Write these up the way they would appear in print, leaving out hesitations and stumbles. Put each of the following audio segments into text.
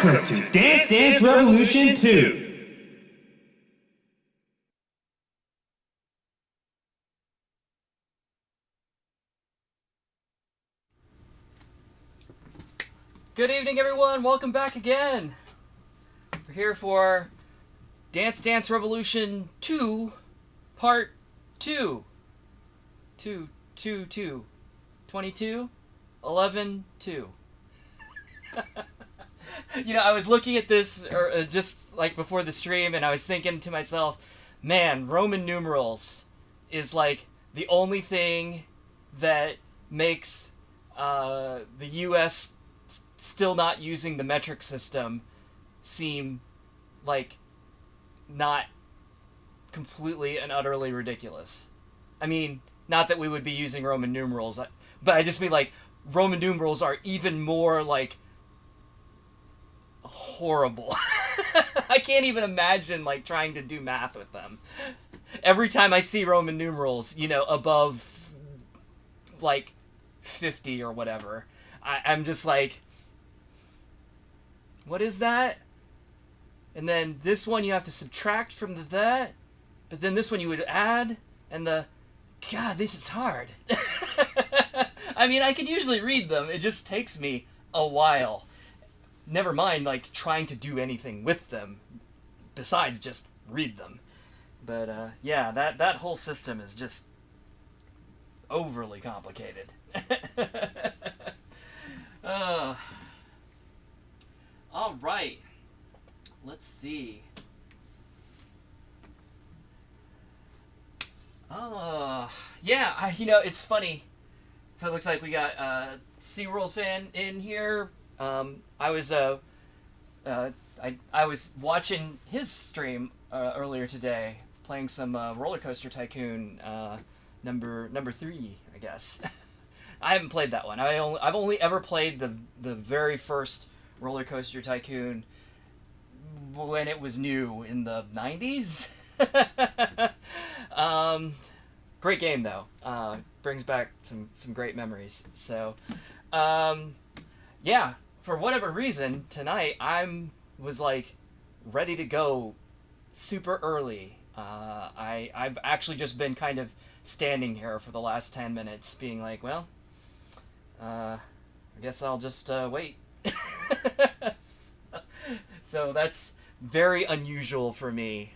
Welcome to Dance Dance Revolution 2. Good evening, everyone. Welcome back again. We're here for Dance Dance Revolution 2, Part 2. 22, 11, 2. You know, I was looking at this just like before the stream, and I was thinking to myself, man, Roman numerals is like the only thing that makes the U.S. still not using the metric system seem like not completely and utterly ridiculous. I mean, not that we would be using Roman numerals, but I just mean like Roman numerals are even more like horrible. I can't even imagine like trying to do math with them. Every time I see Roman numerals, you know, above like 50 or whatever, I'm just like, what is that? And then this one you have to subtract from that, but then this one you would add, and God, this is hard. I mean, I could usually read them. It just takes me a while. Never mind, like, trying to do anything with them besides just read them. But, yeah, that whole system is just overly complicated. All right. Let's see. Yeah, you know, it's funny. So it looks like we got a SeaWorld fan in here. I was watching his stream earlier today, playing some Roller Coaster Tycoon number 3, I guess. I haven't played that one. I've only ever played the very first Roller Coaster Tycoon when it was new in the 90s. Great game though. Brings back some great memories. So, yeah. For whatever reason, tonight was like ready to go super early. I've actually just been kind of standing here for the last 10 minutes, being like, well, I guess I'll just wait. So that's very unusual for me,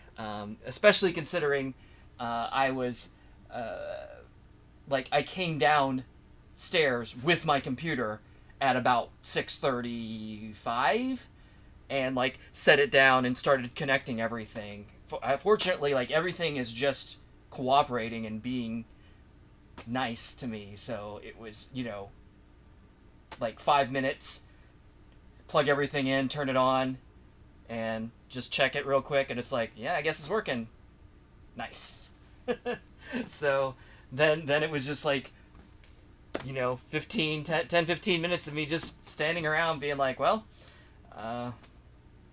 especially considering I was like I came downstairs with my computer at about 6:35 and like set it down and started connecting everything. Fortunately, like everything is just cooperating and being nice to me, so it was, you know, like 5 minutes, plug everything in, turn it on, and just check it real quick, and it's like, yeah, I guess it's working. Nice. So then it was just like, you know, 10, 15 minutes of me just standing around being like, well,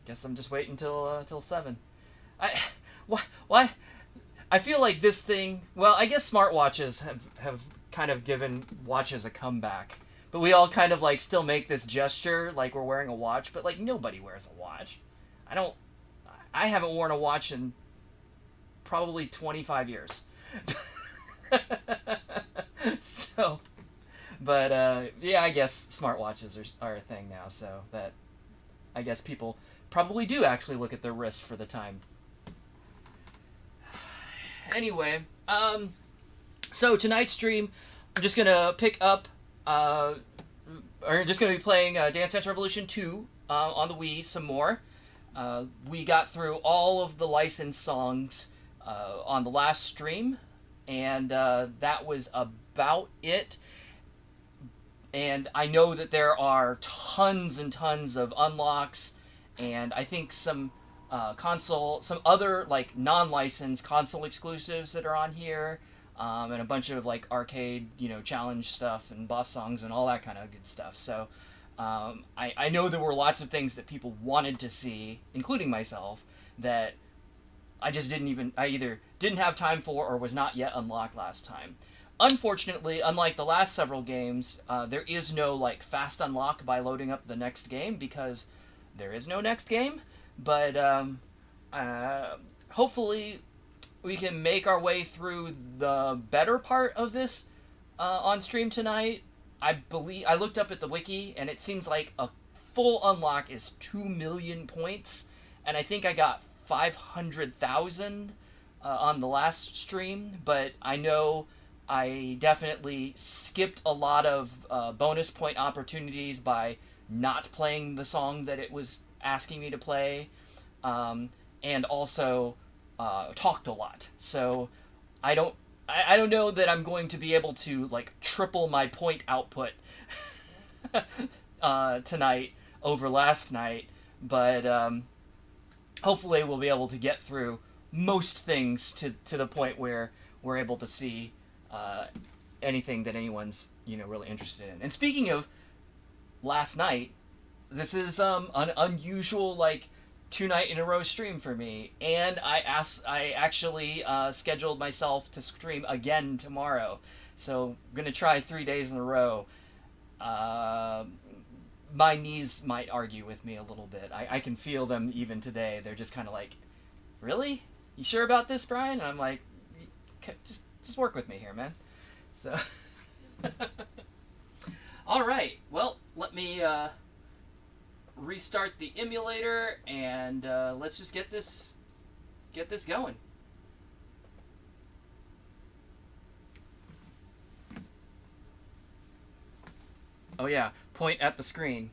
guess I'm just waiting till 7. Why? I feel like this thing, well, I guess smartwatches have kind of given watches a comeback. But we all kind of like still make this gesture like we're wearing a watch, but like nobody wears a watch. I haven't worn a watch in probably 25 years. So, but yeah, I guess smartwatches are a thing now, so that I guess people probably do actually look at their wrist for the time. Anyway, so tonight's stream, I'm just gonna pick up, or just gonna be playing Dance Dance Revolution 2 on the Wii some more. We got through all of the licensed songs on the last stream, and that was about it. And I know that there are tons and tons of unlocks, and I think some other like non-licensed console exclusives that are on here, and a bunch of like arcade, you know, challenge stuff and boss songs and all that kind of good stuff. So I know there were lots of things that people wanted to see, including myself, that I either didn't have time for or was not yet unlocked last time. Unfortunately, unlike the last several games, there is no like fast unlock by loading up the next game, because there is no next game, but hopefully we can make our way through the better part of this on stream tonight. I looked up at the wiki, and it seems like a full unlock is 2 million points, and I think I got 500,000 on the last stream, but I know I definitely skipped a lot of bonus point opportunities by not playing the song that it was asking me to play, and also talked a lot. So I don't know that I'm going to be able to like triple my point output tonight over last night, but hopefully we'll be able to get through most things to the point where we're able to see anything that anyone's really interested in. And speaking of last night, this is an unusual 2-night in a row stream for me, and I actually scheduled myself to stream again tomorrow, so I'm gonna try 3 days in a row. My knees might argue with me a little bit. I can feel them even today. They're just kind of like, really? You sure about this, Brian? And I'm like, just work with me here, man. So, all right. Well, let me restart the emulator, and let's just get this going. Oh yeah, point at the screen.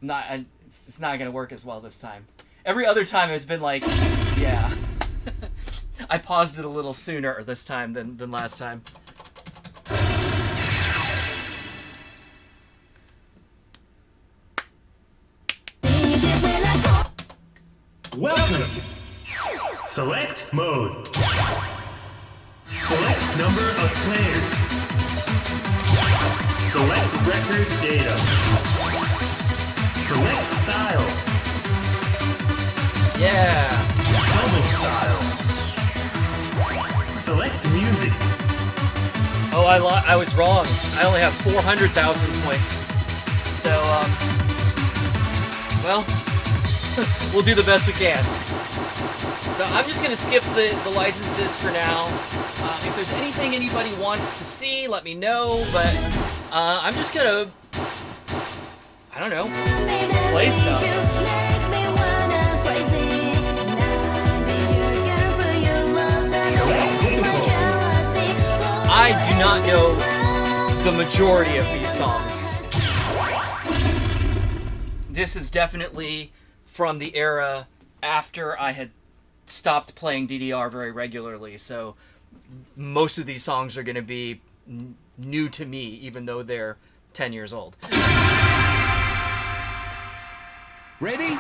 It's not gonna work as well this time. Every other time it's been like, yeah. I paused it a little sooner this time than last time. Welcome to Select Mode. Select number of players. Select record data. Select style. Yeah. Double style. Select music. Oh, I was wrong. I only have 400,000 points. So, well, we'll do the best we can. So I'm just going to skip the licenses for now. If there's anything anybody wants to see, let me know. But I'm just going to, I don't know, play stuff. I do not know the majority of these songs. This is definitely from the era after I had stopped playing DDR very regularly, so most of these songs are going to be new to me, even though they're 10 years old. Ready?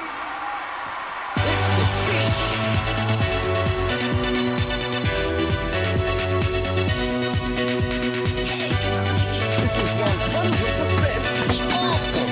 This is 100% awesome.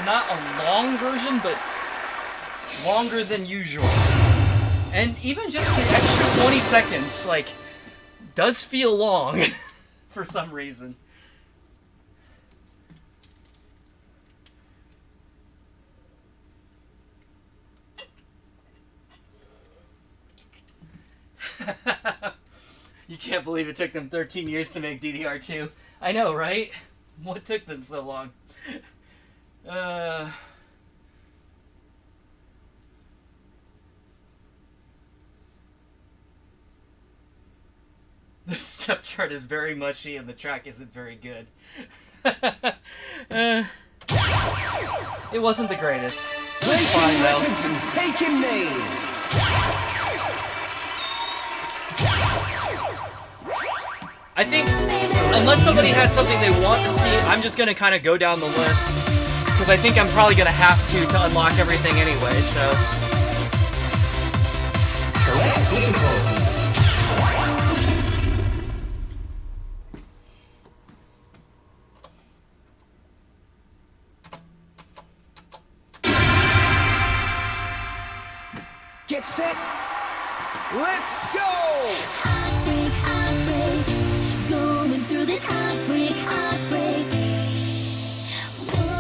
not a long version, but longer than usual. And even just the extra 20 seconds, like, does feel long for some reason. You can't believe it took them 13 years to make DDR2. I know, right? What took them so long? The step chart is very mushy and the track isn't very good. It wasn't the greatest. It was fine, though. Records and taking names. I think, unless somebody has something they want to see, I'm just going to kind of go down the list. Because I think I'm probably going to have to unlock everything anyway, so... Select vehicle. Get set. Let's go. Heartbreak, going through this heartbreak.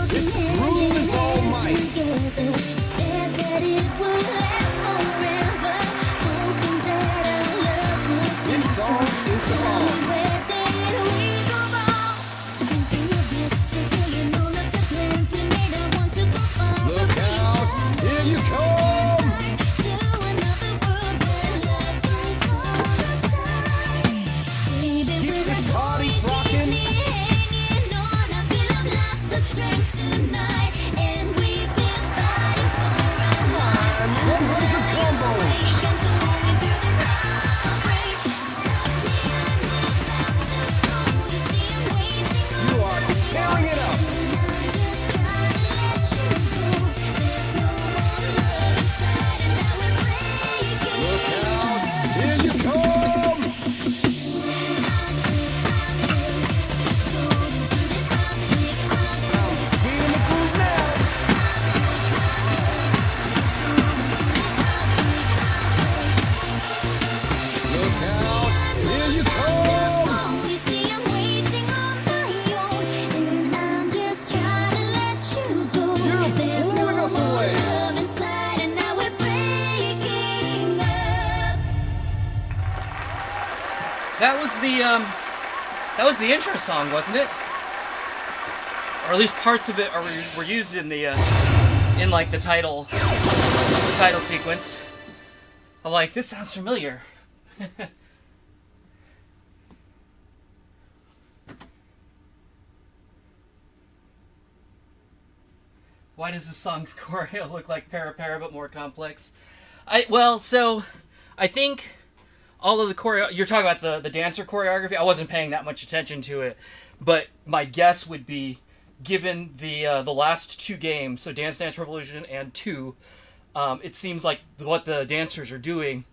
This groove is all mine. Together, said that it would last forever. Hoping that our love would This song is tell on. me where did we go wrong? Thinking of yesterday and all of the plans we made. I want to go far. Look out. Here you come. Keep this party rocking. And 100 combos. You are tearing it up. Look out. Here you come. Feeling the groove now. Look out. Here you come. You're blowing us away. That was the intro song, wasn't it? Or at least parts of it were used in the in like the title sequence. I'm like, this sounds familiar. Why does the song's choreo look like Para Para but more complex? I think all of the choreo... You're talking about the dancer choreography? I wasn't paying that much attention to it. But my guess would be, given the last two games, so Dance Dance Revolution and 2, it seems like what the dancers are doing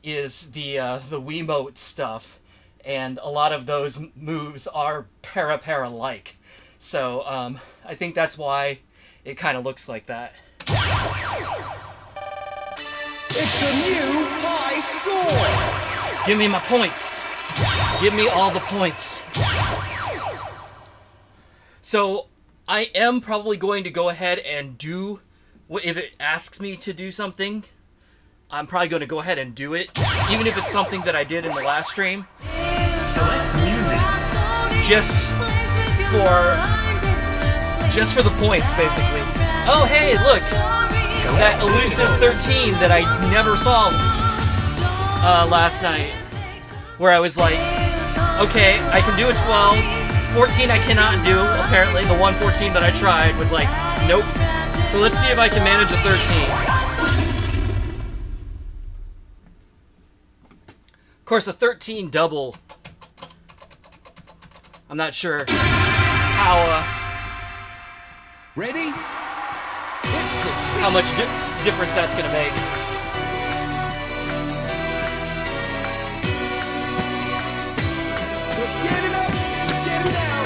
is the Wiimote stuff. And a lot of those moves are Para-like. So I think that's why it kind of looks like that. It's a new high score. Give me my points. Give me all the points. So I am probably going to go ahead and do, if it asks me to do something, I'm probably going to go ahead and do it, even if it's something that I did in the last stream. Select music. Just for the points, basically. Oh, hey, look! That elusive 13 that I never saw last night. Where I was like, okay, I can do a 12. 14 I cannot do, apparently. The 114 that I tried was like, nope. So let's see if I can manage a 13. Of course, a 13 double. I'm not sure how Ready? how much difference that's gonna make. Get it up. Get it down.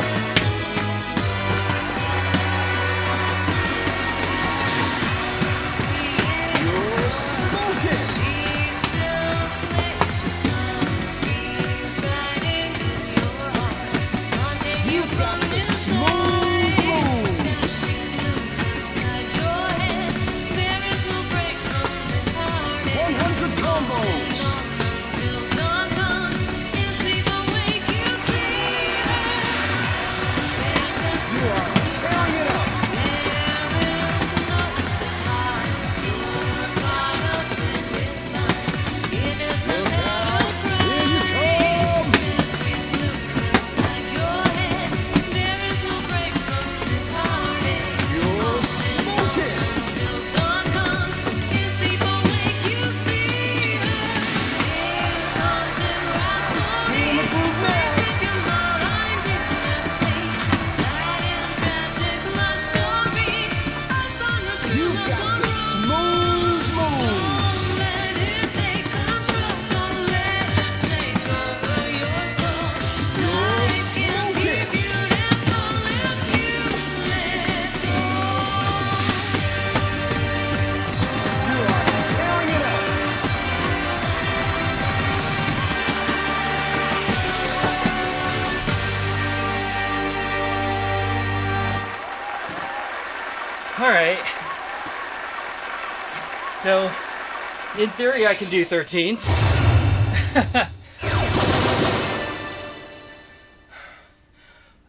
You've got the smooth moves. 100 combos. You are tearing it up. Look out. Here you come. You're smoking. Feel the groove now. You've got the smooth moves. You're smoking. You are tearing it up. All right. So, in theory, I can do 13s.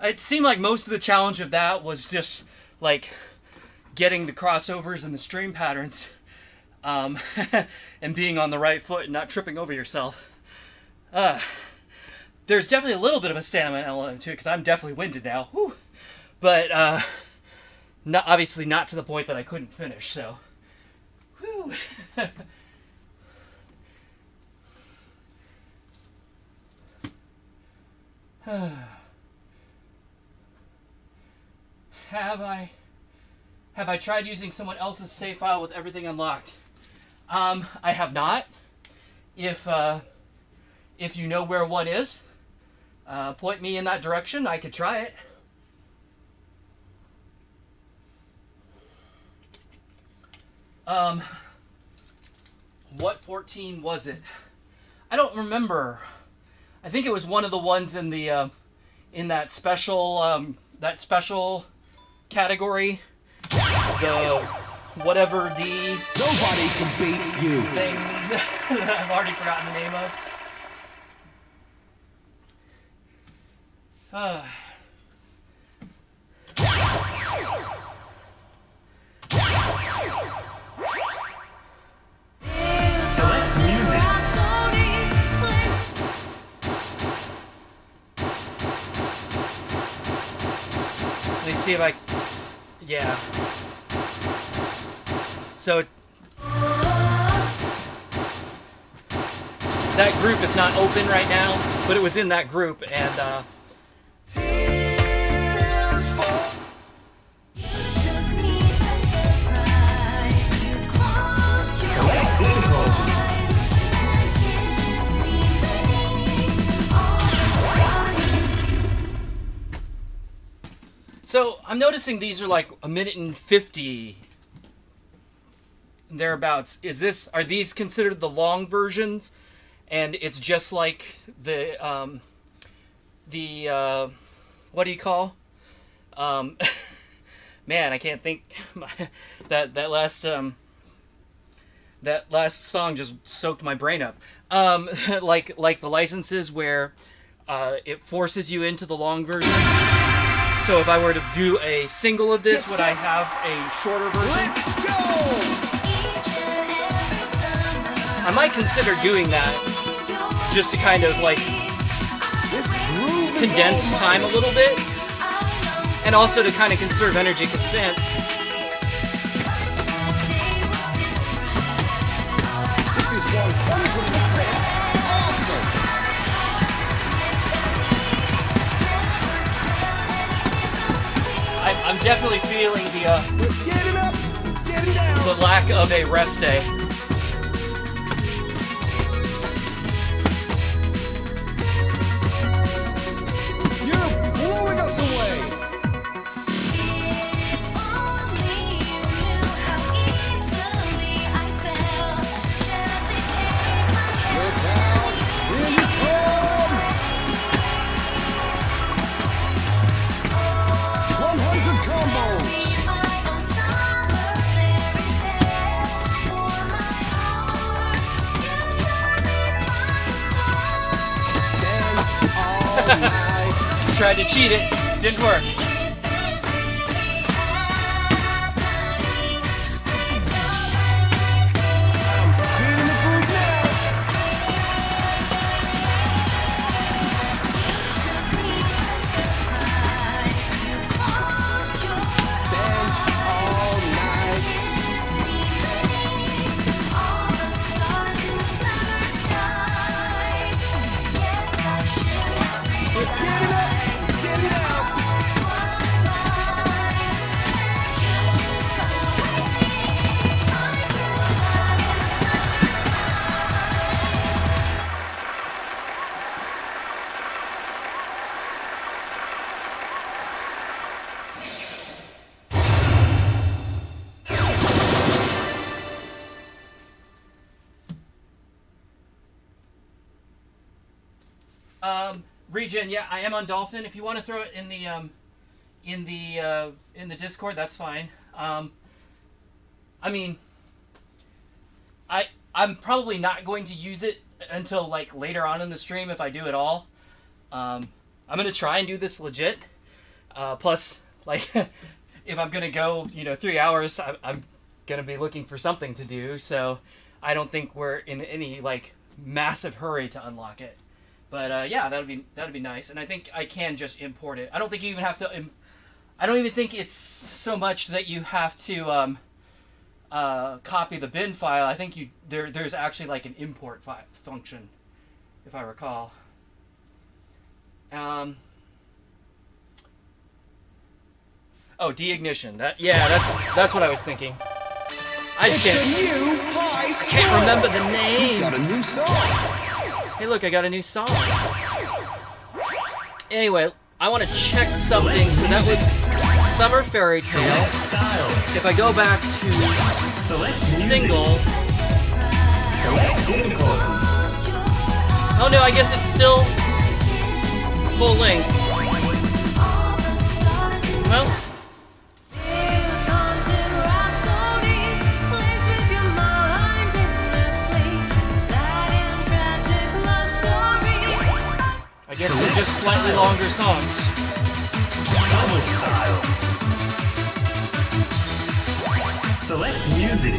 It seemed like most of the challenge of that was just like getting the crossovers and the stream patterns, and being on the right foot and not tripping over yourself. There's definitely a little bit of a stamina element to it because I'm definitely winded now. Whew. But not obviously not to the point that I couldn't finish. So, whew. Have I tried using someone else's save file with everything unlocked? I have not. If you know where one is, point me in that direction. I could try it. What 14 was it? I don't remember. I think it was one of the ones in the in that special category. The whatever the Nobody can beat you. thing that I've already forgotten the name of. Select music. Let me see if I... Yeah. So... That group is not open right now, but it was in that group, and, Select difficulty. So, I'm noticing these are like a minute and 50 thereabouts. Are these considered the long versions? And it's just like the what do you call? Man, I can't think. that last song just soaked my brain up. Like the licenses where it forces you into the long version. So if I were to do a single of this, would I have a shorter version? Let's go! I might consider doing that just to kind of like This groove is condense all time a little bit, and also to kind of conserve energy because This is 100% awesome. I'm definitely feeling Get it up, get it down. the lack of a rest day. You're blowing us away. Look out, here you come. night. Tried to cheat it, didn't work. Feeling the groove now. Dance all night. Get it up, get it out. Regen, yeah, I am on Dolphin. If you want to throw it in the Discord, that's fine. I mean, I'm probably not going to use it until like later on in the stream if I do at all. I'm gonna try and do this legit. Plus, like, if I'm gonna go, 3 hours, I'm gonna be looking for something to do. So I don't think we're in any like massive hurry to unlock it. But yeah, that'd be nice, and I think I can just import it. I don't think you even have to. I don't even think it's so much that you have to copy the bin file. I think there's actually like an import function, if I recall. Oh, deignition. That's what I was thinking. I just It's a new high score. can't remember the name. Got a new song. Hey, look, I got a new song. Anyway, I want to check something. So that was Summer Fairy Tale. Style. If I go back to Select music. single, Select difficulty. oh no, I guess it's still full length. Well, I guess they're just slightly longer songs. Double style. Select music.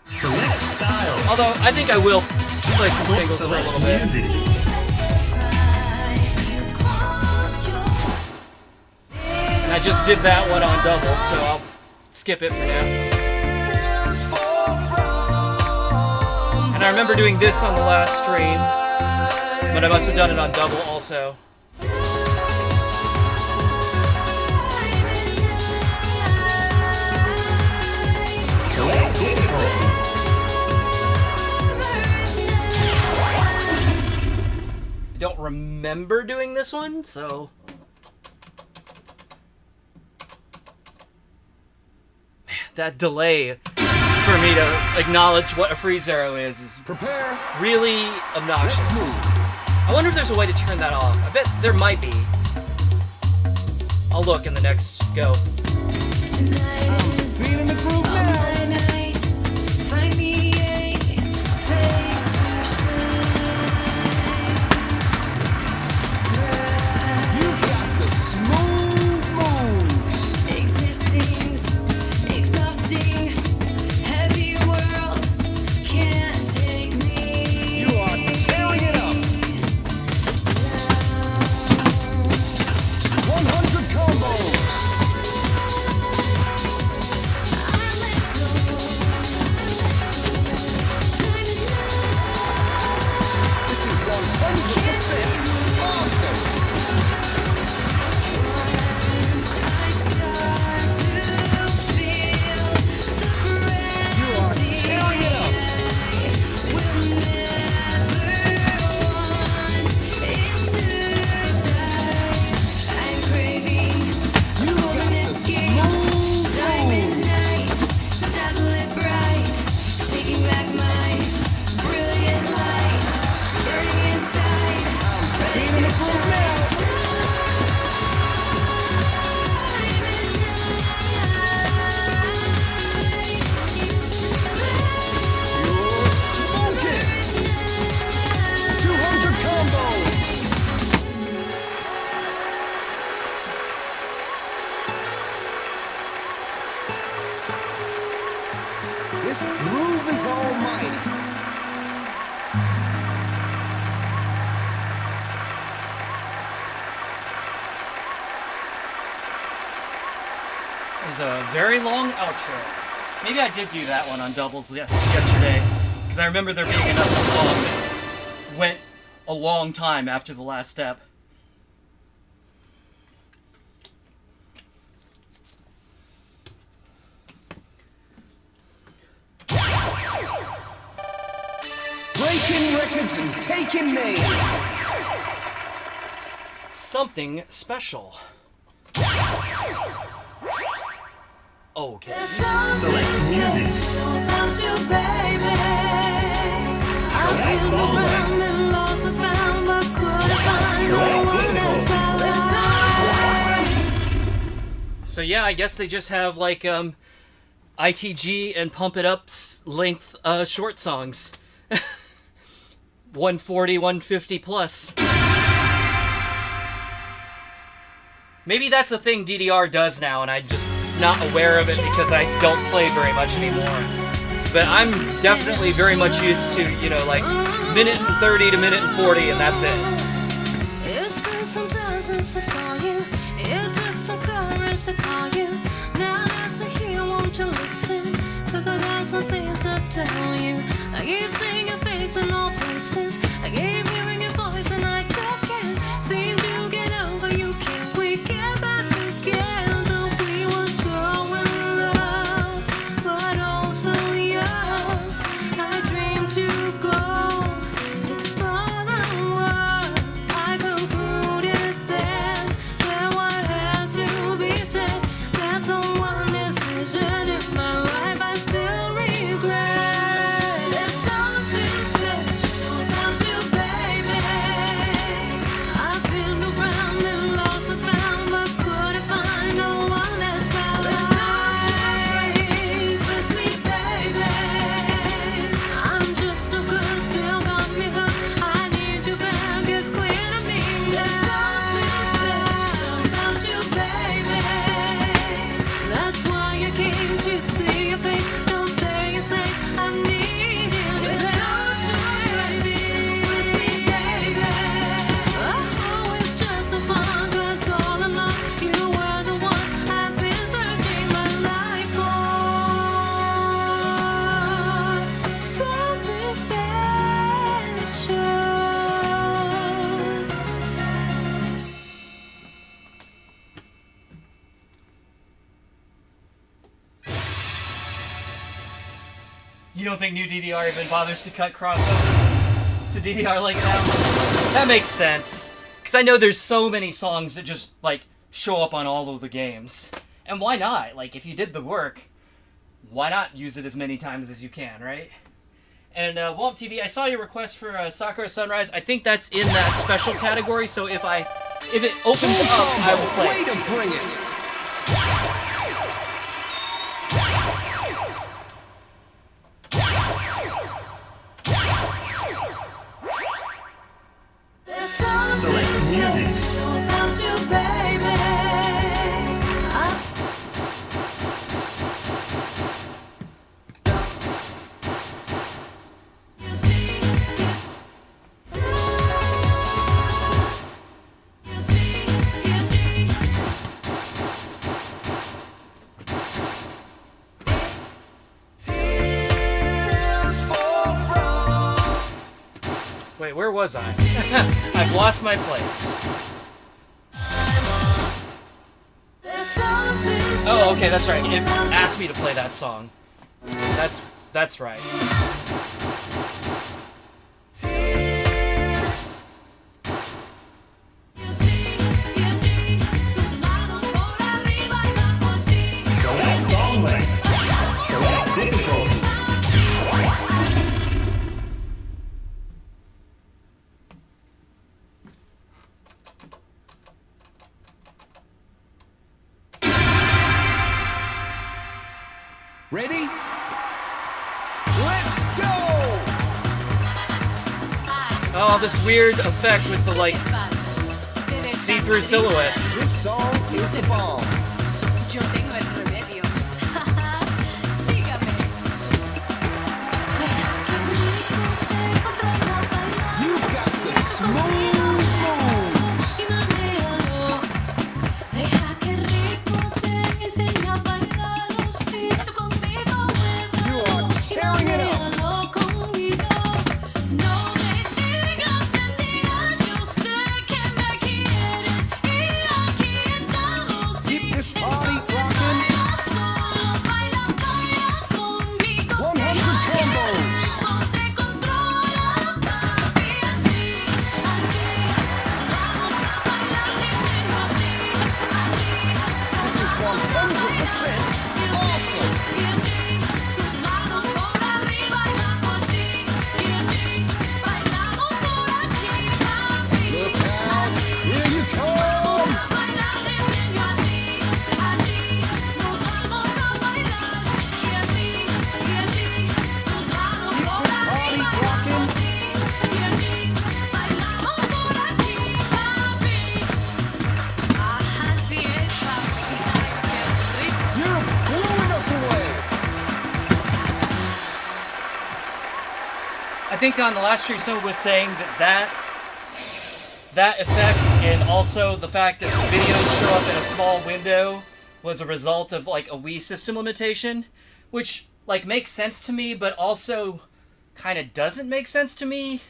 Select style. Although, I think I will play some singles for a Select little bit. music. And I just did that one on double, so I'll skip it for now. And I remember doing this on the last stream, but I must have done it on double also. Select difficulty. I don't remember doing this one, so... Man, that delay for me to acknowledge what a freeze arrow is Prepare. really Let's obnoxious. move. I wonder if there's a way to turn that off. I bet there might be. I'll look in the next go. Feeling the groove now. You've got the smooth moves. You are tearing it up. 100 combos. This groove is almighty. It was a very long outro. Maybe I did do that one on doubles yesterday, because I remember there being another song that went a long time after the last step. Breaking records and taking names. Something special. Okay. Select music. Select song length. Select difficulty. So yeah, I guess they just have like ITG and Pump It Up's length short songs. 140, 150 plus. Maybe that's a thing DDR does now, and I'm just not aware of it because I don't play very much anymore. But I'm definitely very much used to, you know, like minute and 30 to minute and 40, and that's it. It's been some time since I saw you. It took some courage to call you. Now that you're here, won't you listen? 'Cause I got some things to tell you. I keep seeing your face in all places. I keep hearing your voice and I just can't seem to get over you. Can we get back together? We were so in love, but also young. I dreamed to go. It's more than words. I concluded then. Said what had to be said. There's no one decision in my life I still regret. There's something special about you, baby. I've been around and lost and found, but couldn't find no one that's right with me, baby. I'm just no good, still got me hooked. I need you back, it's clear to me. There's something special about you, baby. That's why I came to see your face. Don't say you say I need you. Without you, baby, with me, baby. Oh, it's just a fun, 'cause all along you were the one I've been searching my life for. Something special. You don't think new DDR even bothers to cut crossovers to DDR like that? That makes sense. Because I know there's so many songs that just, like, show up on all of the games. And why not? Like, if you did the work, why not use it as many times as you can, right? And Womp TV, I saw your request for Sakura Sunrise. I think that's in that special category, so if it opens up, I will play Way it. to bring it. There's something Select music. special about you, baby. Wait, where was I? I've lost my place. Oh, okay, that's right. It asked me to play that song. That's right. Select song length. Select difficulty. Ready? Let's go! Oh, this weird effect with the, like, see-through silhouettes. This song is the bomb. Yo tengo el remedio. Sígame. think on the last stream someone was saying that effect and also the fact that the videos show up in a small window was a result of like a Wii system limitation, which like makes sense to me, but also kind of doesn't make sense to me,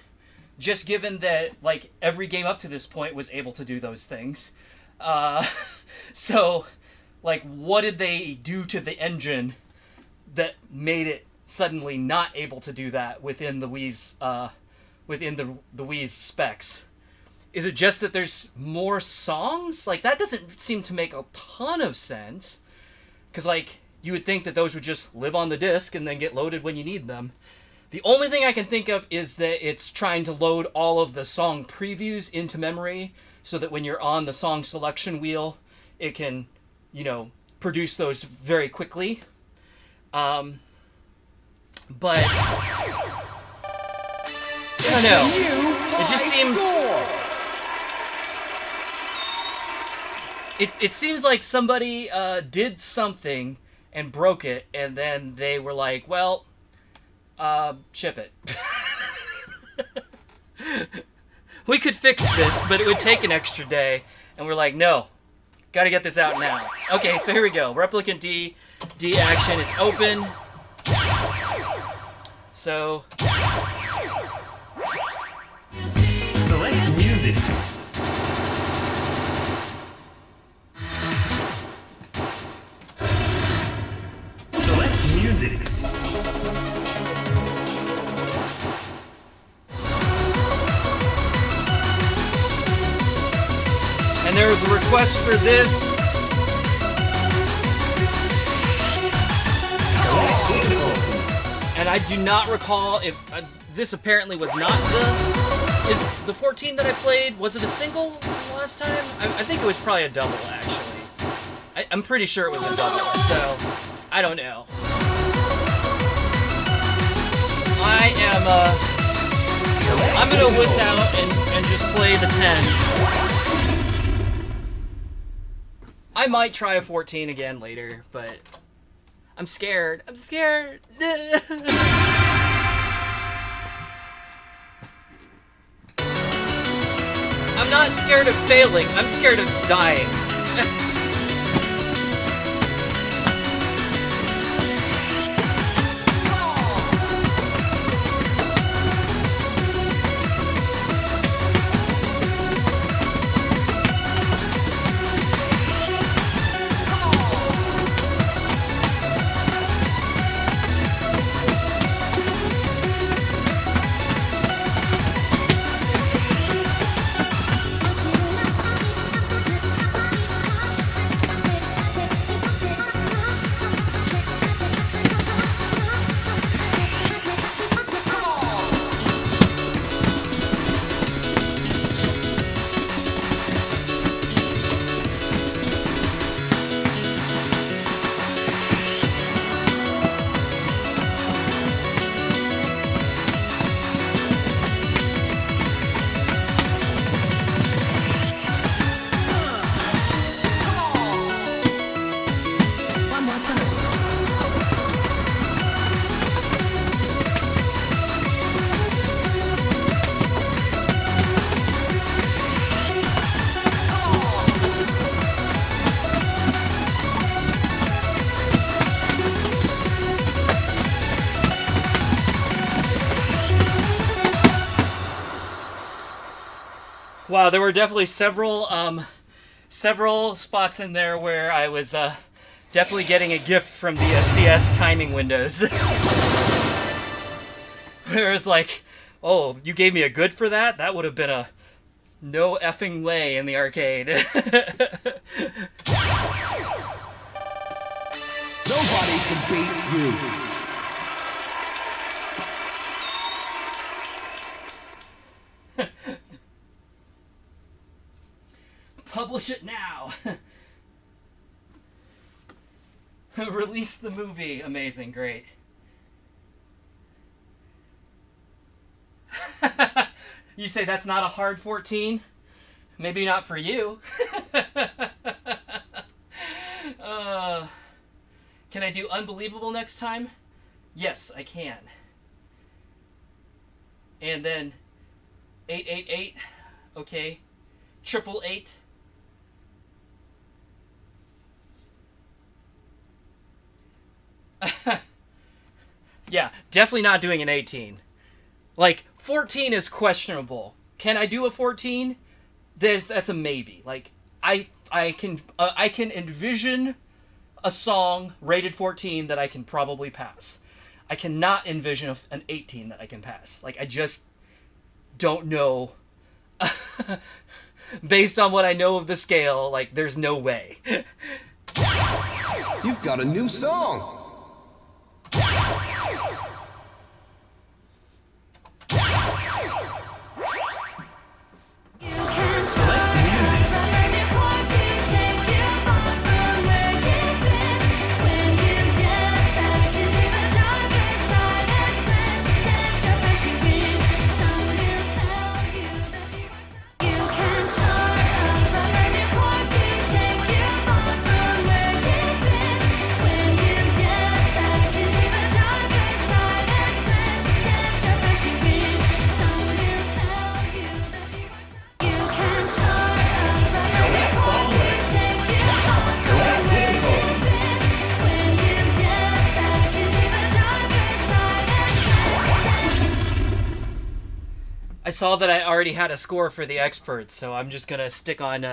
just given that like every game up to this point was able to do those things. So like what did they do to the engine that made it suddenly not able to do that within the Wii's the Wii's specs? Is it just that there's more songs? Like, that doesn't seem to make a ton of sense. Because, like, you would think that those would just live on the disc and then get loaded when you need them. The only thing I can think of is that it's trying to load all of the song previews into memory so that when you're on the song selection wheel, it can, you know, produce those very quickly. But I don't know. It just seems... It seems like somebody did something and broke it, and then they were like, well, ship it. We could fix this, but it would take an extra day. And we're like, no, gotta get this out now. Okay, so here we go. Replicant D action is open. So... Select music. Select music. And there was a request for this. Select difficulty. And I do not recall if this apparently was not the... Is the 14 that I played, was it a single last time? I think it was probably a double, actually. I'm pretty sure it was a double, so I don't know. I'm gonna wuss out and just play the 10. I might try a 14 again later, but I'm scared. I'm scared. I'm not scared of failing. I'm scared of dying. Wow, there were definitely several spots in there where I was definitely getting a gift from the CS timing windows. Where it was like, oh, you gave me a good for that? That would have been a no effing way in the arcade. Nobody can beat you. Publish it now. Release the movie. Amazing, great. You say that's not a hard 14? Maybe not for you. Can I do unbelievable next time? Yes, I can. And then 888. Okay. 888. Yeah, definitely not doing an 18. Like, 14 is questionable. Can I do a 14? That's a maybe. Like, I can envision a song rated 14 that I can probably pass. I cannot envision an 18 that I can pass. Like, I just don't know. Based on what I know of the scale, like, there's no way. You've got a new song. I saw that I already had a score for the experts, so I'm just gonna stick on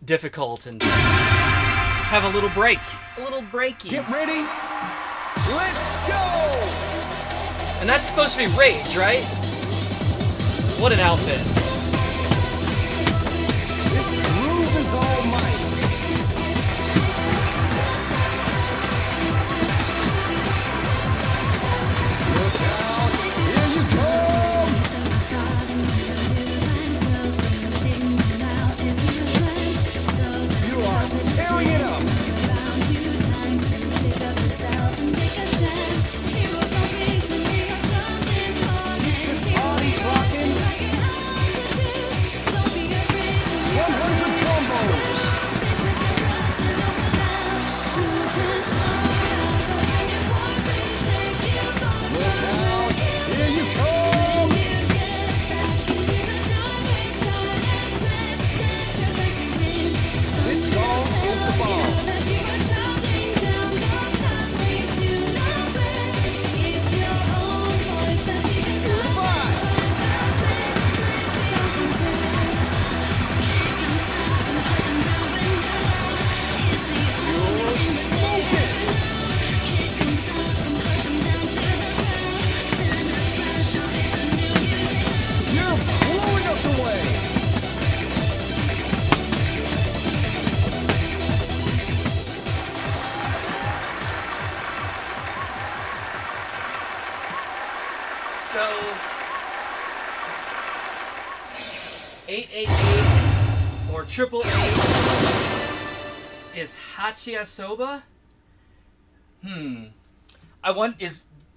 difficult and have a little break, a little breaky. Get ready. Let's go. And that's supposed to be Rage, right? What an outfit! This groove is all mine. Look out. Here you come. You are tearing it up. This party rocking. 100 combos. Look out. Here you come. This song is the bomb. Goodbye. You're smoking. You're blowing us away. So 888 or 888 is Hachiya Soba? Do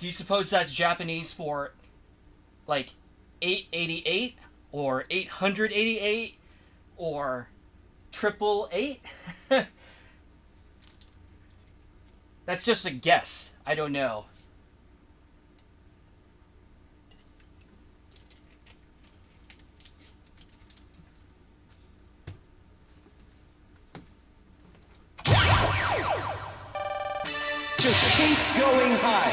you suppose that's Japanese for like 888 or 888 or 888? That's just a guess. I don't know. Just keep going high.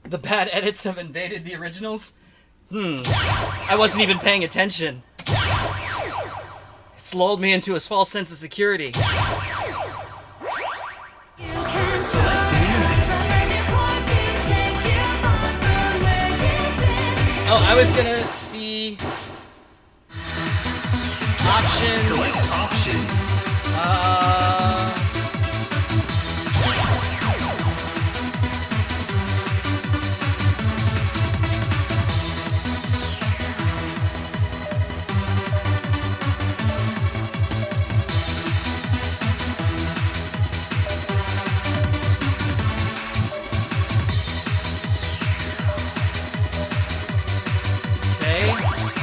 The bad edits have invaded the originals? I wasn't even paying attention. It's lulled me into a false sense of security. Oh, I was gonna see options. Select options. Okay.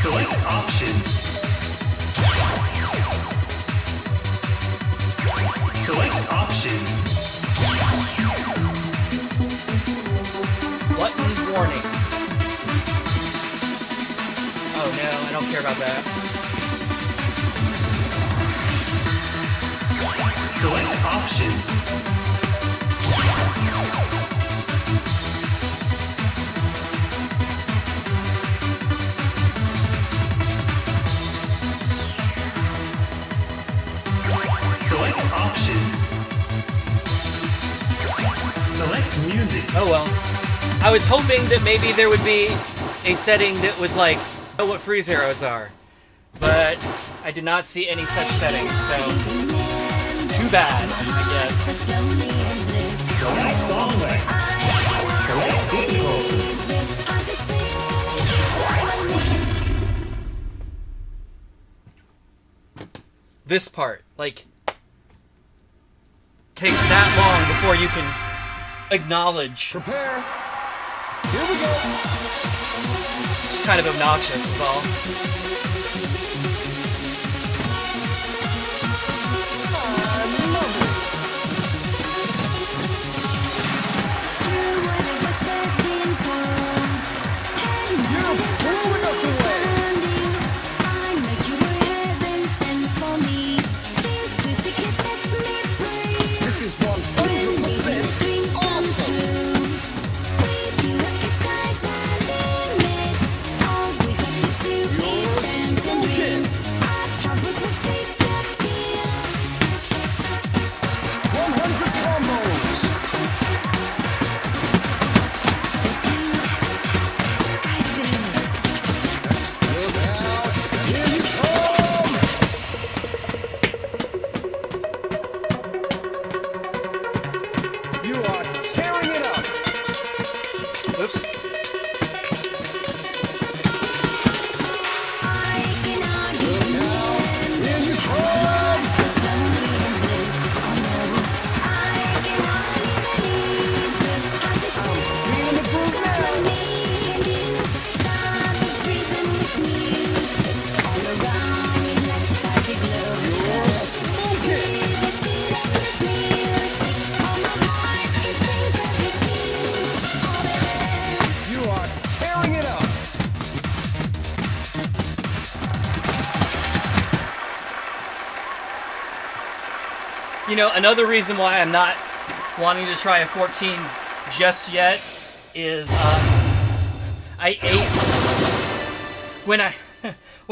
Select options. Select I don't care about that. Select options. Select options. Select music. Oh well. I was hoping that maybe there would be a setting that was like, know what freeze arrows are. But I did not see any such settings, so too bad, I guess. Select song length. Select difficulty. This part, like, takes that long before you can acknowledge. Prepare. Here we go. It's just kind of obnoxious, is all. You're blowing us away. This is 100% awesome. You're smoking. 100 combos. Look out. Here you come. You are tearing it up. Oops. Look out. Here you come. I'm feeling the groove now. You're smoking. You are tearing it up. You know, another reason why I'm not wanting to try a 14 just yet is I ate when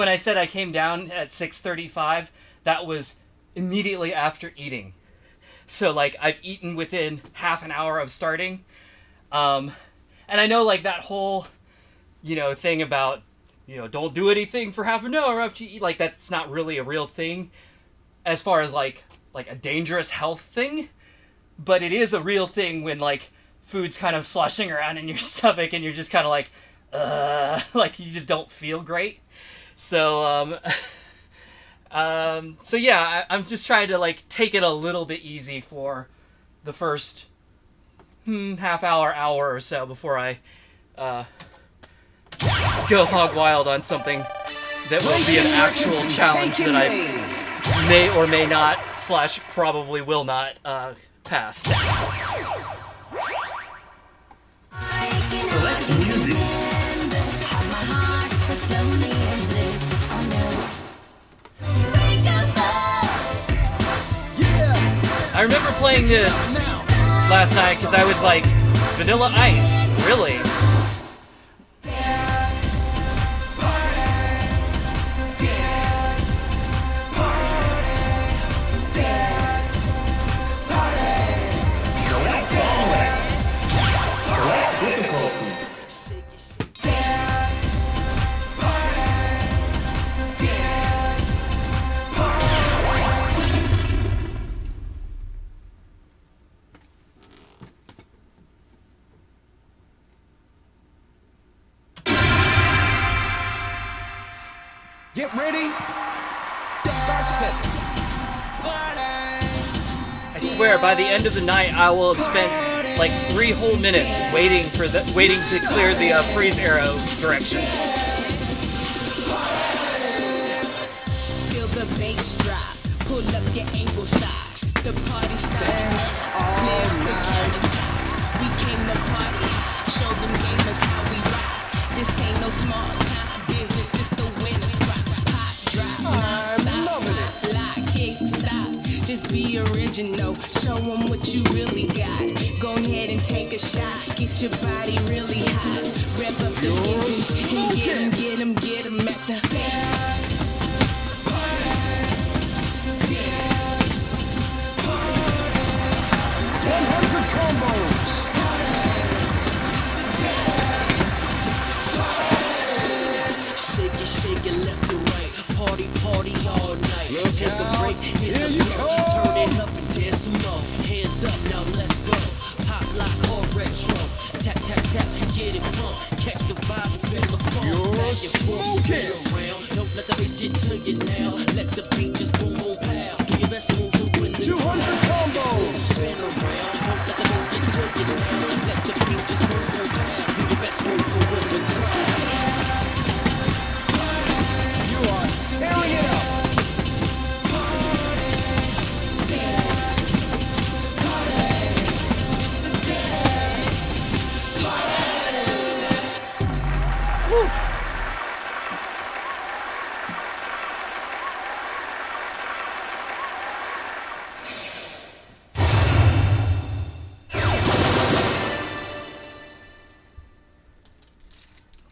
I said I came down at 6:35. That was immediately after eating. So like I've eaten within half an hour of starting, and I know like that whole thing about don't do anything for half an hour after you eat, like that's not really a real thing as far as like a dangerous health thing, but it is a real thing when like food's kind of sloshing around in your stomach and you're just kind of like like you just don't feel great. So so yeah, I'm just trying to like take it a little bit easy for the first half hour or so before I go hog wild on something that will be an actual challenge that I may or may not / probably will not pass. Select music. Yeah. I remember playing this last night because I was like, Vanilla Ice, really? Select song length. Select difficulty. Get ready. Start stepping. I swear, by the end of the night, I will have spent like 3 whole minutes waiting to clear the freeze arrow directions. Feel the bass drop, pull up your ankle shots. The party started, clear the countertops. We came to party, show them gamers how we rock. This ain't no small time business, it's the win be original. Show them what you really got. Go ahead and take a shot. Get your body really hot. Rev up the engine and get 'em at the dance. 100 combos. Shake it left to right. Party all night. Look Take a out. break, hit Here the you floor, come. turn it up and dance some more. Hands up, now let's go. Pop, lock, or retro. Tap, tap, tap, get it funk. Catch the vibe and feel the funk. You're Back and forth, spin smoking. around. Don't let the bass get to you now. Let the beat just boom, boom, pow. Do your best move to win the 200 crowd. combos. Spin around. Don't let the bass get to you now. Let the beat just boom, boom, pow. Do your best move to win the crowd. You are tearing it up.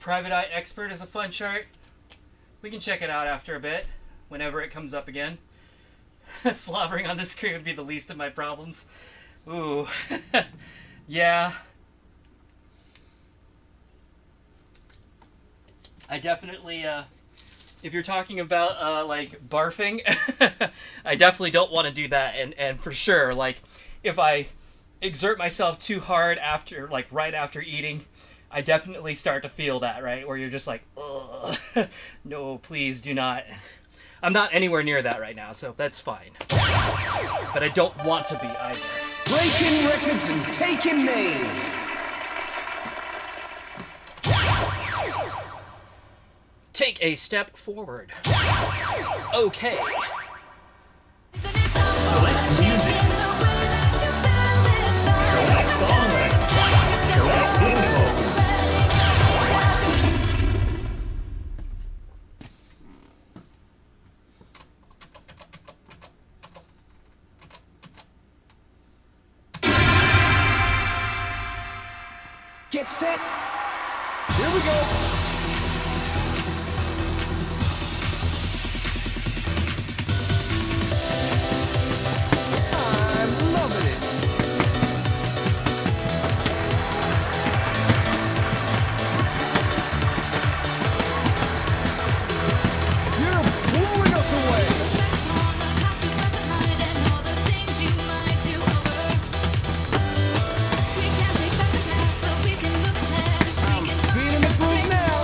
Private Eye Expert is a fun chart. We can check it out after a bit, whenever it comes up again. Slobbering on the screen would be the least of my problems. Ooh. Yeah. I definitely, if you're talking about, like, barfing, I definitely don't want to do that. And for sure, like, if I exert myself too hard after, like, right after eating, I definitely start to feel that, right? Where you're just like, ugh, no, please do not. I'm not anywhere near that right now, so that's fine. But I don't want to be either. Breaking records and taking names. Take a step forward. Okay. Select music. Select song length. Select difficulty. Get set. Here we go. I'm loving it. You're blowing us away. Feeling the groove now.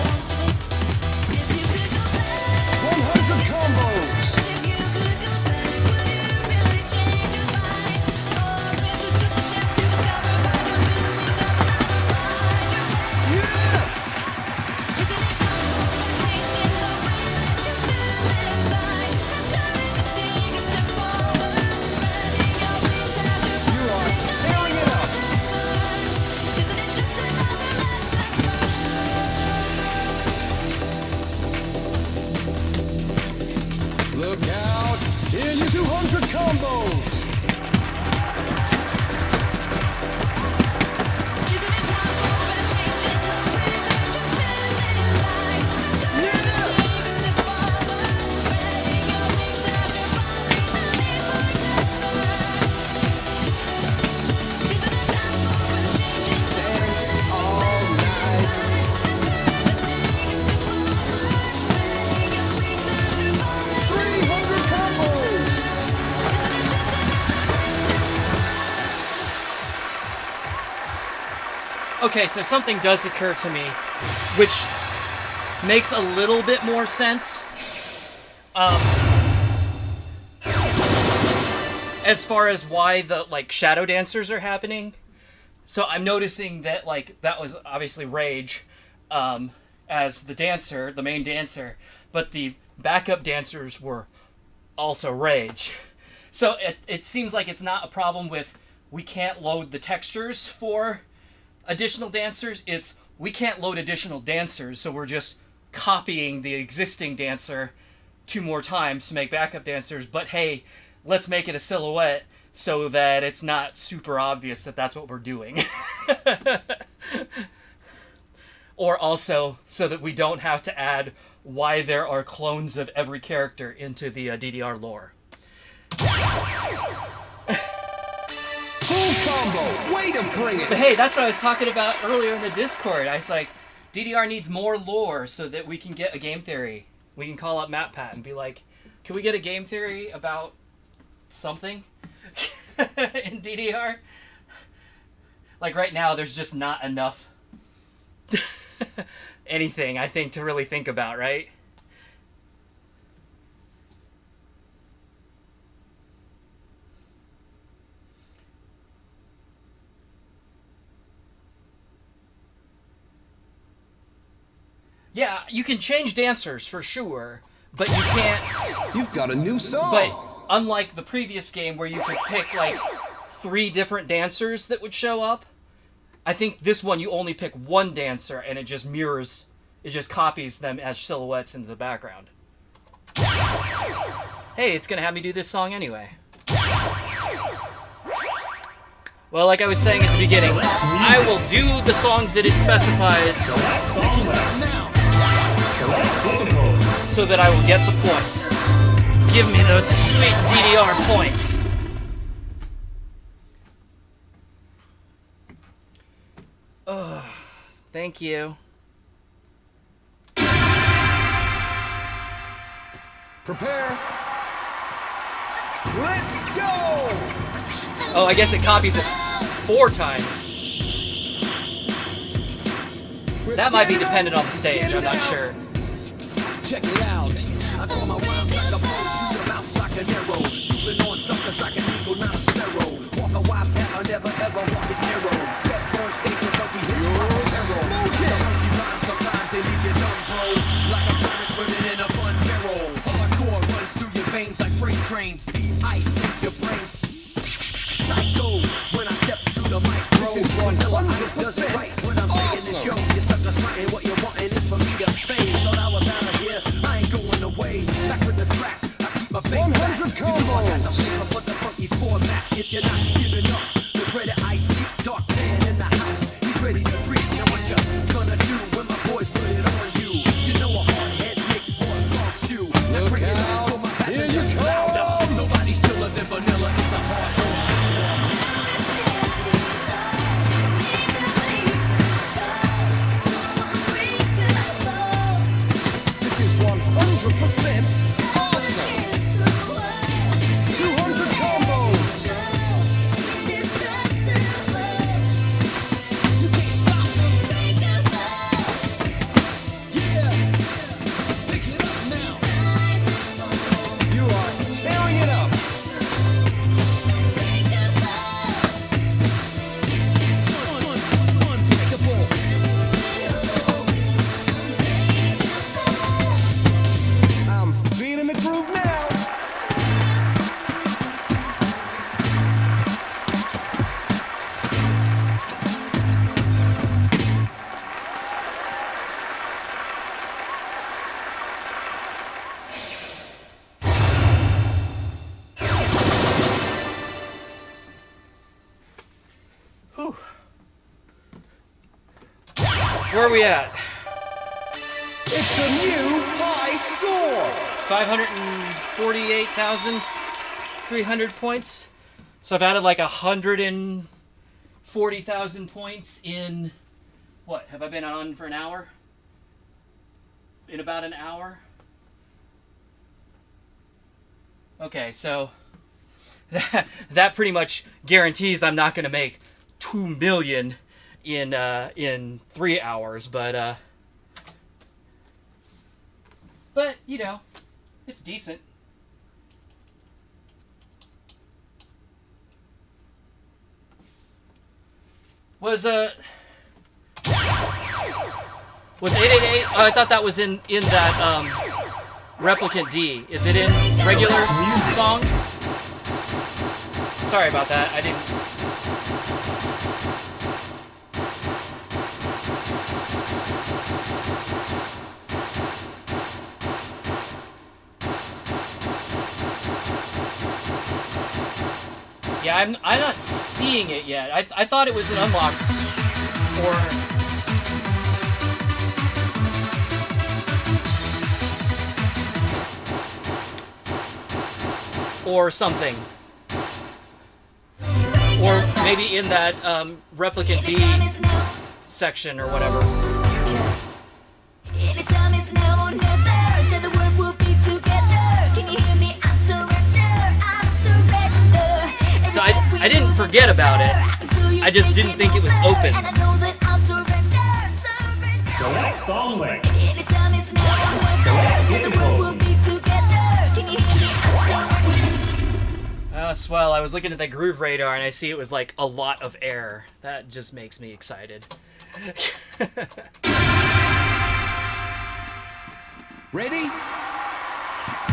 100 combos. Yes! You are tearing it up. Look out! Here you 200 combos! Dance all night. 300 combos! Okay, so something does occur to me, which makes a little bit more sense. As far as why the, like, shadow dancers are happening. So I'm noticing that, like, that was obviously Rage, as the dancer, the main dancer, but the backup dancers were also Rage. So it seems like it's not a problem with we can't load the textures for additional dancers. It's we can't load additional dancers, so we're just copying the existing dancer 2 more times to make backup dancers. But hey, let's make it a silhouette so that it's not super obvious that that's what we're doing. Or also so that we don't have to add why there are clones of every character into the DDR lore. Full combo! Way to bring it! But hey, that's what I was talking about earlier in the Discord. I was like, DDR needs more lore so that we can get a game theory. We can call up MatPat and be like, can we get a game theory about something in DDR? Like right now, there's just not enough anything, I think, to really think about, right? Yeah, you can change dancers for sure, but you can't. You've got a new song! But unlike the previous game where you could pick like 3 different dancers that would show up, I think this one you only pick one dancer and it just mirrors, it just copies them as silhouettes into the background. Hey, it's gonna have me do this song anyway. Well, like I was saying at the beginning, I will do the songs that it specifies so that I will get the points. Give me those sweet DDR points. Ugh, thank you. Prepare. Let's go! Oh, I guess it copies it 4 times. That might be dependent on the stage, I'm not sure. Check it out. I call my rhymes like a bow, shoot them out like an arrow. Shooting on suckers like an eagle, not a sparrow. Walk a wide path, I never ever walk it narrow. Step on stage and don't be hit by a arrow. Funky rhymes sometimes they leave you dumb, bro. Like a pirate swimming in a fun barrel. Hardcore runs through your veins like freight trains. Deep ice in your brain. Psycho when I step through the mic, bro. This is 100% Right when I'm saying this, yo. You suckers frontin', what you wantin' is for me to fade. Thought I was out of here, I ain't going away. Back with the track, I keep my face 100 back. You know I got the combos. flavor for the funky format. If you're not giving up, the credit I see. Dark man in the house, he's ready to greet. Now what you gonna do when my boys put it on you? You know a hard head makes for a soft shoe. Now Look bring it out. on for my Here passengers you louder. come. Nobody's chiller than vanilla. It's the hard road. This is 100% awesome! 200 combos! You can't stop! Yeah! Pick it up now! You are tearing it up! Unbreakable! I'm feeling the groove now! Whew. Where are we at? It's a new high score! 548,300 points. So I've added like 140,000 points in, what, have I been on for an hour? In about an hour? Okay, so that pretty much guarantees I'm not going to make 2 million in 3 hours, but you know, it's decent. Was 888? Oh, I thought that was in that replicant D. Is it in regular song? Sorry about that. I didn't. Yeah, I'm not seeing it yet. I thought it was an unlock or something. Or maybe in that replicant D section or whatever. Anytime it's now or never. Say the word, we'll be together. Can you hear me? I surrender. I surrender. So I didn't forget about it. I just didn't think it was open. And I know that I'll surrender. Surrender. Select song length. Anytime it's now or never. Select Say the word, we'll difficulty. be together. Can you hear me? I surrender. Oh, swell. I was looking at that groove radar and I see it was like a lot of air. That just makes me excited. Ready?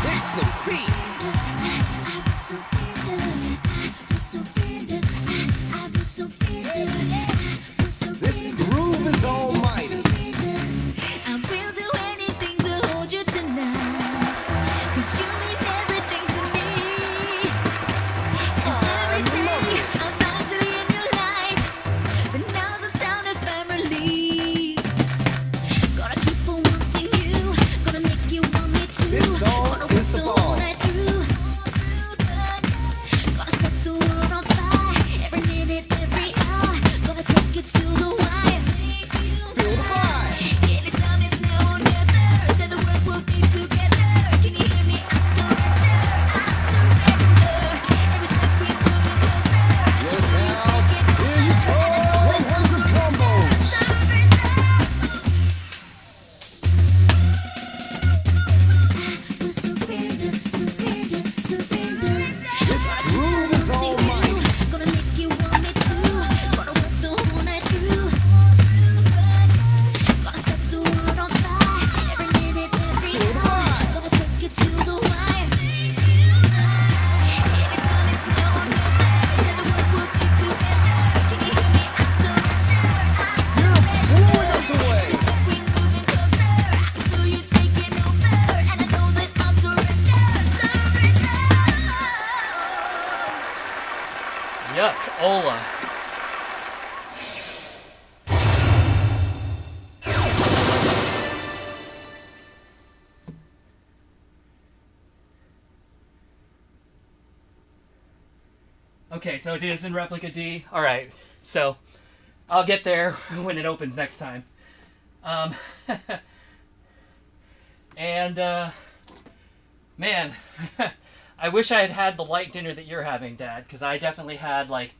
It's the beat. This groove is almighty. I will do anything to hold you tonight. 'Cause you mean everything to me. And every day I find to be in your life. But now's the time to find release. Gonna keep on wanting you. Gonna make you want me too. This song Gonna work is the whole bomb. night through. Gonna set the world on fire. Every minute, every hour. Gonna take you to the wire. Feel the vibe. Anytime it's now or never. Say the word, we'll be together. Can you hear me? I surrender. I surrender. Every step we move it closer. Look out. Here you go. 100 combos. Surrender, surrender, surrender. This groove is almighty. Gonna make you want me too. Gonna work the whole night through. Gonna set the world on fire. Every minute, every hour. Gonna take you to the wire. Anytime it's now or never. Say the word, we'll be together. Can you hear me? I surrender. I surrender. Blowing us away. We moving closer. I can feel you taking over, and I know that I'll surrender. Surrender. Yuck, Ola. Okay, so it is in Replica D. Alright, so I'll get there when it opens next time. And, man, I wish I had had the light dinner that you're having, Dad, because I definitely had, like,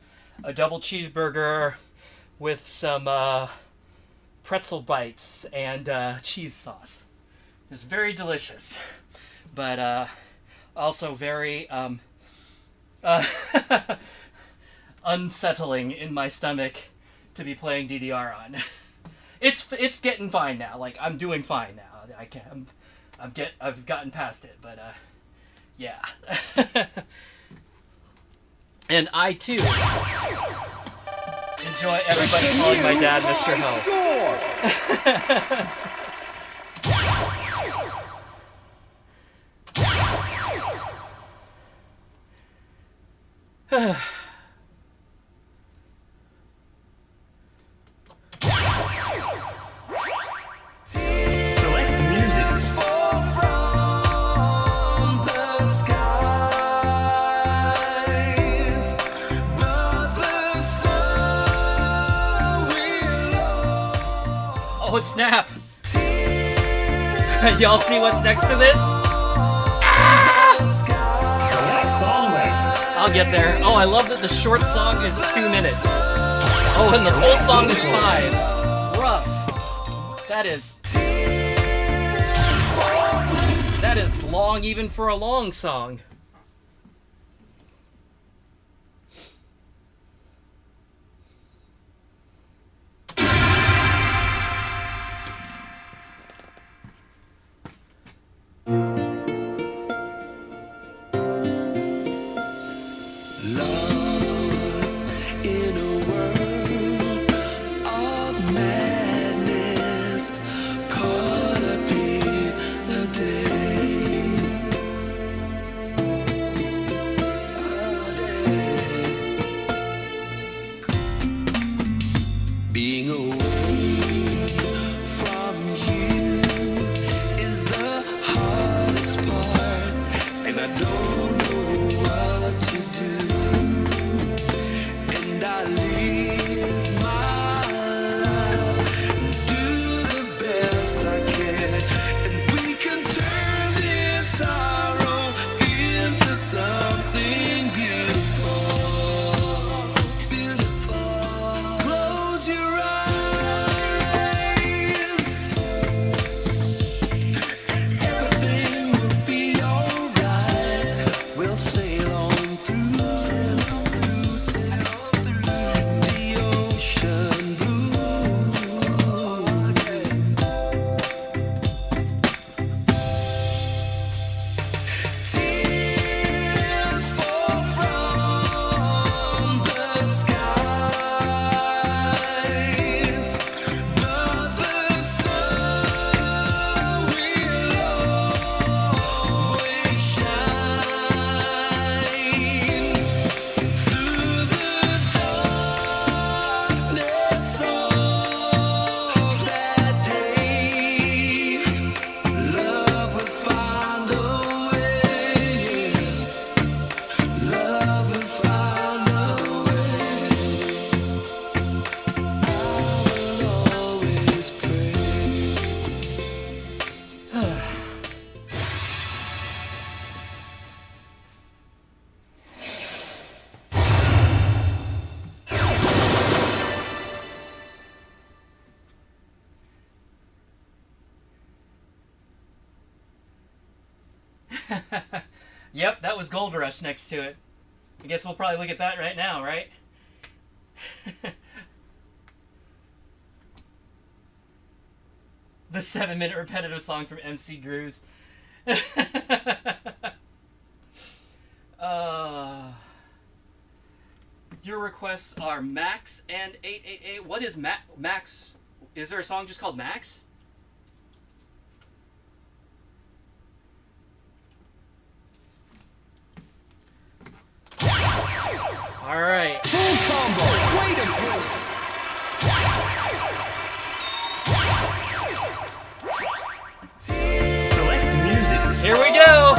a double cheeseburger with some, pretzel bites and, cheese sauce. It's very delicious, but, also very, unsettling in my stomach to be playing DDR on. It's getting fine now. Like, I'm doing fine now. I've gotten past it, but yeah. And I too enjoy everybody calling my dad Mr. Ho. Select music. Oh snap! Y'all see what's next to this? Select song length. I'll get there. Oh, I love that the short song is 2 minutes. Oh, and the full song is 5. Rough. That is long even for a long song. Lost in a world of madness, caught up in the day. Yep, that was Gold Rush next to it. I guess we'll probably look at that right now, right? The 7-minute repetitive song from MC Grooves. Your requests are Max and 888. What is Max? Is there a song just called Max? All right. Full combo. Wait a minute. Select music. Here we go.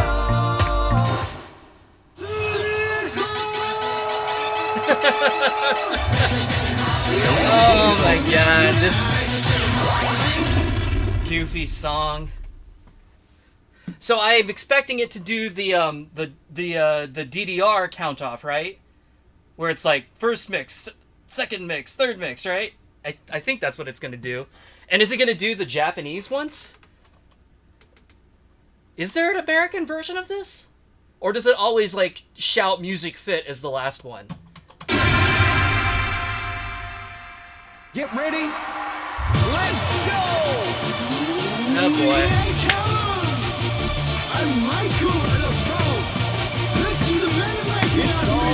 Oh my god, this goofy song. So I am expecting it to do the DDR count off, right? Where it's like first mix, second mix, third mix, right? I think that's what it's gonna do. And is it gonna do the Japanese ones? Is there an American version of this? Or does it always like shout music fit as the last one? Get ready. Let's go. Oh boy. It's all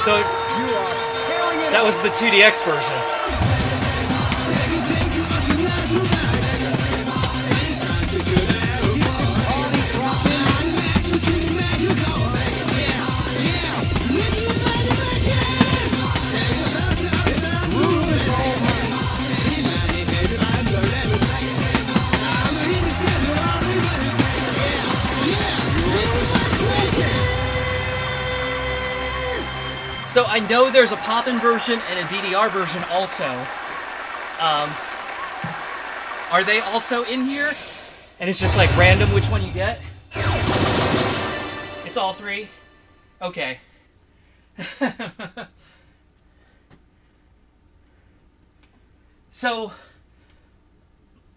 So that was the 2DX version. So I know there's a pop-in version and a DDR version also. Are they also in here? And it's just like random which one you get? It's all three? Okay. So,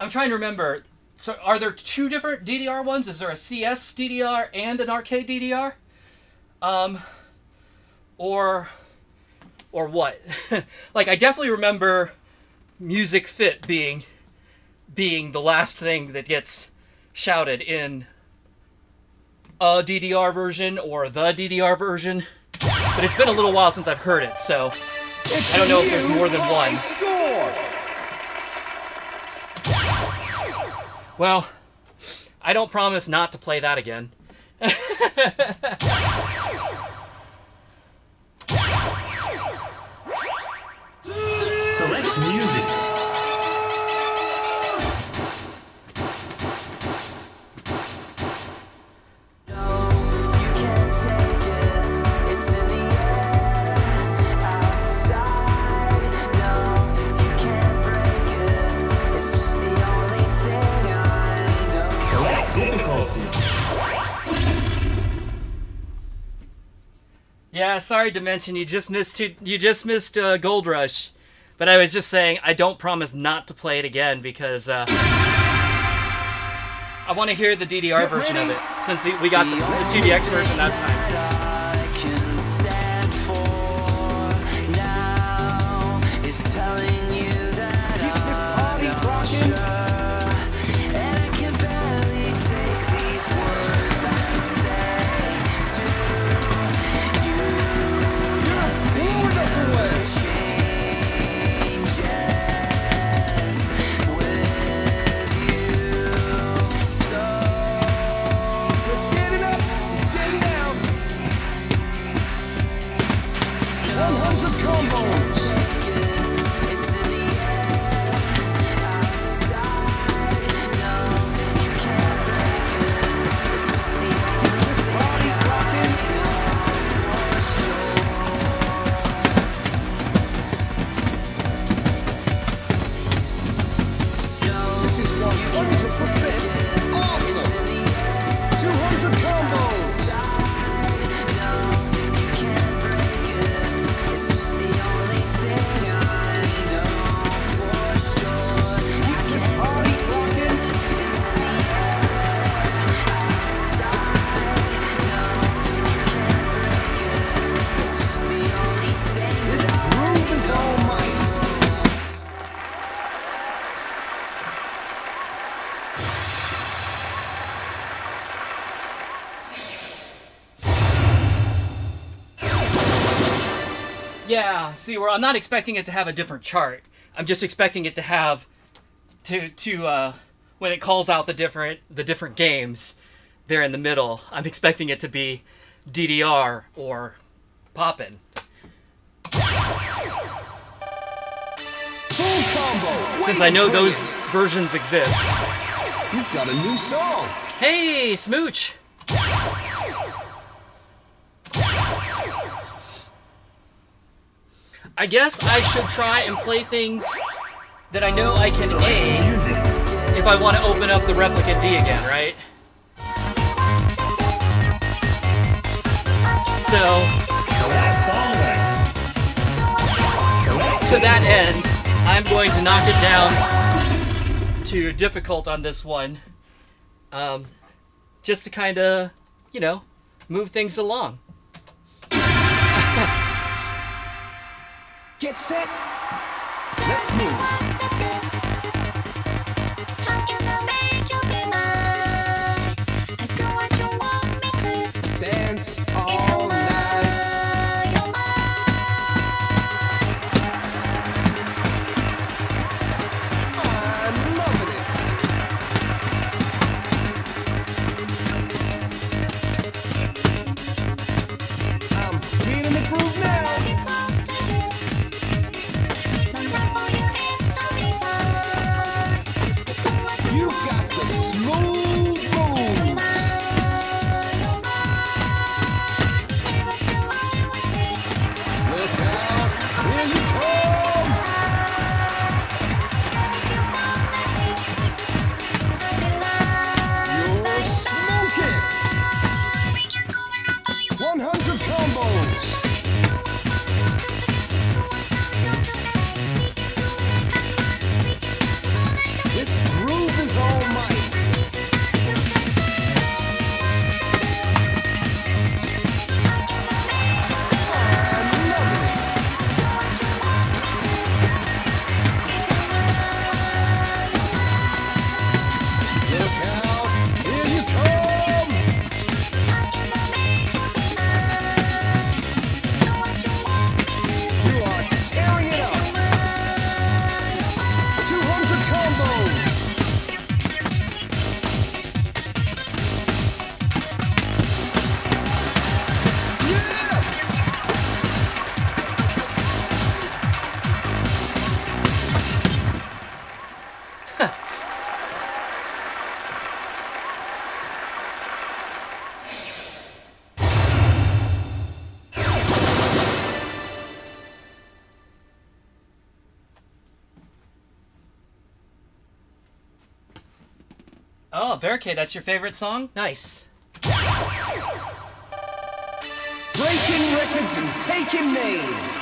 I'm trying to remember. So are there two different DDR ones? Is there a CS DDR and an arcade DDR? Or what? Like, I definitely remember Music Fit being the last thing that gets shouted in a DDR version or the DDR version. But it's been a little while since I've heard it, so I don't know if there's more than one. Well, I don't promise not to play that again. Select music. Select difficulty. Yeah, sorry, Dimension. You just missed Gold Rush. But I was just saying, I don't promise not to play it again because I want to hear the DDR version of it, since we got the 2DX version that time. combos. This body rocking. This is 100% awesome. 200 combos. Keep this party rocking. This groove is almighty. Yeah, see, where I'm not expecting it to have a different chart. I'm just expecting it to have when it calls out the different games there in the middle. I'm expecting it to be DDR or Poppin'. Full combo. Since I know those versions exist. You've got a new song. Hey, Smooch! I guess I should try and play things that I know I can A Music. if I want to open up the replicant D again, right? So, Select song length. Select to that end, I'm going to knock it down to difficult on this one. Just to kind of, move things along. Get set. Let's move. Dance all night. I'm loving it. I'm feeling the groove now. You got the smooth moves. Look out, here you come. You're smoking. 100 combos. This groove is almighty. I'm loving it. Look out, here you come. You are tearing it up. 200 combos. Yes! Oh, Barricade, that's your favorite song? Nice. Breaking records and taking names.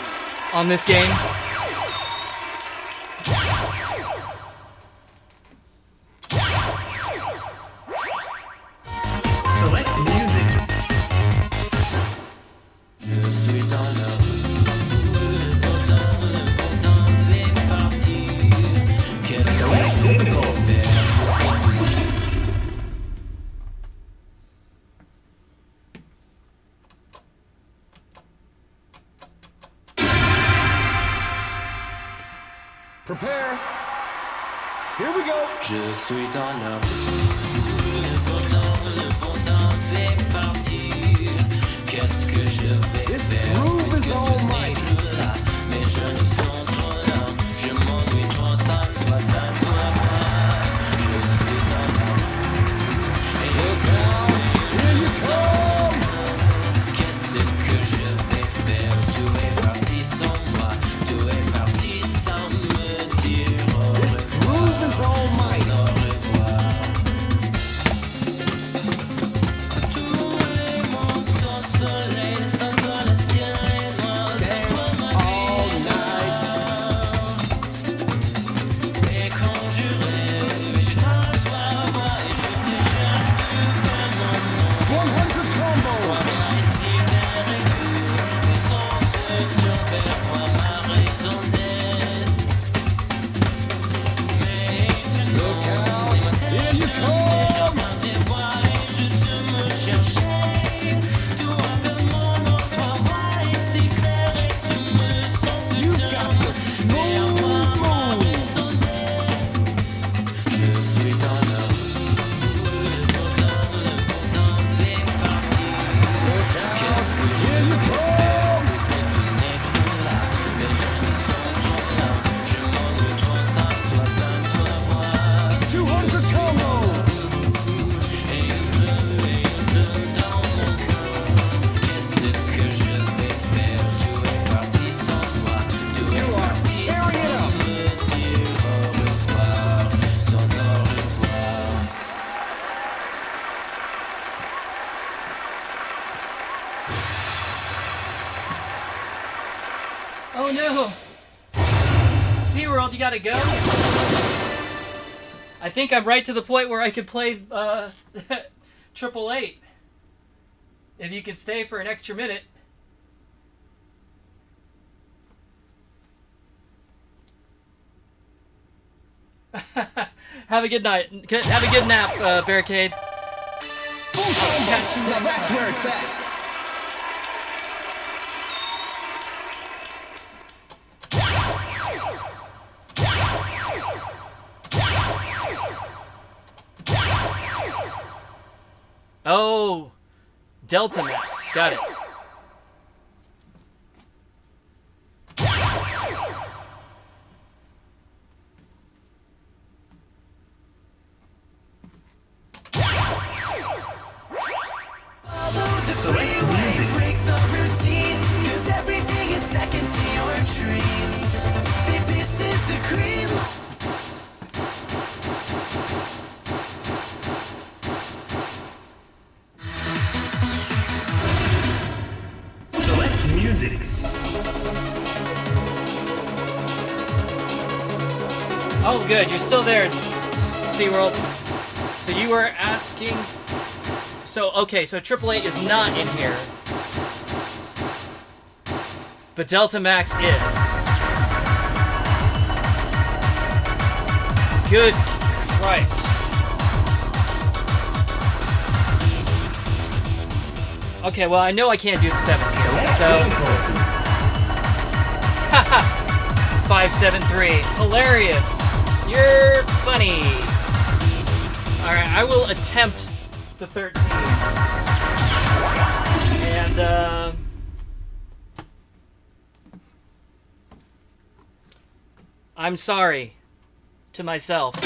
On this game? Select music. Select difficult. Prepare. Here we go. Je suis dans la rue, le bon temps est parti. Qu'est-ce que je vais This faire? groove is puisque tu n'es almighty. plus là? Oh no! SeaWorld, you gotta go? I think I'm right to the point where I could play Triple Eight. If you can stay for an extra minute. Have a good night. Have a good nap, Barricade. Now that's where it's at. Oh, Delta Max. Got it. Select music. Break the routine, 'cause everything is second to your dreams. This is the green light. Select music. Oh, good. You're still there, SeaWorld. So you were asking... So, okay, so Triple Eight is not in here. But Delta Max is. Good Christ. Okay, well, I know I can't do the 7th, so... Difficulty. Haha! 573. Hilarious. You're funny. Alright, I will attempt the 13. And, I'm sorry to myself.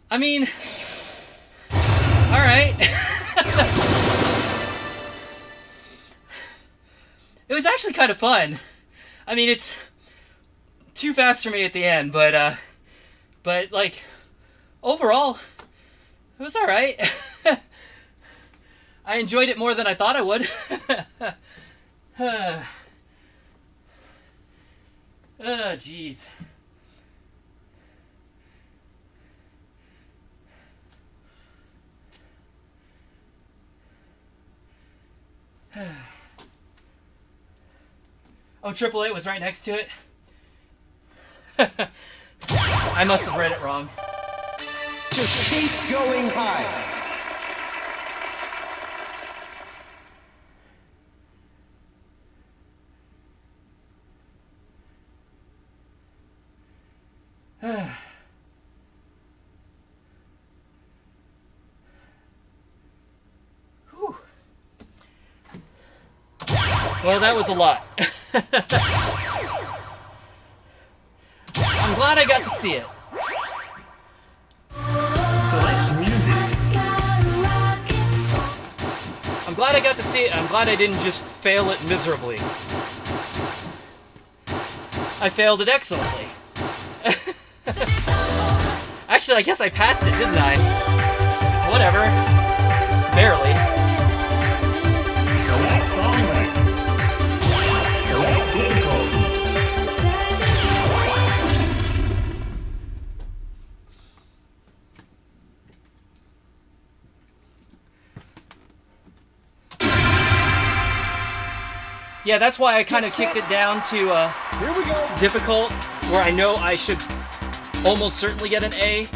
I mean, all right. It was actually kind of fun. I mean, it's too fast for me at the end, but like, overall, it was all right. I enjoyed it more than I thought I would. Oh, jeez. Oh, Triple Eight was right next to it? I must have read it wrong. Just keep going higher. Whew. Well, that was a lot. I'm glad I got to see it. Select music. I'm glad I got to see it. I'm glad I didn't just fail it miserably. I failed it excellently. Actually, I guess I passed it, didn't I? Whatever. Barely. Select song length. Select difficulty. Yeah, that's why I kind of kicked it down to Here we go. difficult, where I know I should almost certainly get an A,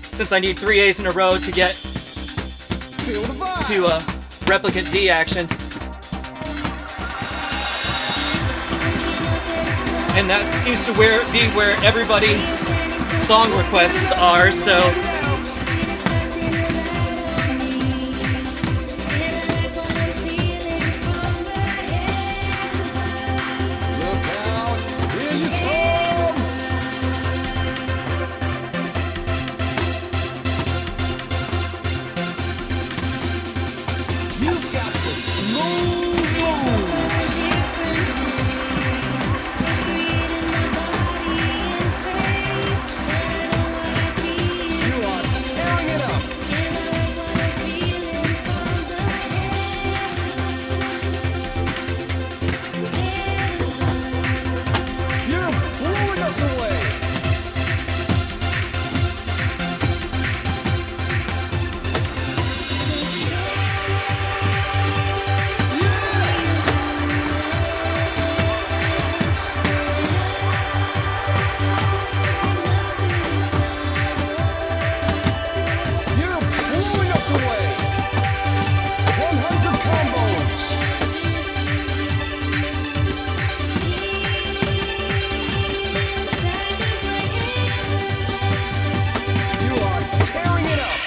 since I need 3 A's in a row to get Feel the vibe. to replicant D action. And that seems to be where everybody's song requests are, so Look out. Here you come. You've got the smooth moves. You are tearing it up. You're blowing us away. You're blowing us away. 100 combos. You are tearing it up.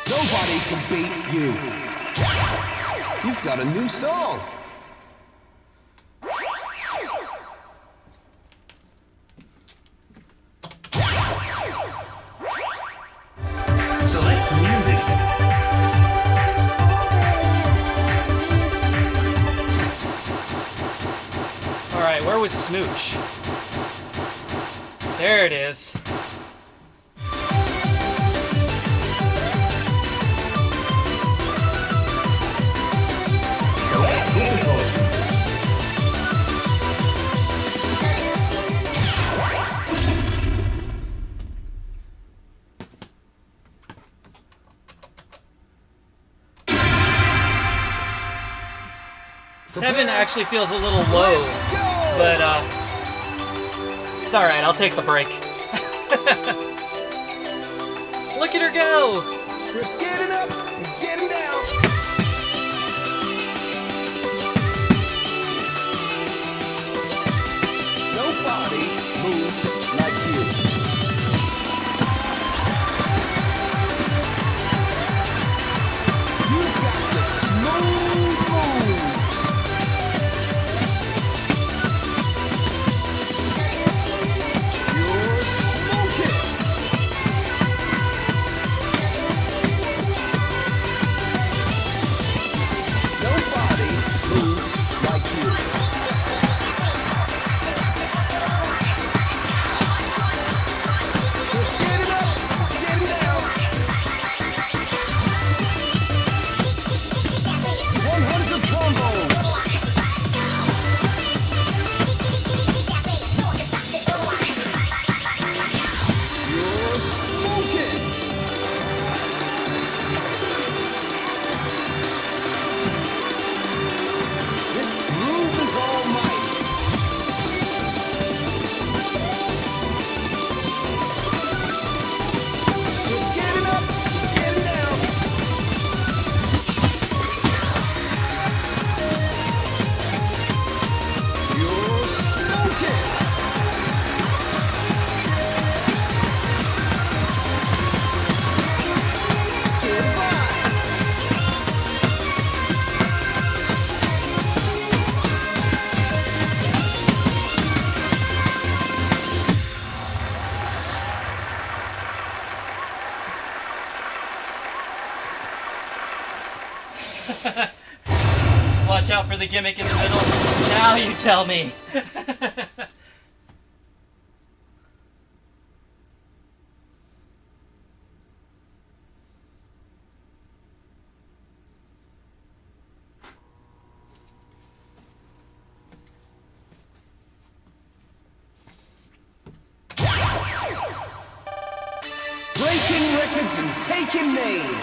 Nobody can beat you. You've got a new song. Select music. alright, where was Smooch? There it is. Select difficulty. Seven actually feels a little low, but it's alright, I'll take the break. Look at her go! We're getting up and getting down. Nobody moves like you. You've got the smooth moves. You're smoking. Nobody moves like you. out for the gimmick in the middle. Now you tell me. Breaking records and taking names.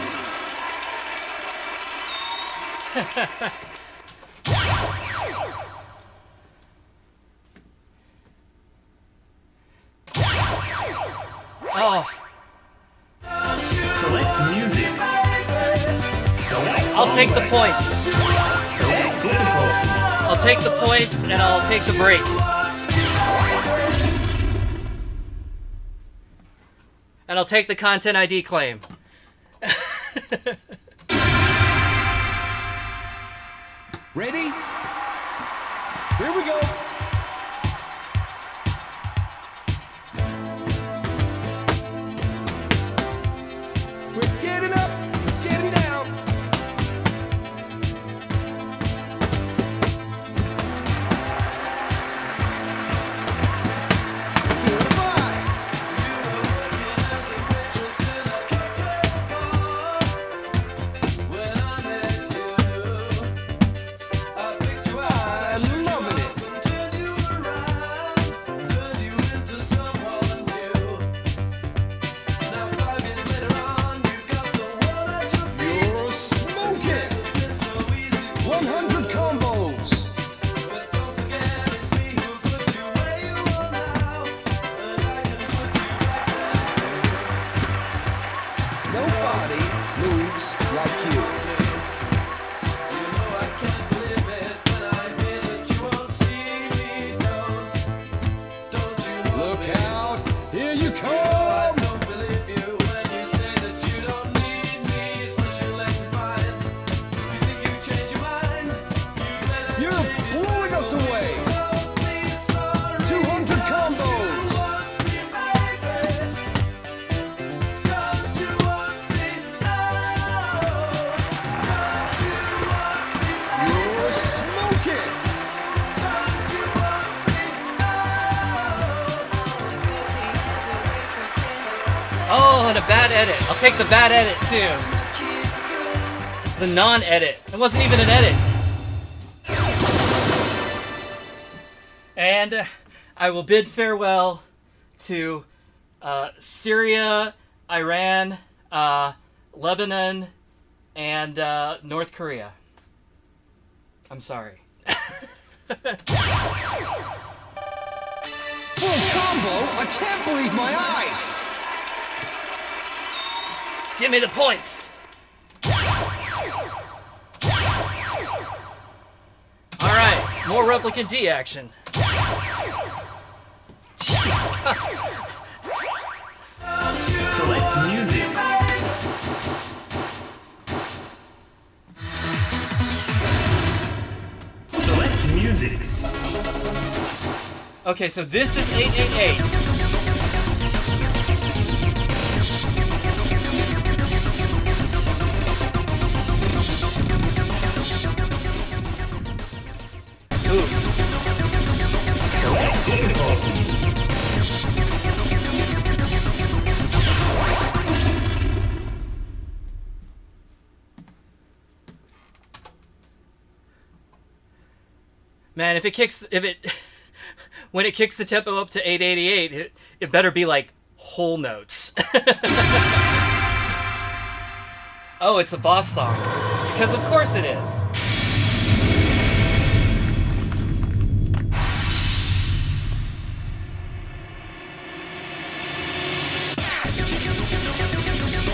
Oh, Select music. Select I'll take the song points. Select difficulty. I'll take the points and I'll take the break. And I'll take the content ID claim. Ready? Here we go. We're getting up, getting down. Feel the vibe. I'm loving it. You're smoking. 100 combos. Nobody moves like you. Look out, here you come. You're blowing us away. 200 combos. You're smoking. Oh, and a bad edit. I'll take the bad edit too. The non-edit. It wasn't even an edit. And I will bid farewell to Syria, Iran, Lebanon, and North Korea. I'm sorry. Full combo? I can't believe my eyes. Give me the points. All right, more Replicant D action. Jeez, God. Select music. Select music. Okay, so this is 888. Ooh. Select difficulty. Man, when it kicks the tempo up to 888, it better be like whole notes. Oh, it's a boss song. Because of course it is.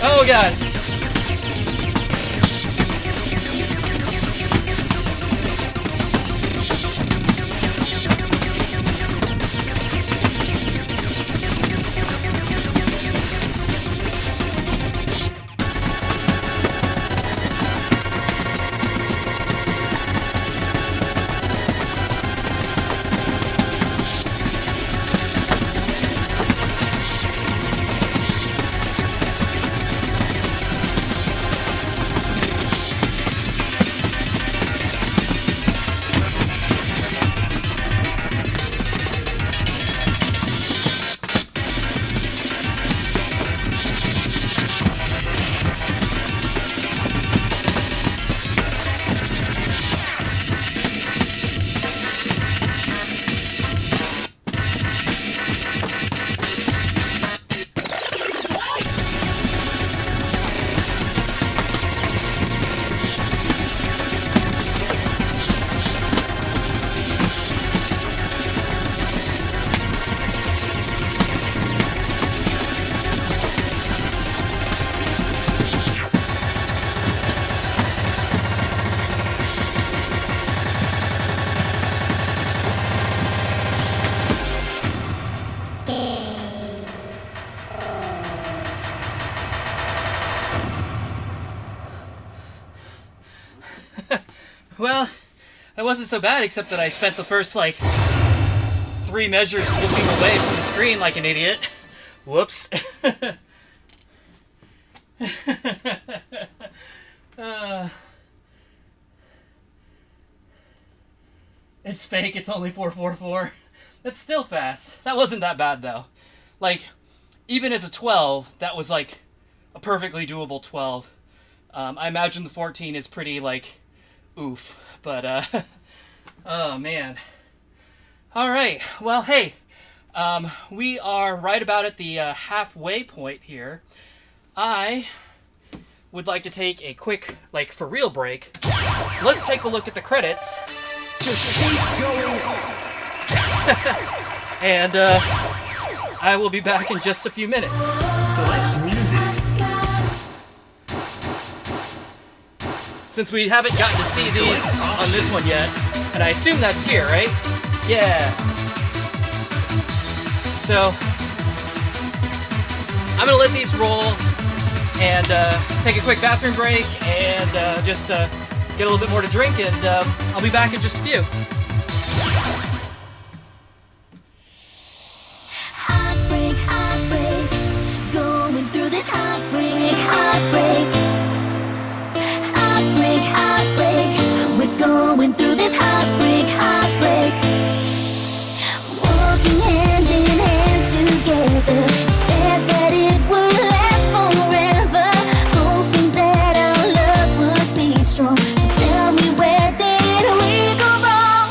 Oh god. Well, that wasn't so bad, except that I spent the first, like, 3 measures looking away from the screen like an idiot. Whoops. It's fake, it's only 444. That's still fast. That wasn't that bad, though. Like, even as a 12, that was, like, a perfectly doable 12. I imagine the 14 is pretty, like, oof. But, oh, man. Alright, well, hey. We are right about at the halfway point here. I would like to take a quick, like, for real break. Let's take a look at the credits. Just keep going. And, I will be back in just a few minutes. Select music. Since we haven't gotten to see these on this one yet, and I assume that's here, right? Yeah. So, I'm gonna let these roll and take a quick bathroom break and just get a little bit more to drink, and I'll be back in just a few. Heartbreak, heartbreak, going through this heartbreak, heartbreak. Heartbreak, heartbreak, we're going through this heartbreak, heartbreak. Walking hand in hand together, you said that it would last forever, hoping that our love would be strong. So tell me, where did we go wrong?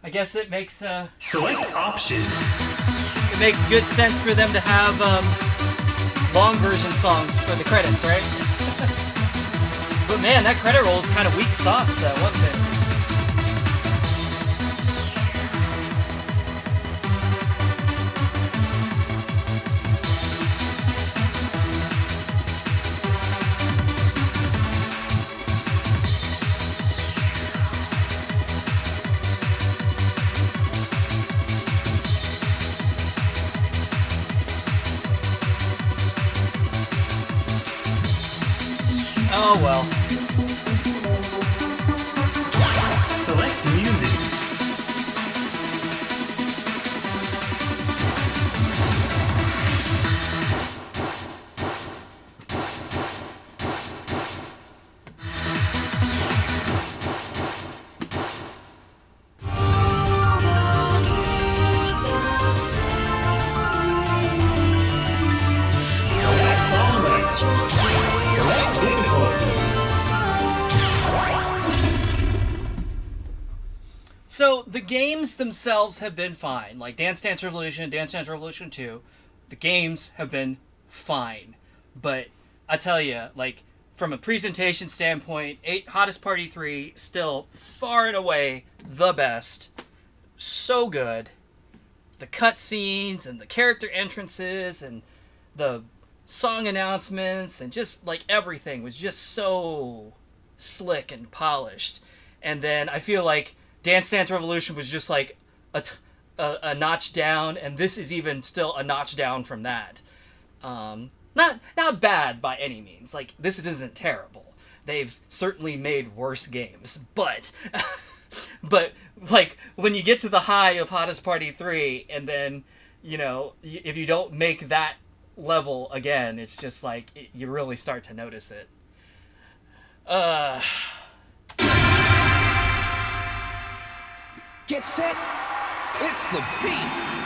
I guess it makes Select options. it makes good sense for them to have long version songs for the credits, right? But man, that credit roll is kind of weak sauce, though, wasn't it? Oh well. Select music. Select song range. Select difficulty. So the games themselves have been fine. Like Dance Dance Revolution, Dance Dance Revolution 2, the games have been fine. But I tell you, like from a presentation standpoint, Hottest Party 3 still far and away the best. So good. The cutscenes and the character entrances and the song announcements and just like everything was just so slick and polished. And then I feel like Dance Dance Revolution was just like a notch down, and this is even still a notch down from that. Not bad by any means. Like, this isn't terrible. They've certainly made worse games, but like when you get to the high of Hottest Party 3, and then if you don't make that level again, it's just like you really start to notice it. Get set. It's the beat.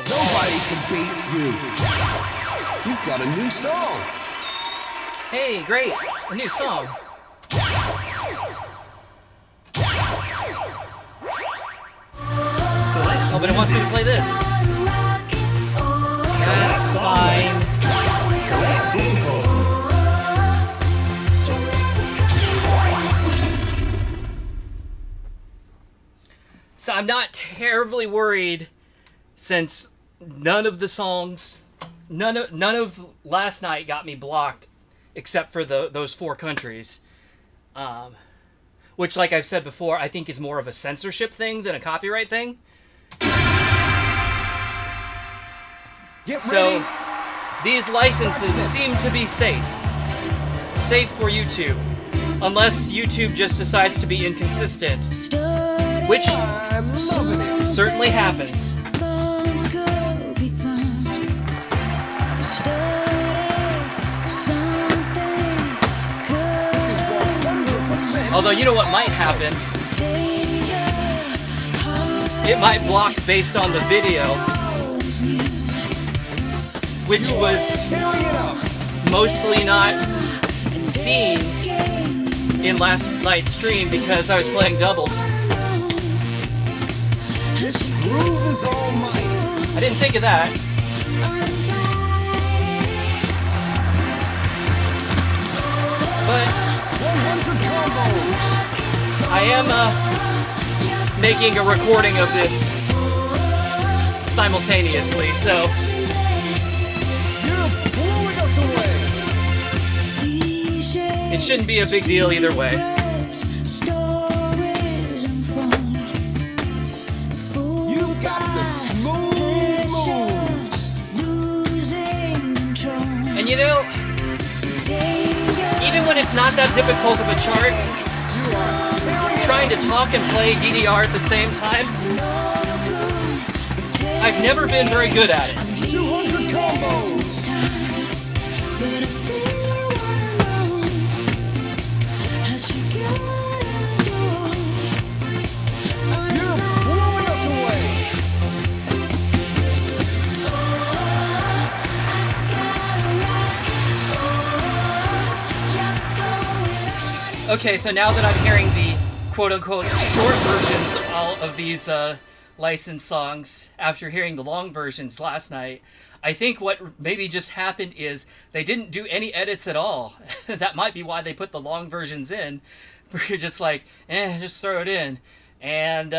Nobody can beat you. You've got a new song. Hey, great! A new song. Oh, but it wants me to play this. That's fine. Select info. So I'm not terribly worried since none of the songs, none of last night got me blocked except for those 4 countries. Which, like I've said before, I think is more of a censorship thing than a copyright thing. So, these licenses seem to be safe. Safe for YouTube. Unless YouTube just decides to be inconsistent. Which certainly happens. Although, you know what might happen? It might block based on the video, which was mostly not seen in last night's stream because I was playing doubles. I didn't think of that. But I am making a recording of this simultaneously, so it shouldn't be a big deal either way. You got the smooth moves. And you know, even when it's not that difficult of a chart, trying to talk and play Dee Dee Arr at the same time, I've never been very good at it. 200 combos. You're blowing us away. Okay, so now that I'm hearing the quote-unquote short versions of all of these licensed songs, after hearing the long versions last night, I think what maybe just happened is they didn't do any edits at all. That might be why they put the long versions in. You're just like, just throw it in. And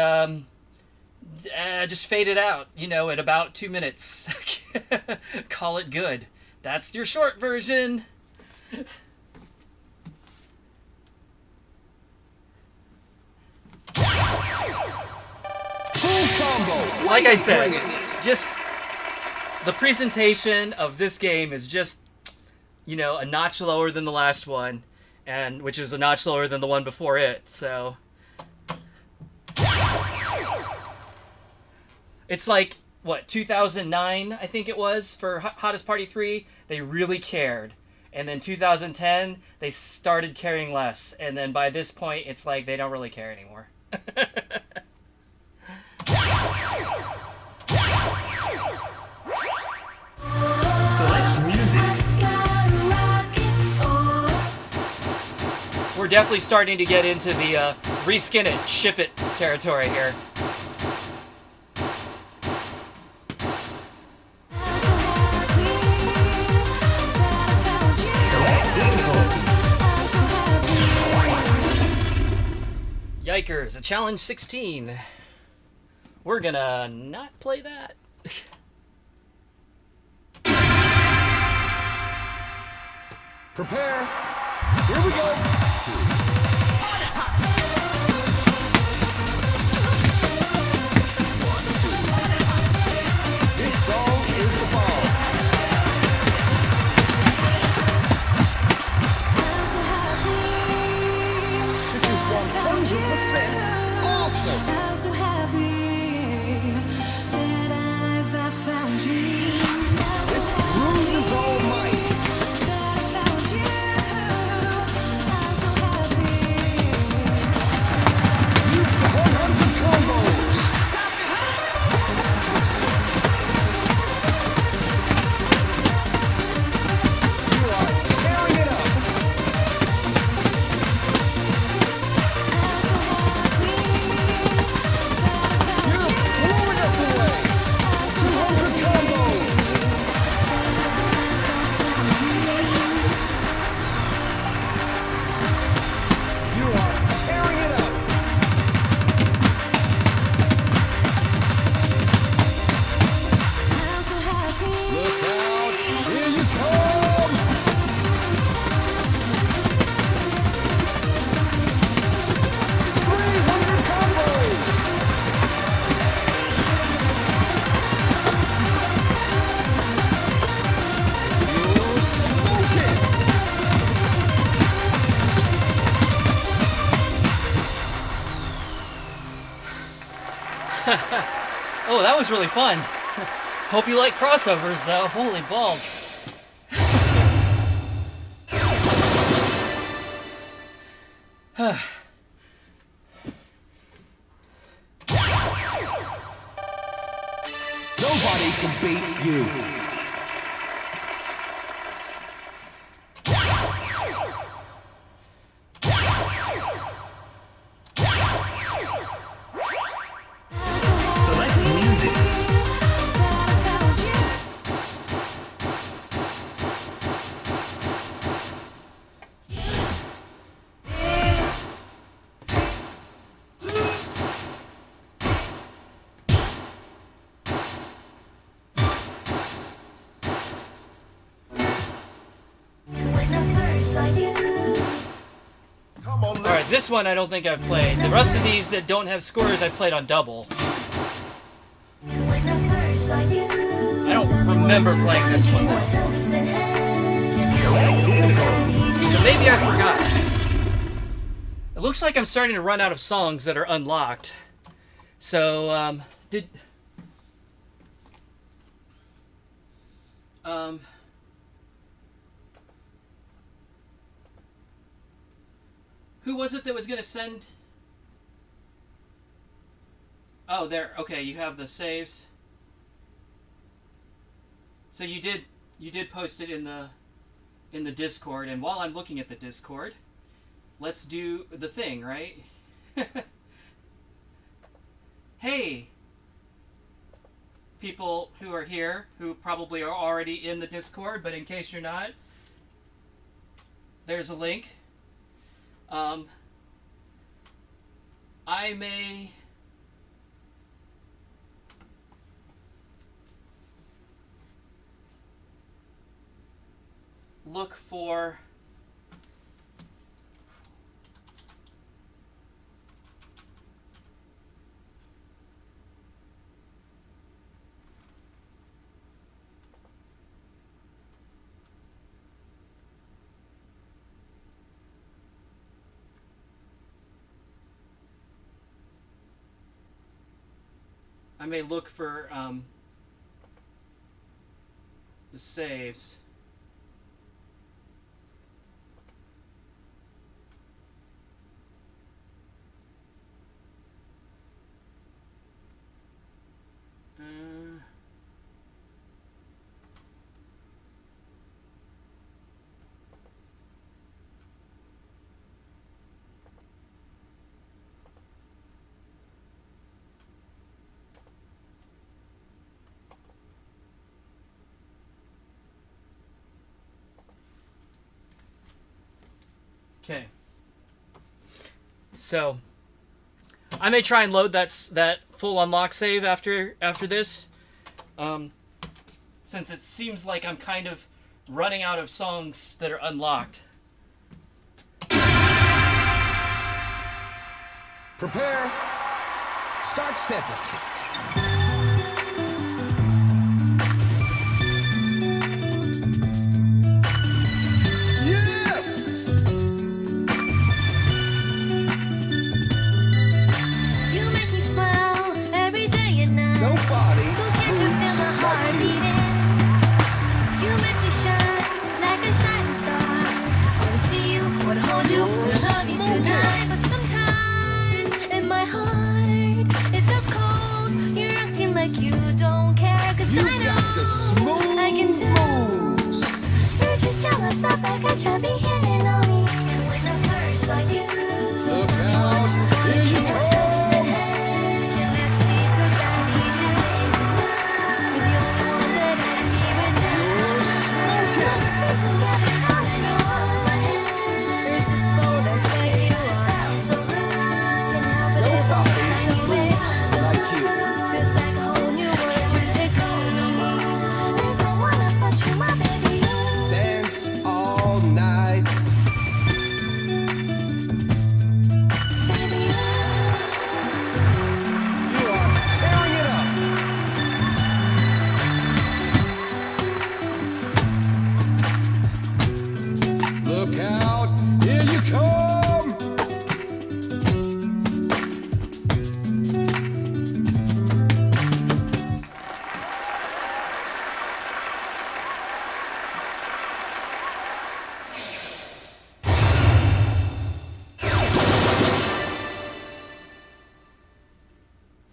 just fade it out, you know, at about 2 minutes. Call it good. That's your short version. Like I said, just the presentation of this game is just, you know, a notch lower than the last one, and which is a notch lower than the one before it. So it's like what, 2009 I think it was for Hottest Party 3. They really cared, and then 2010 they started caring less, and then by this point it's like they don't really care anymore. Select music. We're definitely starting to get into the reskin it, ship it territory here. Select difficulty. Yikers, a challenge 16. We're gonna not play that. Prepare. Here we go. This song is the ball. This is 100% awesome. So happy that I've found you. This groove is almighty. Oh, that was really fun. Hope you like crossovers, though. Holy balls. Nobody can beat you. Select music. Come on, Alright, this one I don't think I've played. The rest of these that don't have scores I played on double. I don't remember playing this one though. Select difficulty. But maybe I forgot. It looks like I'm starting to run out of songs that are unlocked. So, who was it that was going to send? Oh, there. Okay, you have the saves. So you did post it in the Discord, and while I'm looking at the Discord, let's do the thing, right? Hey, people who are here, who probably are already in the Discord, but in case you're not, there's a link. I may look for the saves. Okay. So I may try and load that full unlock save after this, since it seems like I'm kind of running out of songs that are unlocked. prepare, start stepping. Yes! You make me smile every day and night. Nobody So can't you feel moves my heart like you. beating? You make me shine like a shining star. Wanna see you, wanna hold you, wanna love you tonight. But sometimes in my heart it feels cold. You're acting like you don't care. 'Cause You I know got the smooth I can tell. moves. You're just jealous of that 'cause you're be hitting on me. And when I first saw you, Look out, here you I come. said, hey, can't let you leave 'cause I need you tonight. You're the only one that I see with just You're smoking. sweet together all in my head. Irresistible, that's why you just feel so right. Can't help it if I'm Nobody staring you in. moves like you. Feels like a whole new world you're taking me. There's no one else but you, my baby. Dance all night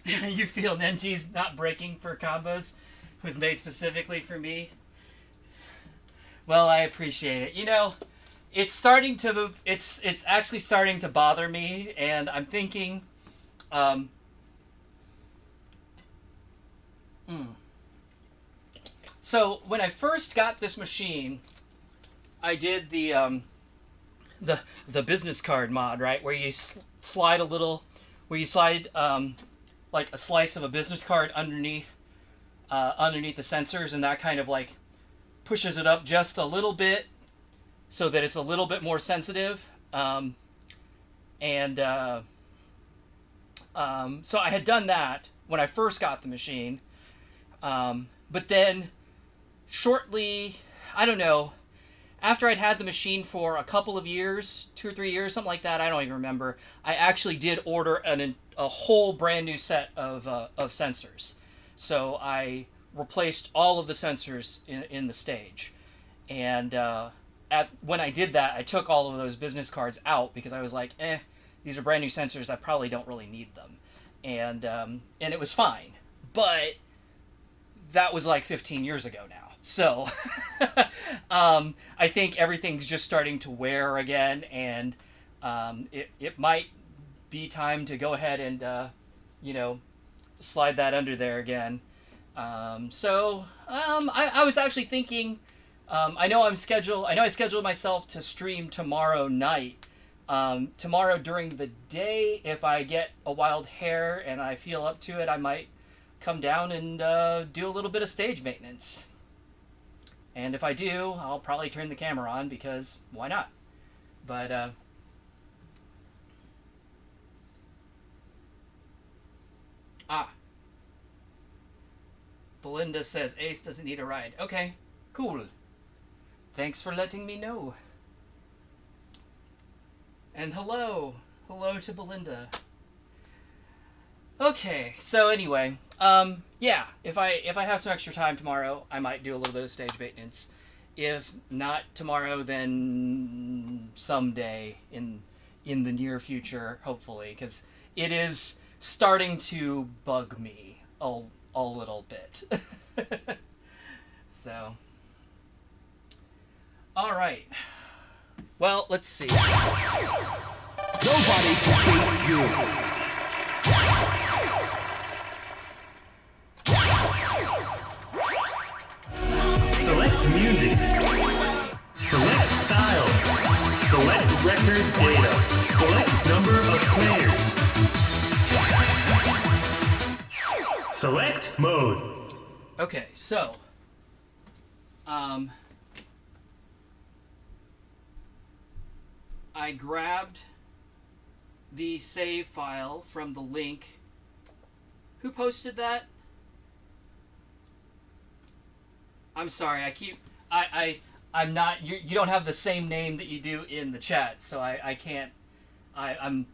You feel Nenji's not breaking for combos, was made specifically for me. Well, I appreciate it. You know, it's actually starting to bother me, and I'm thinking, So when I first got this machine, I did the business card mod, right, where you slide a little, where you slide like a slice of a business card underneath the sensors, and that kind of like pushes it up just a little bit so that it's a little bit more sensitive. So I had done that when I first got the machine, but then shortly, I don't know, after I'd had the machine for a couple of years, 2 or 3 years, something like that, I don't even remember, I actually did order a whole brand new set of sensors. So I replaced all of the sensors in the stage. And when I did that, I took all of those business cards out because I was like, these are brand new sensors, I probably don't really need them. And it was fine. But that was like 15 years ago now. So I think everything's just starting to wear again, and it might be time to go ahead and slide that under there again. I was actually thinking, I know I scheduled myself to stream tomorrow night. Tomorrow during the day, if I get a wild hair and I feel up to it, I might come down and do a little bit of stage maintenance. And if I do, I'll probably turn the camera on because why not? But Belinda says Ace doesn't need a ride. Okay, cool. Thanks for letting me know. And hello to Belinda. Okay, so anyway, yeah, if I have some extra time tomorrow, I might do a little bit of stage maintenance. If not tomorrow, then someday in the near future, hopefully, because it is starting to bug me a little bit. So, all right. Well, let's see. Nobody can beat you. Select music. Select style. Select record data. Select number of players. Select mode. Okay, so, I grabbed the save file from the link. Who posted that? I'm sorry, I'm not, you don't have the same name that you do in the chat, so I can't, I'm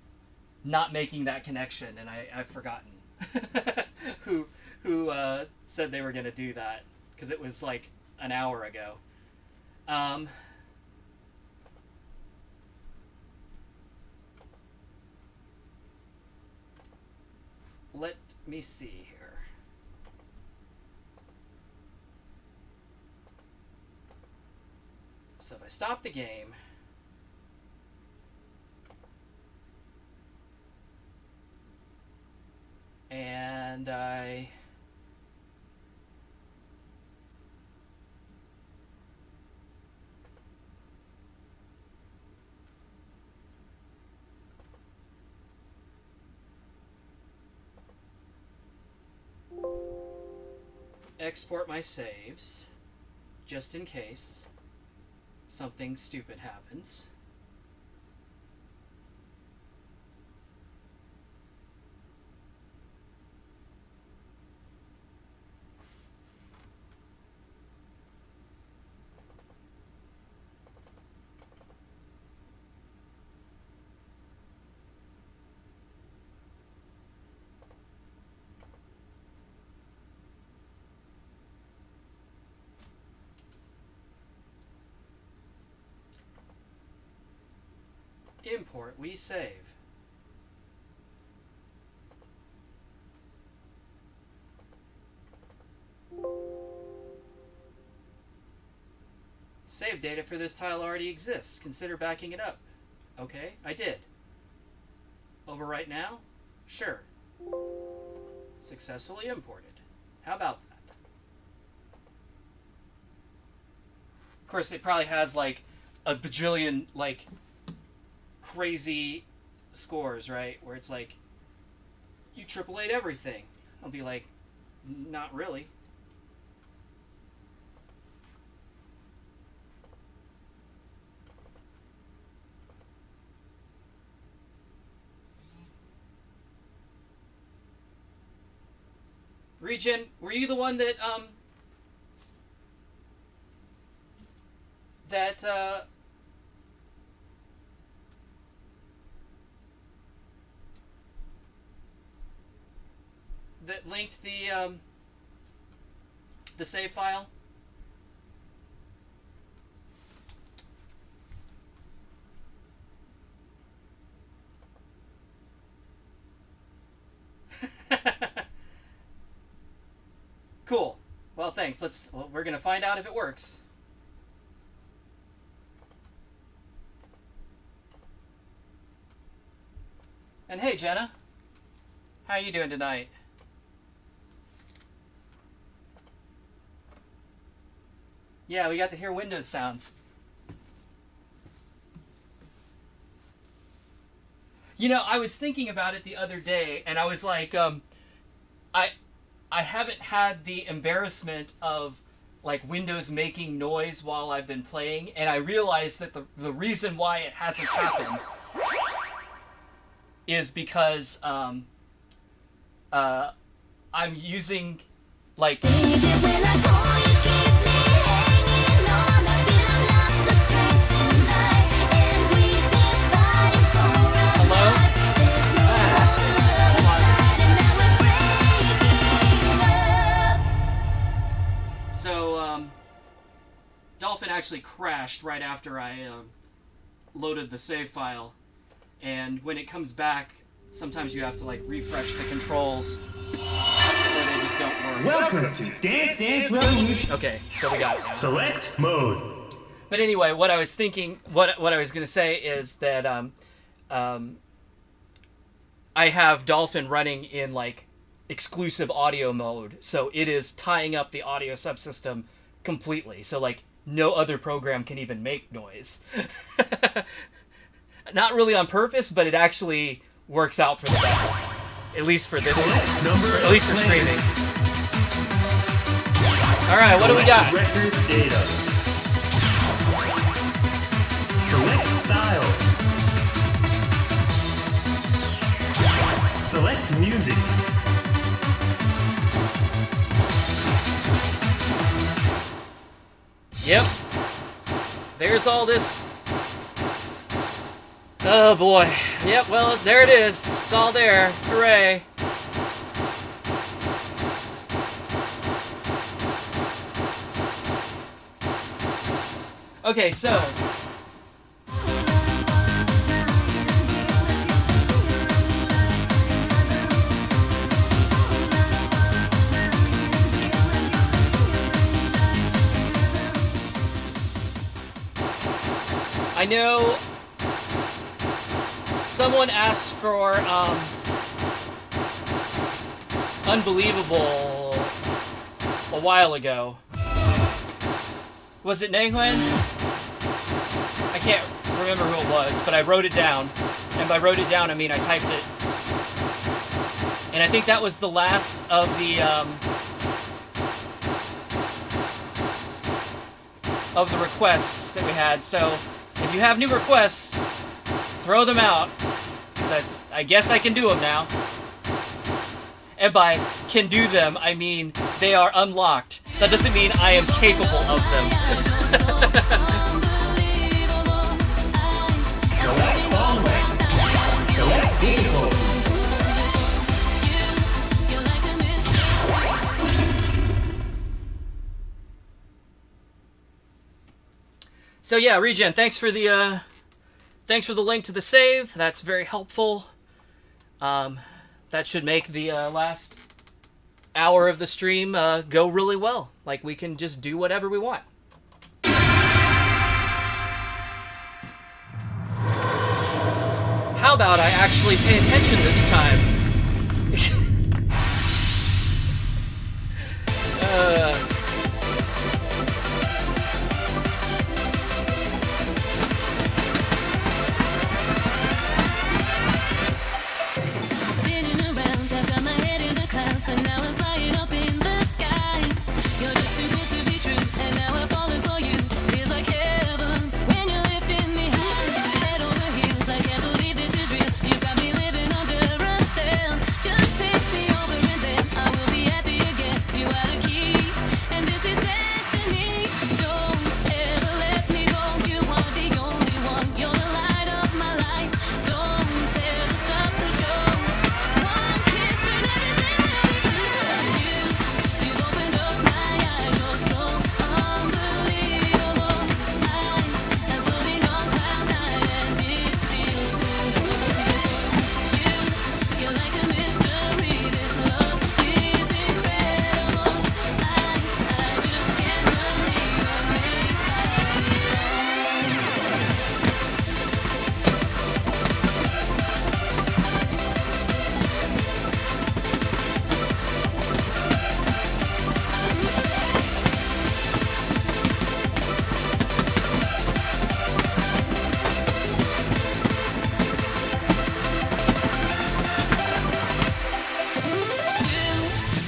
not making that connection, and I've forgotten who said they were going to do that, because it was like an hour ago. Let me see here. So if I stop the game, and I export my saves, just in case something stupid happens. Import, we save. Save data for this tile already exists. Consider backing it up. Okay, I did. Overwrite now? Sure. Successfully imported. How about that? Of course, it probably has like a bajillion like crazy scores, right? Where it's like you AAA'd everything. I'll be like, not really. Regen, were you the one that that linked the save file? Cool. Well, thanks. We're gonna find out if it works. And hey, Jenna, how you doing tonight? Yeah, we got to hear Windows sounds. You know, I was thinking about it the other day, and I was like, I haven't had the embarrassment of like Windows making noise while I've been playing, and I realized that the reason why it hasn't happened is because I'm using like So, Dolphin actually crashed right after I loaded the save file, and when it comes back, sometimes you have to like refresh the controls, or they just don't work. Welcome to Dance Dance Revolution. Okay, so we got it now. Select mode. But anyway, what I was thinking, what I was gonna say is that I have Dolphin running in like exclusive audio mode, so it is tying up the audio subsystem completely, so like no other program can even make noise. Not really on purpose, but it actually works out for the best, at least for this, at least for streaming. All right, what do we got? Record data. Select style. Select music. Yep. There's all this. Oh boy. Yep, well, there it is. It's all there. Hooray. Okay, so. I know someone asked for Unbelievable a while ago. Was it Nehuen? I can't remember who it was, but I wrote it down. And by wrote it down, I mean I typed it. And I think that was the last of the requests that we had. So if you have new requests, throw them out. 'Cause I guess I can do them now. And by can do them, I mean they are unlocked. That doesn't mean I am capable of them. Select song length. Select vehicle. So yeah, Regen, thanks for the link to the save. That's very helpful. That should make the last hour of the stream go really well. Like we can just do whatever we want. How about I actually pay attention this time? Spinning around, I've got my head in the clouds, and now I'm flying up in the sky. You're just too good to be true, and now I'm falling for you. Feels like heaven when you're lifting me high. Head over heels, I can't believe this is real. You got me living under a spell. Just take me over and then I will be happy again. You are the key, and this is destiny. Don't ever let me go. You are the only one. You're the light of my life. Don't ever stop the show. One kiss and everything will be good. You've opened up my eyes. You're so unbelievable. I am floating on cloud nine, and it feels so good. You're like a mystery. This love is incredible. I just can't believe I'm amazed by it all.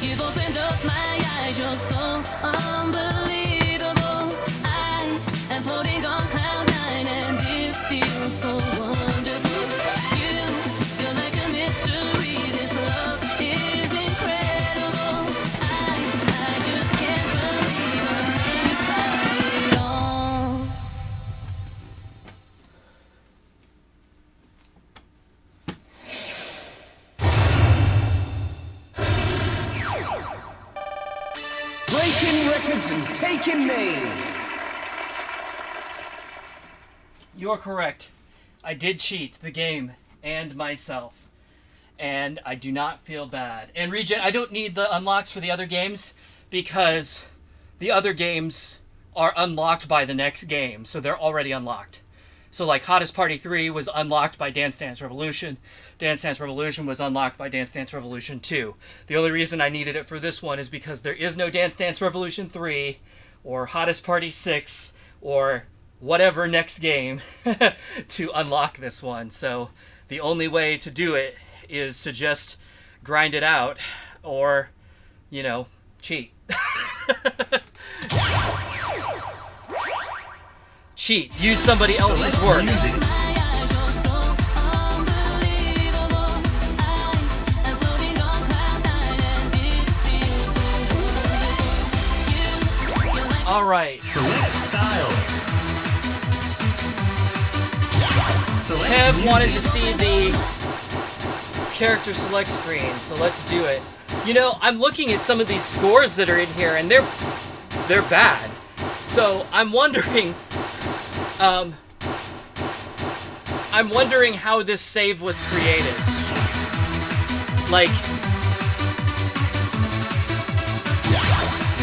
You've opened up my eyes, you're so unbelievable. I am floating on cloud nine, and it feels so wonderful. You're like a mystery. This love is incredible. I just can't believe I'm amazed by it all. Breaking records and taking names. You're correct. I did cheat the game and myself. And I do not feel bad. And Regen, I don't need the unlocks for the other games because the other games are unlocked by the next game. So they're already unlocked. So like Hottest Party 3 was unlocked by Dance Dance Revolution. Dance Dance Revolution was unlocked by Dance Dance Revolution 2. The only reason I needed it for this one is because there is no Dance Dance Revolution 3 or Hottest Party 6 or whatever next game to unlock this one. So the only way to do it is to just grind it out or, you know, cheat. Cheat. Use somebody else's work. My eyes, you're so unbelievable. I am floating on cloud nine, and it feels so wonderful. You're like Alright. Select style. Select Kev music. wanted to see the character select screen, so let's do it. You know, I'm looking at some of these scores that are in here, and they're bad. So I'm wondering how this save was created. Like,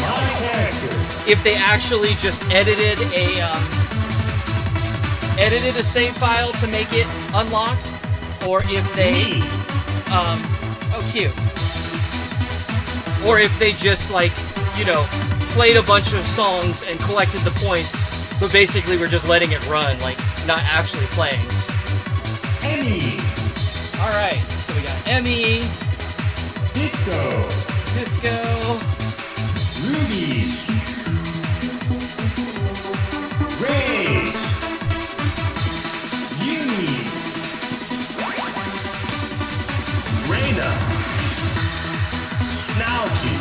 My character. if they actually just edited a save file to make it unlocked, or if they Me. oh cute, or if they just, like, you know, played a bunch of songs and collected the points, but basically were just letting it run, like not actually playing. Emmy. All right, so we got Emmy, Disco. Disco, Ruby. Rage. Yumi. Reina. Naoki.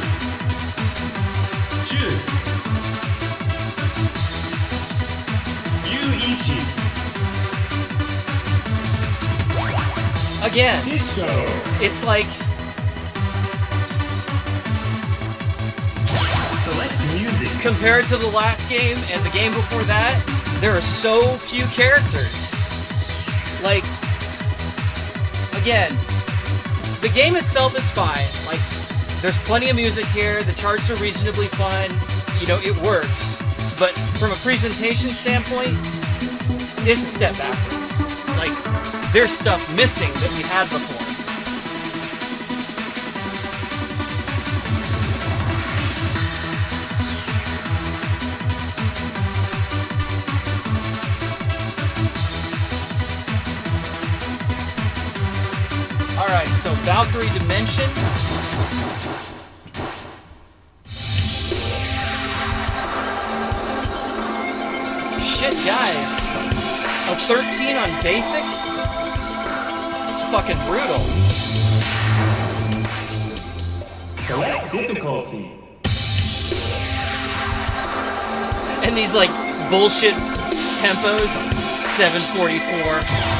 Ju. Yuichi. again. Disco. It's like, Select music. compared to the last game and the game before that, there are so few characters. Like, again, the game itself is fine. Like, there's plenty of music here, the charts are reasonably fun, you know, it works. But from a presentation standpoint, it's a step backwards. Like, there's stuff missing that we had before. Alright, so Valkyrie Dimension. Shit, guys. A 13 on basic? It's fucking brutal. Select difficulty. And these, like, bullshit tempos. 744.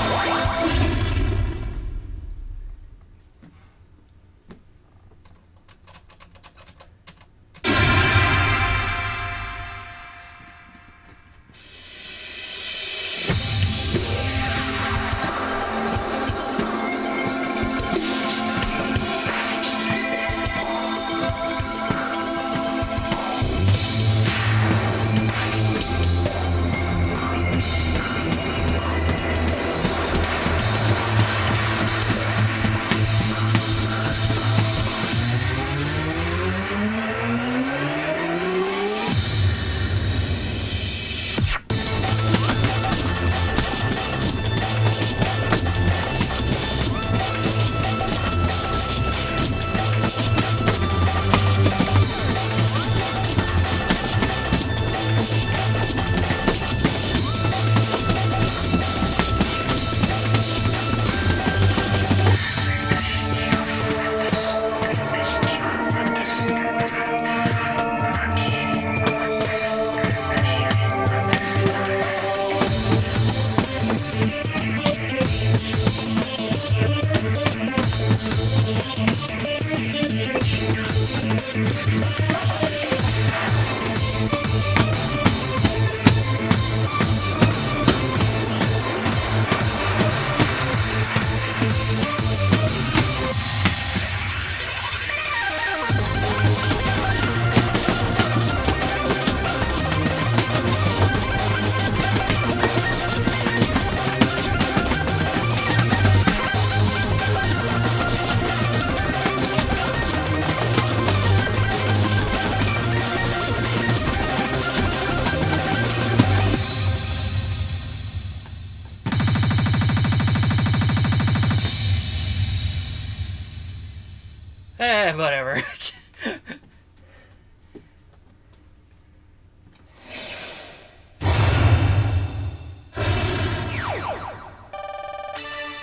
Whatever.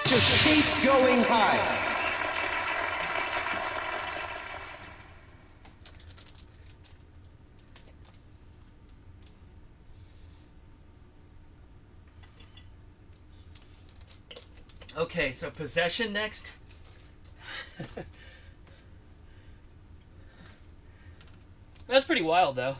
Just keep going high. Okay, so Possession next. That's pretty wild, though.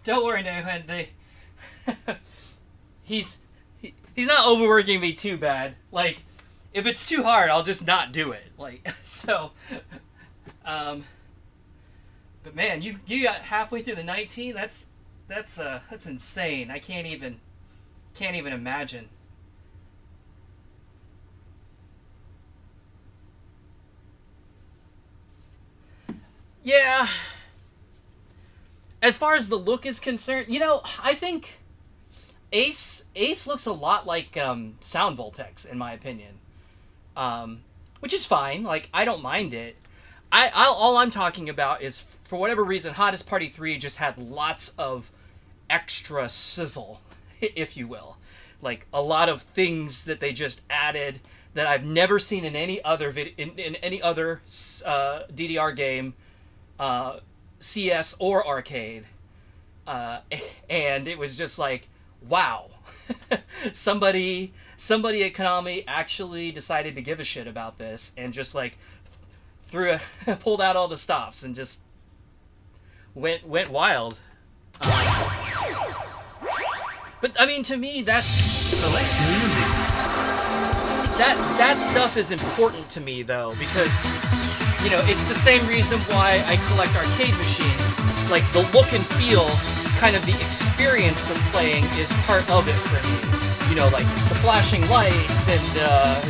Don't worry, Nathan. He's not overworking me too bad. Like, if it's too hard, I'll just not do it. Like, so, but man, you got halfway through the 19. That's insane. I can't even imagine. Yeah. As far as the look is concerned, you know, I think Ace looks a lot like Sound Voltex, in my opinion. Which is fine. Like, I don't mind it. All I'm talking about is, for whatever reason, Hottest Party 3 just had lots of extra sizzle, if you will. Like, a lot of things that they just added that I've never seen in any other in any other DDR game, CS or arcade. And it was just like, wow. somebody at Konami actually decided to give a shit about this and just like pulled out all the stops and just went wild. But I mean, to me, that's Select music. that stuff is important to me though, because you know it's the same reason why I collect arcade machines. Like the look and feel, kind of the experience of playing is part of it for me. You know, like the flashing lights and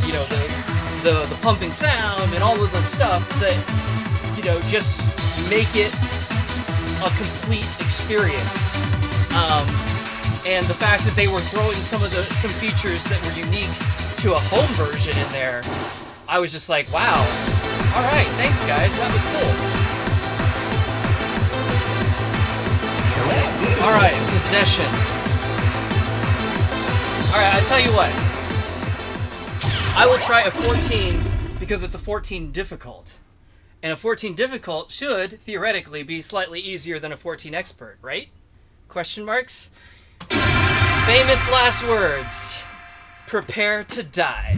you know the pumping sound and all of the stuff that you know just make it a complete experience. And the fact that they were throwing some features that were unique to a home version in there, I was just like, wow. All right, thanks guys, that was cool. Select All right, possession. All right, I tell you what. I will try a 14 because it's a 14 difficult. And a 14 difficult should, theoretically, be slightly easier than a 14 expert, right? Question marks? Famous last words. Prepare to die.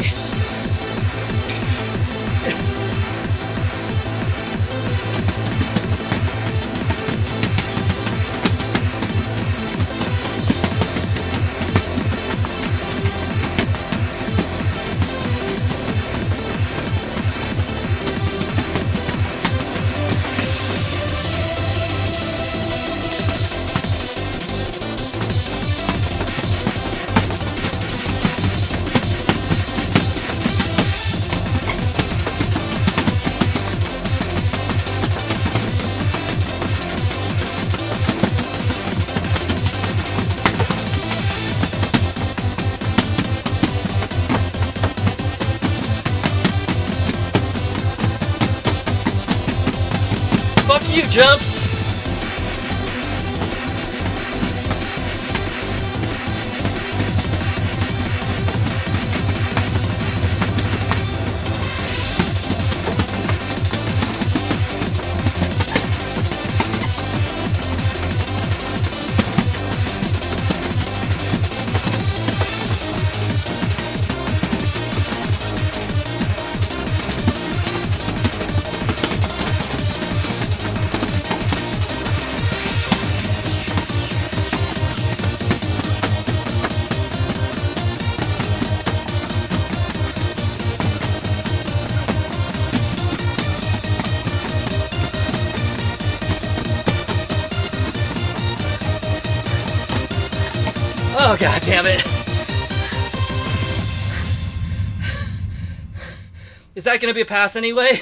Fuck you, Jumps! Oh, god damn it. Is that gonna be a pass anyway?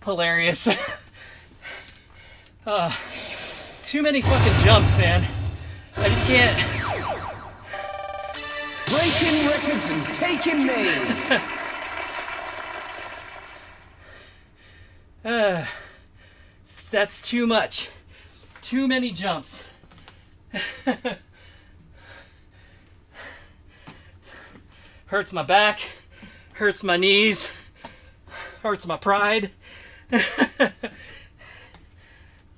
Hilarious. Too many fucking jumps, man. I just can't. Breaking records and taking names. That's too much. Too many jumps. Hurts my back, hurts my knees, hurts my pride.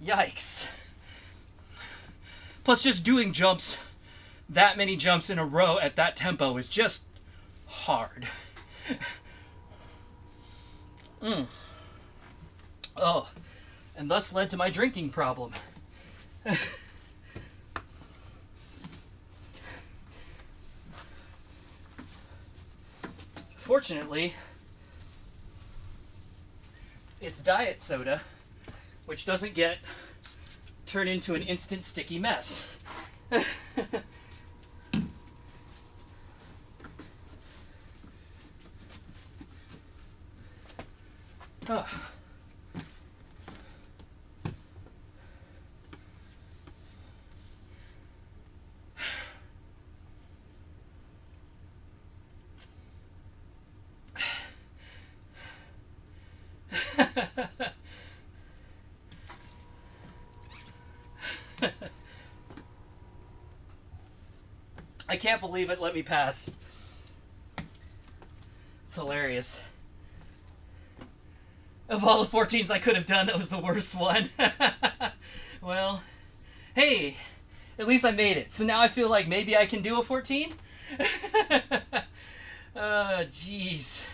Yikes. Plus, just doing jumps, that many jumps in a row at that tempo is just hard. Oh, and thus led to my drinking problem. Fortunately, it's diet soda, which doesn't get turned into an instant sticky mess. Oh. I can't believe it let me pass. It's hilarious. Of all the 14s I could have done, that was the worst one. Well, hey, at least I made it. So now I feel like maybe I can do a 14? Oh, jeez.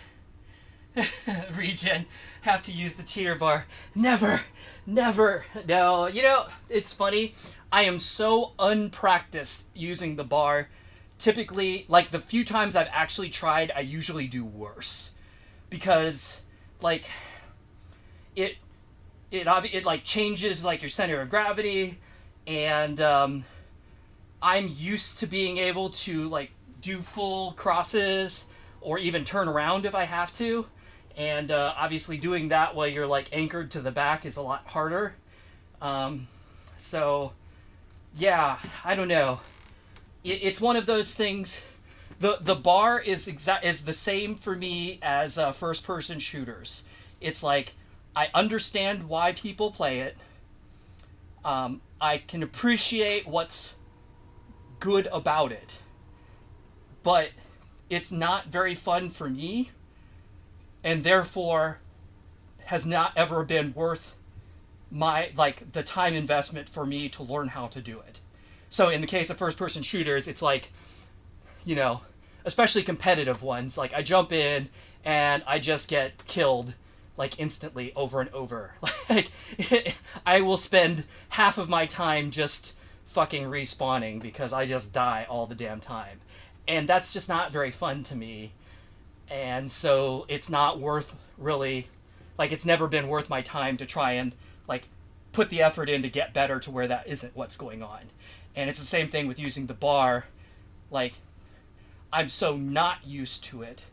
Regen, have to use the cheater bar. Never, never. No, you know, it's funny. I am so unpracticed using the bar. Typically, like, the few times I've actually tried, I usually do worse. Because, like, it like, changes, like, your center of gravity, and, I'm used to being able to, like, do full crosses, or even turn around if I have to. And, obviously doing that while you're, like, anchored to the back is a lot harder. So, yeah, I don't know. It's one of those things. The bar is the same for me as first-person shooters. It's like, I understand why people play it. I can appreciate what's good about it, but it's not very fun for me, and therefore has not ever been worth my, like, the time investment for me to learn how to do it. So in the case of first-person shooters, it's like, you know, especially competitive ones, like, I jump in and I just get killed, like, instantly over and over. Like, I will spend half of my time just fucking respawning because I just die all the damn time. And that's just not very fun to me. And so it's not worth, really, like, it's never been worth my time to try and, like, put the effort in to get better to where that isn't what's going on. And it's the same thing with using the bar. Like, I'm so not used to it,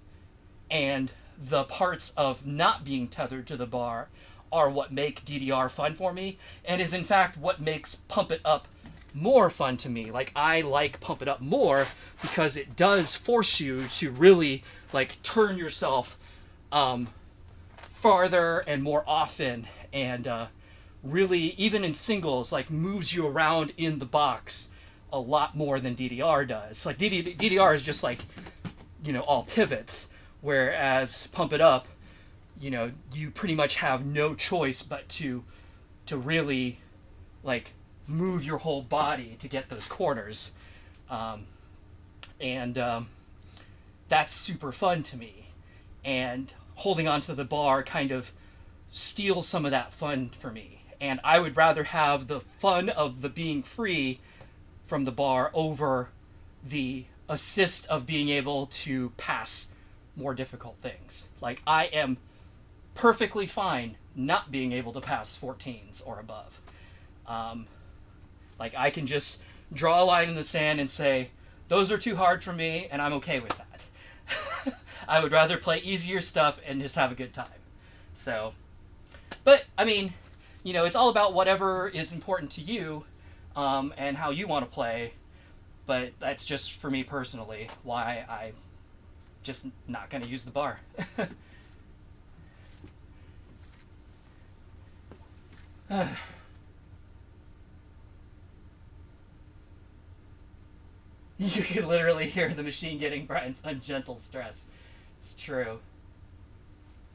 and the parts of not being tethered to the bar are what make DDR fun for me, and is in fact what makes Pump It Up more fun to me. Like, I like Pump It Up more because it does force you to really, like, turn yourself farther and more often, and really, even in singles, like, moves you around in the box a lot more than DDR does. Like, DDR is just, like, you know, all pivots, whereas Pump It Up, you know, you pretty much have no choice but to really, like, move your whole body to get those corners. That's super fun to me. And holding onto the bar kind of steals some of that fun for me. And I would rather have the fun of the being free from the bar over the assist of being able to pass more difficult things. Like, I am perfectly fine not being able to pass 14s or above. Like, I can just draw a line in the sand and say, those are too hard for me, and I'm okay with that. I would rather play easier stuff and just have a good time. So, but, I mean, you know, it's all about whatever is important to you, and how you want to play. But that's just, for me personally, why I'm just not going to use the bar. You can literally hear the machine getting Brian's ungentle stress. It's true.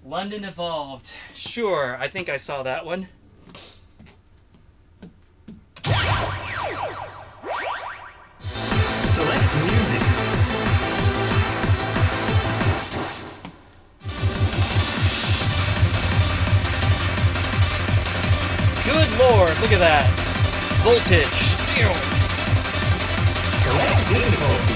London Evolved. Sure, I think I saw that one. Select music. Good lord, look at that. Voltage. Select difficulty.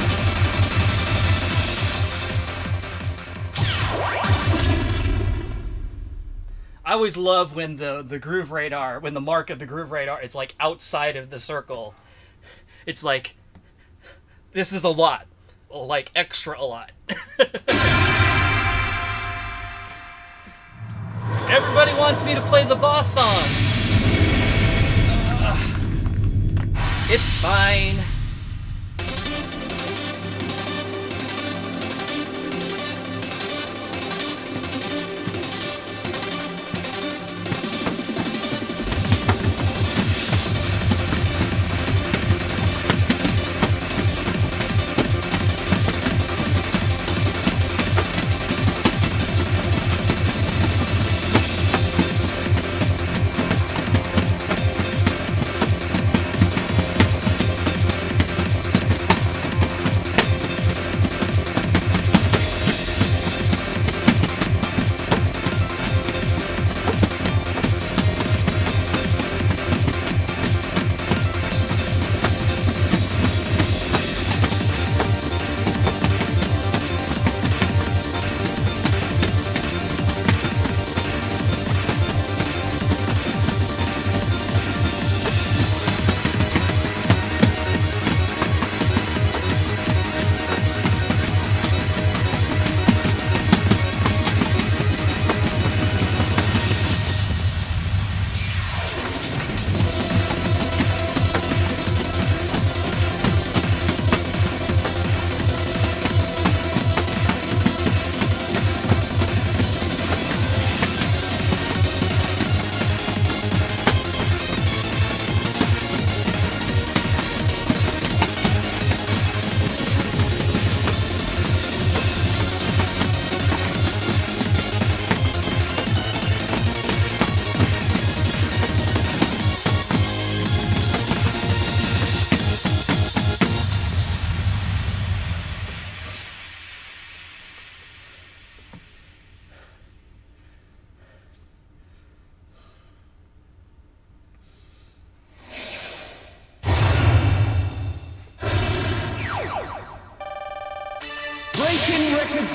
I always love when the groove radar, when the mark of the groove radar is, like, outside of the circle. It's like, this is a lot. Like, extra a lot. Everybody wants me to play the boss songs. It's fine.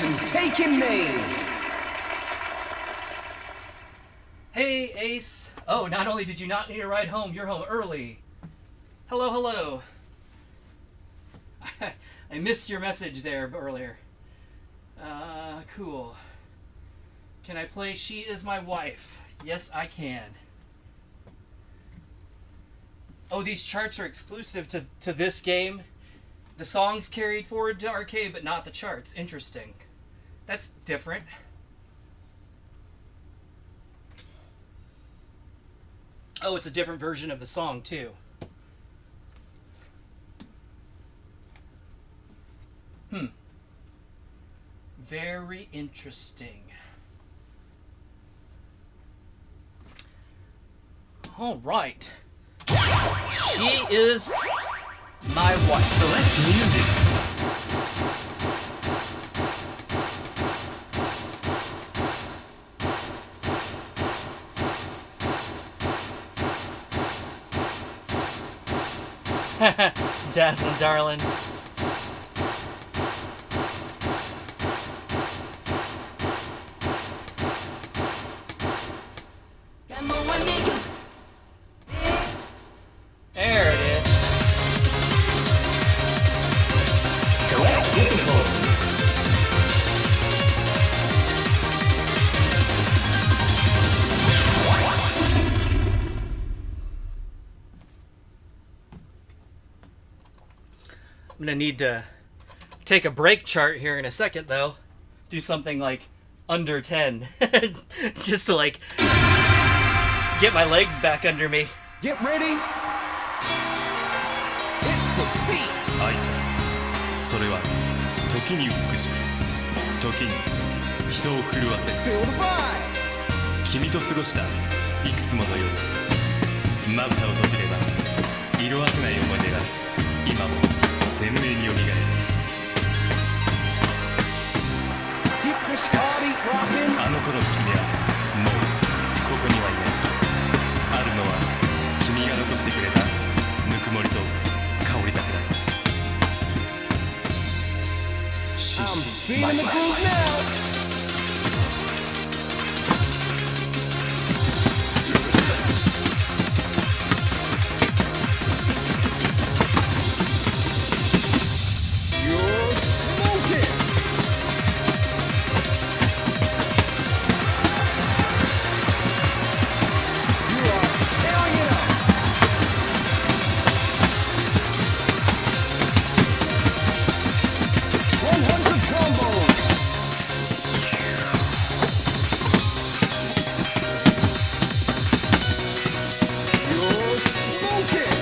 and taking names. Hey, Ace. Oh, not only did you not need a ride home, you're home early. Hello, hello. I missed your message there earlier. Cool. Can I play She Is My Wife? Yes, I can. Oh, these charts are exclusive to this game. The songs carried forward to arcade, but not the charts. Interesting. That's different. Oh, it's a different version of the song, too. Very interesting. All right. She is my wife. Select music. Dazzling darling. There it is. Select difficult. I'm gonna need to take a break chart here in a second, though. Do something like under 10. Just to like get my legs back under me. Get ready. It's the beat. 愛それは時に美しく時に人を震わせる Feel the vibe. 君と過ごしたいくつもの夜まぶたを閉じれば色あせない思い出が今も鮮明によみがえる Keep this party rocking. あの頃の君はもうここにはいないあるのは君が残してくれたぬくもりと香りだけだ I'm feeling the groove now. You're smoking. You are tearing it up. Combos. You're smoking.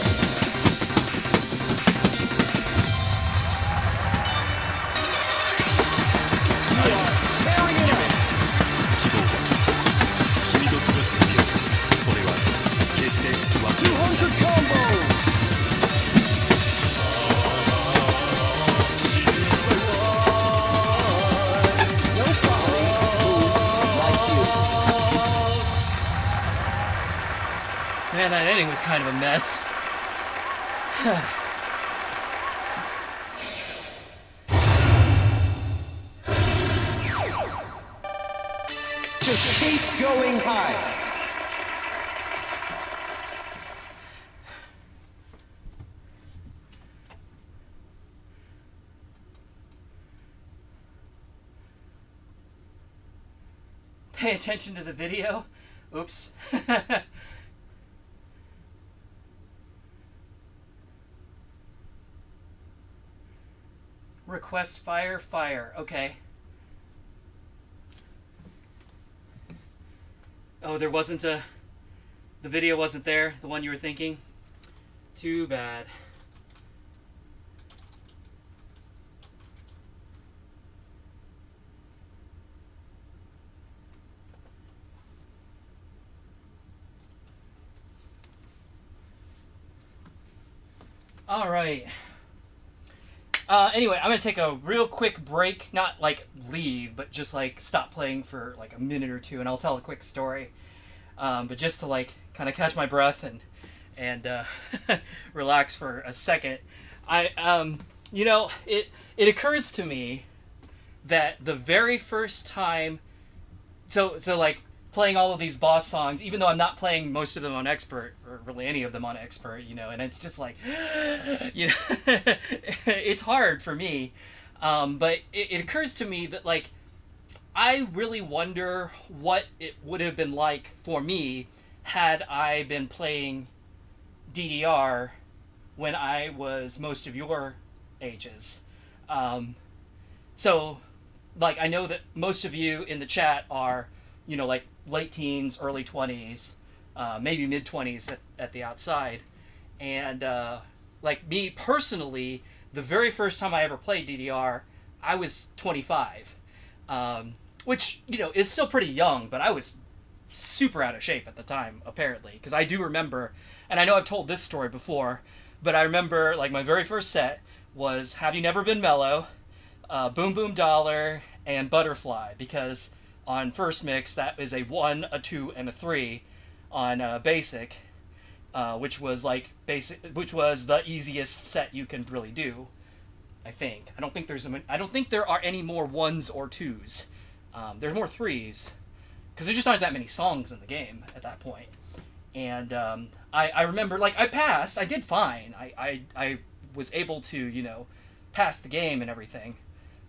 You are tearing it up. 希望が君と過ごした日を俺は決して忘れもしない 200 combos. Nobody moves like you. Man, that ending was kind of a mess. Just keep going higher. Pay attention to the video. Oops. Request fire, fire. Okay. Oh, there wasn't a... The video wasn't there, the one you were thinking? Too bad. All right. Anyway, I'm going to take a real quick break. Not, like, leave, but just, like, stop playing for, like, a minute or two, and I'll tell a quick story. But just to, like, kind of catch my breath and relax for a second. You know, it occurs to me that the very first time, so like playing all of these boss songs, even though I'm not playing most of them on expert or really any of them on expert, you know, and it's just like, you know, it's hard for me. But it occurs to me that like I really wonder what it would have been like for me had I been playing DDR when I was most of your ages. So, like, I know that most of you in the chat are, you know, like late teens, early 20s, maybe mid 20s at the outside. And, like, me personally, the very first time I ever played DDR, I was 25. Which, you know, is still pretty young, but I was super out of shape at the time, apparently. Because I do remember, and I know I've told this story before, but I remember, like, my very first set was Have You Never Been Mellow, Boom Boom Dollar, and Butterfly, because on first mix that is a 1, a 2, and a 3 on basic, which was which was the easiest set you can really do. I think. I don't think there are any more 1s or 2s. There's more 3s, because there just aren't that many songs in the game at that point. And I remember, like, I did fine. I was able to, you know, pass the game and everything.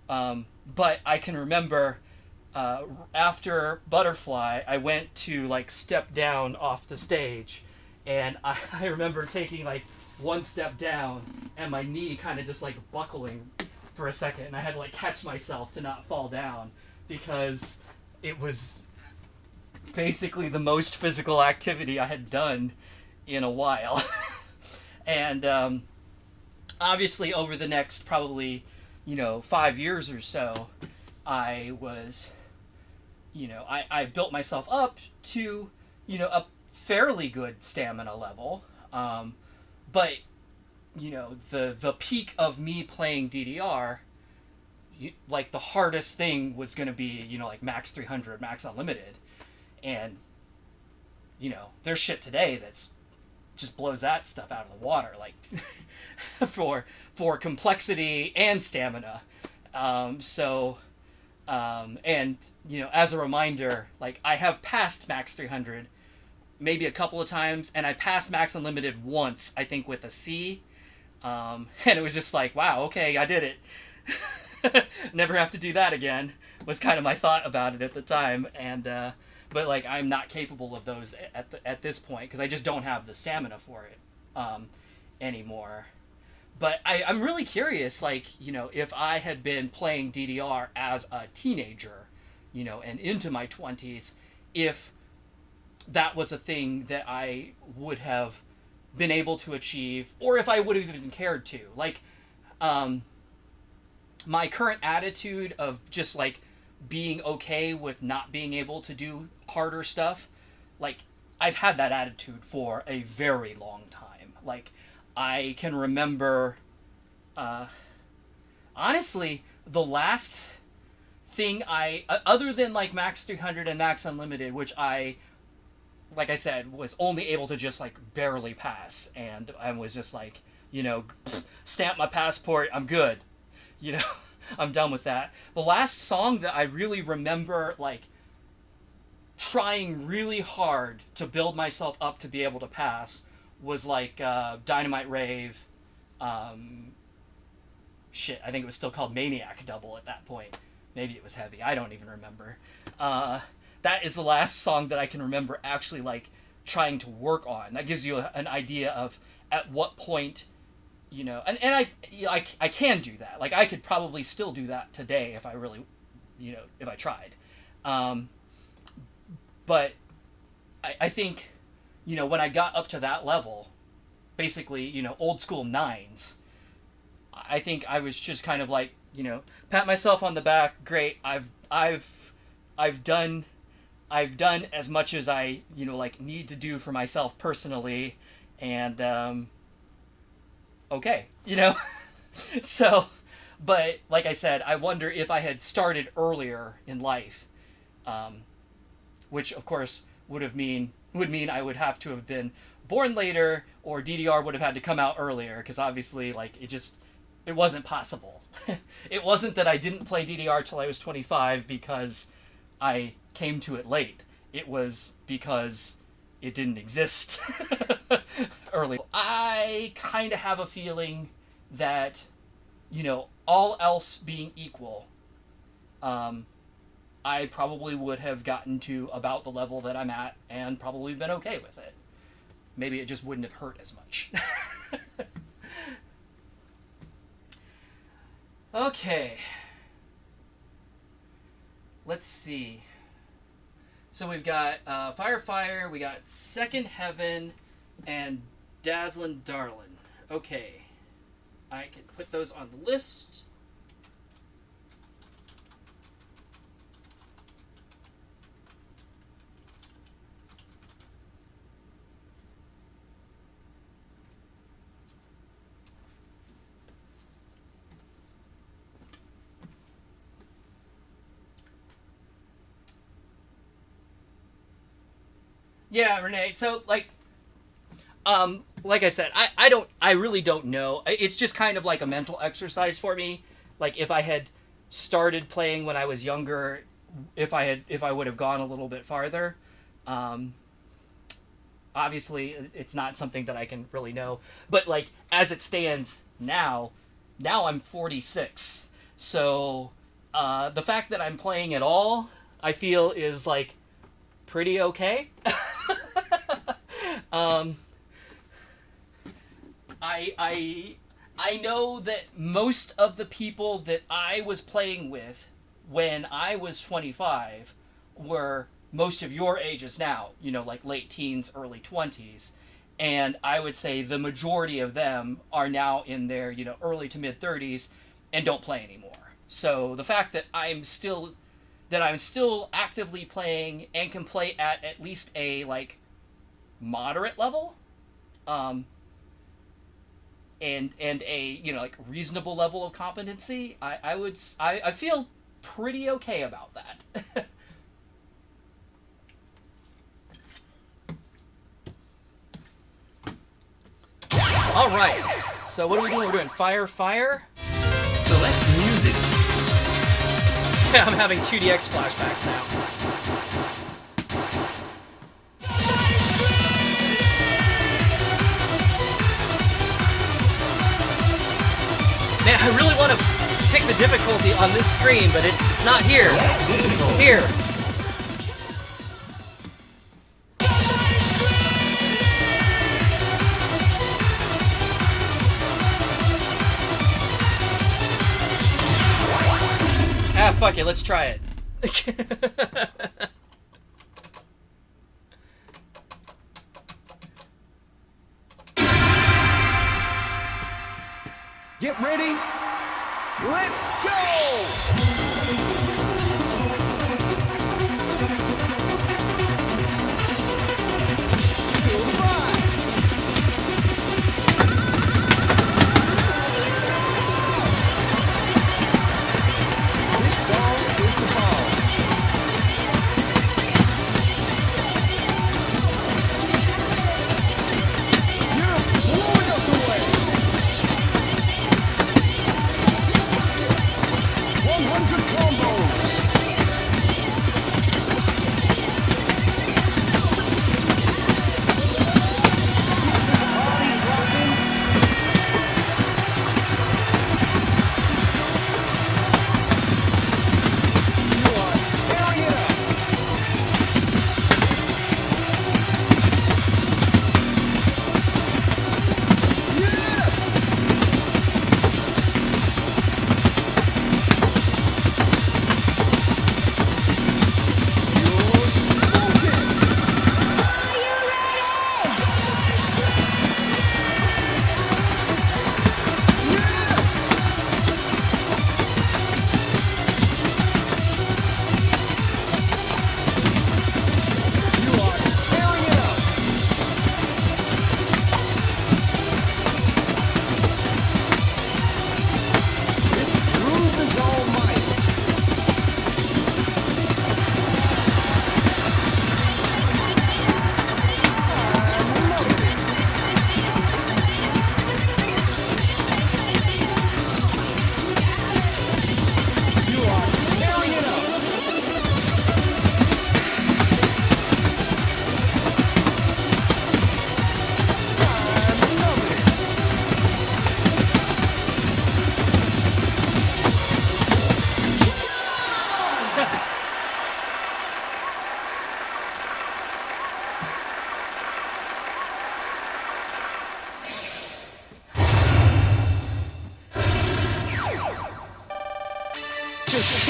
But I can remember after Butterfly, I went to, like, step down off the stage. And I remember taking, like, one step down and my knee kind of just, like, buckling for a second. And I had to, like, catch myself to not fall down, because it was basically the most physical activity I had done in a while. And obviously over the next probably, you know, 5 years or so, I was, you know, I built myself up to, you know, a fairly good stamina level. But, you know, the peak of me playing DDR, like, the hardest thing was going to be, you know, like, max 300, max unlimited. And, you know, there's shit today that's just blows that stuff out of the water, like, for complexity and stamina. And, you know, as a reminder, like, I have passed max 300 maybe a couple of times, and I passed max unlimited once, I think, with a C. And it was just like, wow, okay, I did it. Never have to do that again, was kind of my thought about it at the time. And but, like, I'm not capable of those at this point, because I just don't have the stamina for it anymore. But I'm really curious, like, you know, if I had been playing DDR as a teenager, you know, and into my 20s, if that was a thing that I would have been able to achieve, or if I would have even cared to. Like, my current attitude of just, like, being okay with not being able to do harder stuff, like, I've had that attitude for a very long time. Like, I can remember, honestly, the last thing other than, like, max 300 and max unlimited, which I, like I said, was only able to just, like, barely pass, and I was just like, you know, stamp my passport, I'm good. You know, I'm done with that. The last song that I really remember, like, trying really hard to build myself up to be able to pass was, like, Dynamite Rave, I think it was still called Maniac Double at that point. Maybe it was Heavy, I don't even remember. That is the last song that I can remember actually, like, trying to work on. That gives you an idea of at what point, you know, and I can do that. Like, I could probably still do that today if I really, you know, if I tried. But I think, you know, when I got up to that level, basically, you know, old school 9s, I think I was just kind of like, you know, pat myself on the back, great, I've done as much as I, you know, like, need to do for myself personally, and okay, you know. So, but like I said, I wonder if I had started earlier in life, which of course would mean I would have to have been born later, or DDR would have had to come out earlier, because obviously, like, it just, it wasn't possible. It wasn't that I didn't play DDR till I was 25 because I came to it late. It was because it didn't exist early. I kind of have a feeling that, you know, all else being equal, I probably would have gotten to about the level that I'm at and probably been okay with it. Maybe it just wouldn't have hurt as much. Okay. Let's see. So we've got Fire Fire, we got Second Heaven, and Dazzlin' Darlin'. Okay. I can put those on the list. Yeah, Renee. So, like I said, I really don't know. It's just kind of like a mental exercise for me. Like, if I had started playing when I was younger, if I would have gone a little bit farther. Obviously, it's not something that I can really know. But, like, as it stands now I'm 46. So, the fact that I'm playing at all, I feel is, like, pretty okay. I know that most of the people that I was playing with when I was 25 were most of your ages now, you know, like late teens, early 20s. And I would say the majority of them are now in their, you know, early to mid 30s and don't play anymore. So the fact that I'm still actively playing and can play at least a, like, moderate level, and a, you know, like, reasonable level of competency, I feel pretty okay about that. All right. So what are we doing? We're doing Fire Fire. Select music. I'm having 2DX flashbacks now. Man, I really want to pick the difficulty on this screen, but it's not here. It's here. Ah, fuck it, let's try it. Get ready. Let's go! Feel the vibe. This song is the bomb. You're blowing us away. 100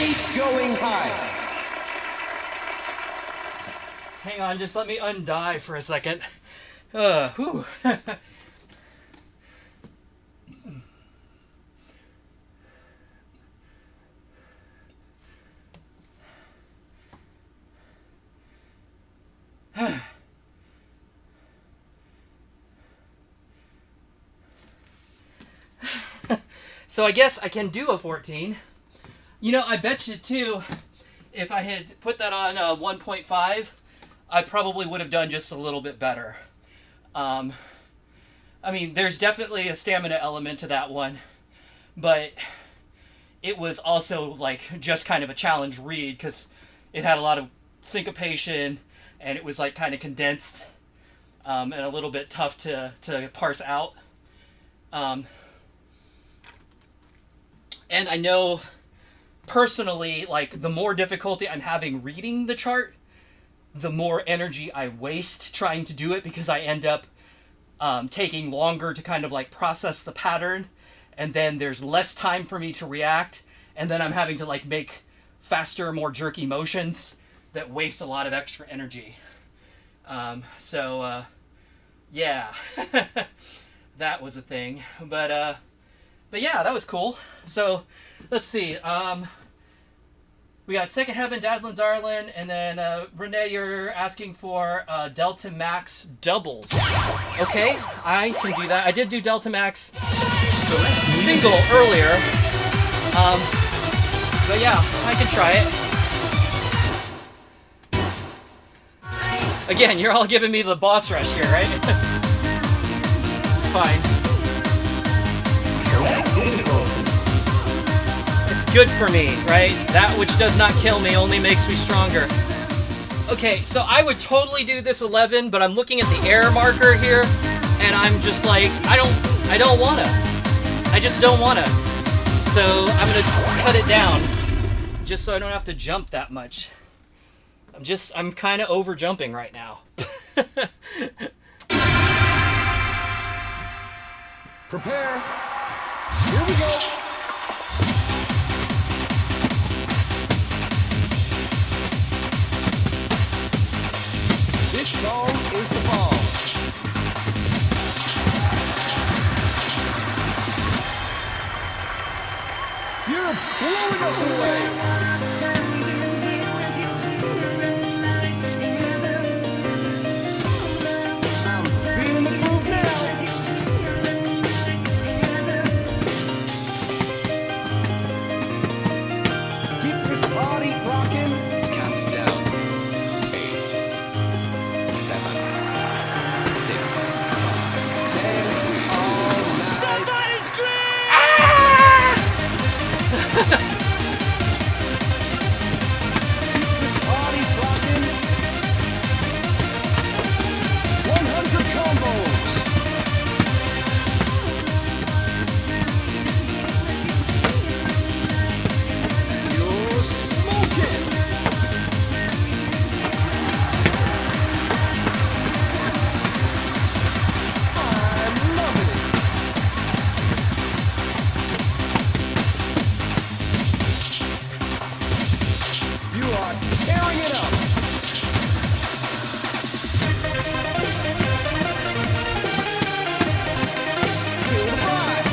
Keep going higher. Hang on, just let me undie for a second. Whew. So I guess I can do a 14. You know, I bet you too, if I had put that on 1.5, I probably would have done just a little bit better. I mean, there's definitely a stamina element to that one, but it was also like just kind of a challenge read because it had a lot of syncopation and it was like kind of condensed and a little bit tough to parse out. And I know personally, like, the more difficulty I'm having reading the chart, the more energy I waste trying to do it because I end up taking longer to kind of like process the pattern, and then there's less time for me to react, and then I'm having to like make faster, more jerky motions that waste a lot of extra energy. Yeah, that was a thing. But yeah, that was cool. So let's see. We got Second Heaven, Dazzlin' Darlin', and then Renee, you're asking for Delta Max doubles. Okay, I can do that. I did do Delta Max single earlier. But yeah, I can try it. Again, you're all giving me the boss rush here, right? It's fine. Select difficult. It's good for me, right? That which does not kill me only makes me stronger. Okay, so I would totally do this 11, but I'm looking at the error marker here, and I'm just like, I don't wanna. I just don't wanna. So I'm gonna cut it down, just so I don't have to jump that much. I'm kind of over jumping right now. Prepare. Here we go. This song is the bomb. You're blowing us away. I'm feeling the groove now. Keep this party rocking. Countdown. 8, 7, 6, 5. Dance all night. Keep this party rocking. 100 combos. You're smoking. I'm loving it. You are tearing it up. Feel the vibe.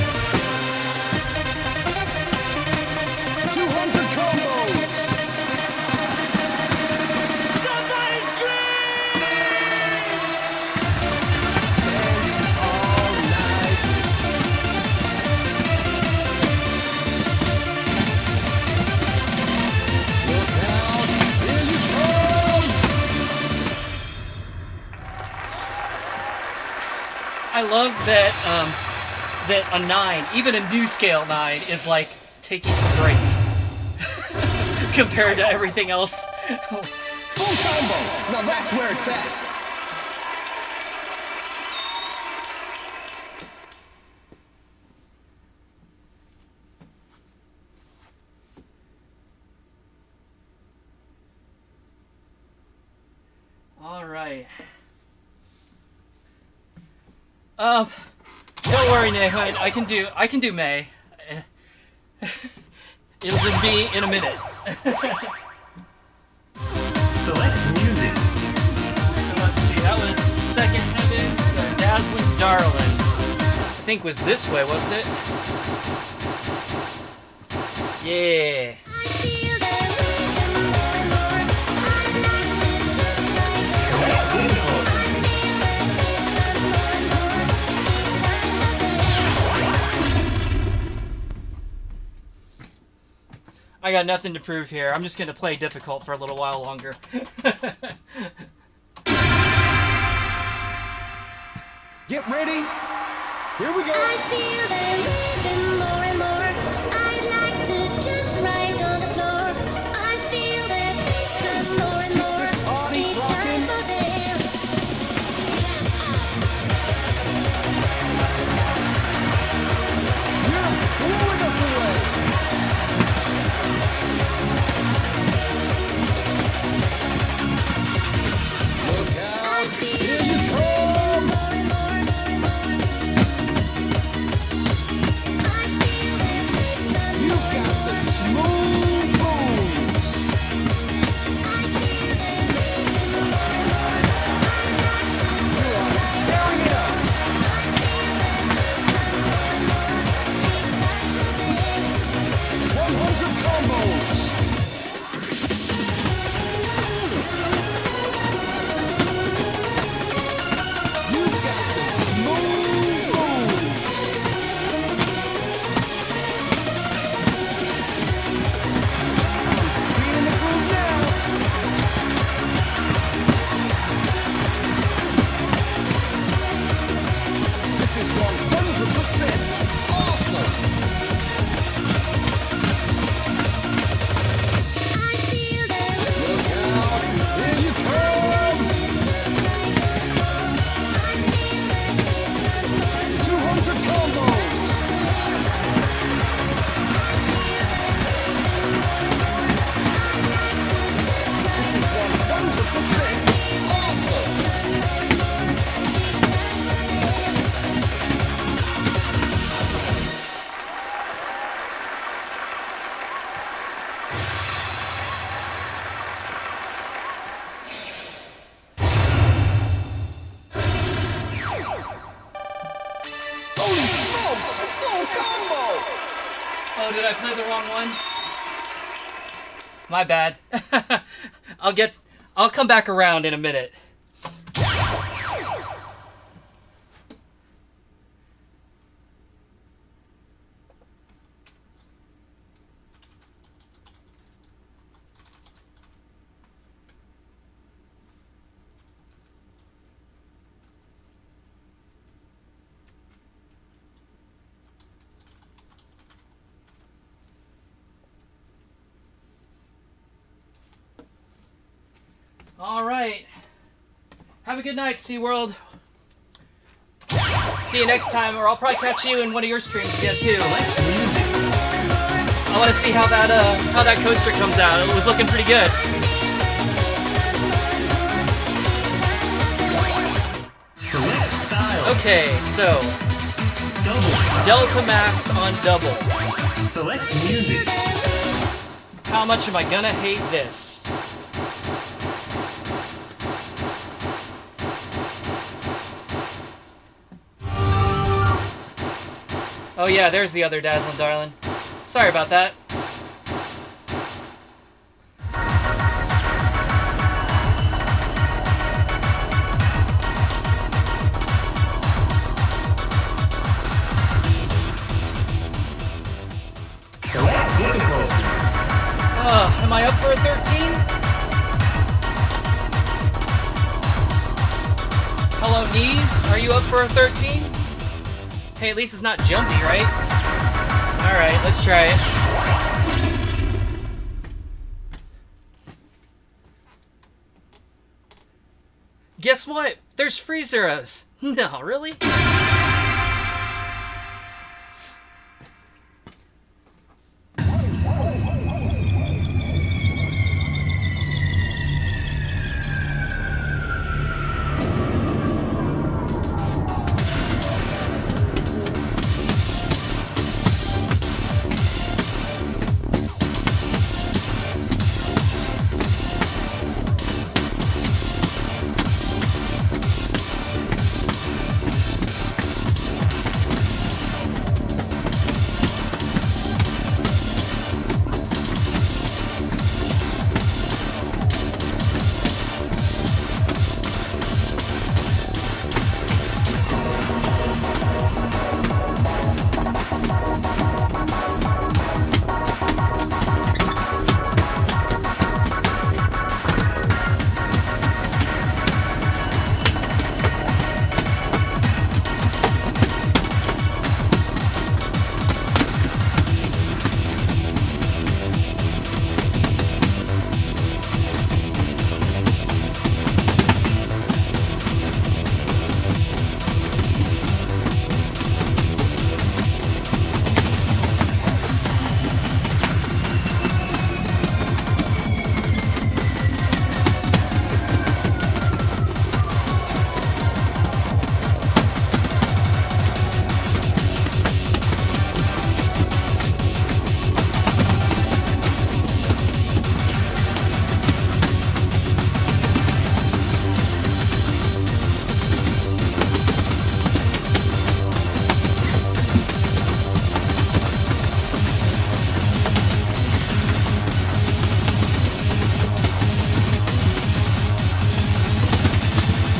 200 combos. Dance all night. Look out, here you come. I love that that a 9, even a new scale 9, is like taking strength compared to everything else. Full combo. Now that's where it's at. All right. Don't worry, Nahun. I can do May. It'll just be in a minute. Select music. Let's see, that was Second Heavens, Dazzling Darling. I think was this way, wasn't it? Yeah. Select info. I got nothing to prove here. I'm just gonna play difficult for a little while longer. Get ready. Here we go. I feel them moving more and more. I'd like to jump right on the floor. I feel them turn more and more. This party It's rockin'. time for dance. You're blowing us away. Look out. Here you come. More and more. I feel them turn You've got the smooth moves. I feel them You are tearing it up. 100 combos. You've got the smooth moves. Feeling the groove now. This is 100% awesome. I feel them Look out. Here you come. 200 combos. This is 100% awesome. Holy smokes, a full combo! Oh, did I play the wrong one? My bad. I'll come back around in a minute. All right. Have a good night, SeaWorld. See you next time, or I'll probably catch you in one of your streams again too. Select music. I want to see how that coaster comes out. It was looking pretty good. Select style. Okay, so Double. Delta Max on double. Select music. How much am I gonna hate this? Oh yeah, there's the other Dazzling Darling. Sorry about that. Select difficulty. Am I up for a 13? Hello, knees? Are you up for a 13? Hey, at least it's not jumpy, right? Alright, let's try it. Guess what? There's free zeros. No, really?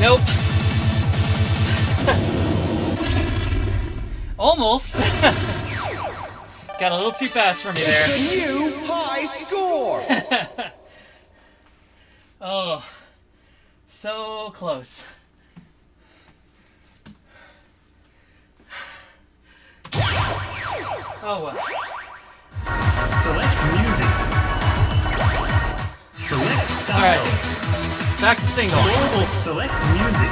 Nope. Almost. Got a little too fast for me It's there. a new high score. Oh, so close. Oh well. Select music. Select style. Alright. Back to single. Global select music.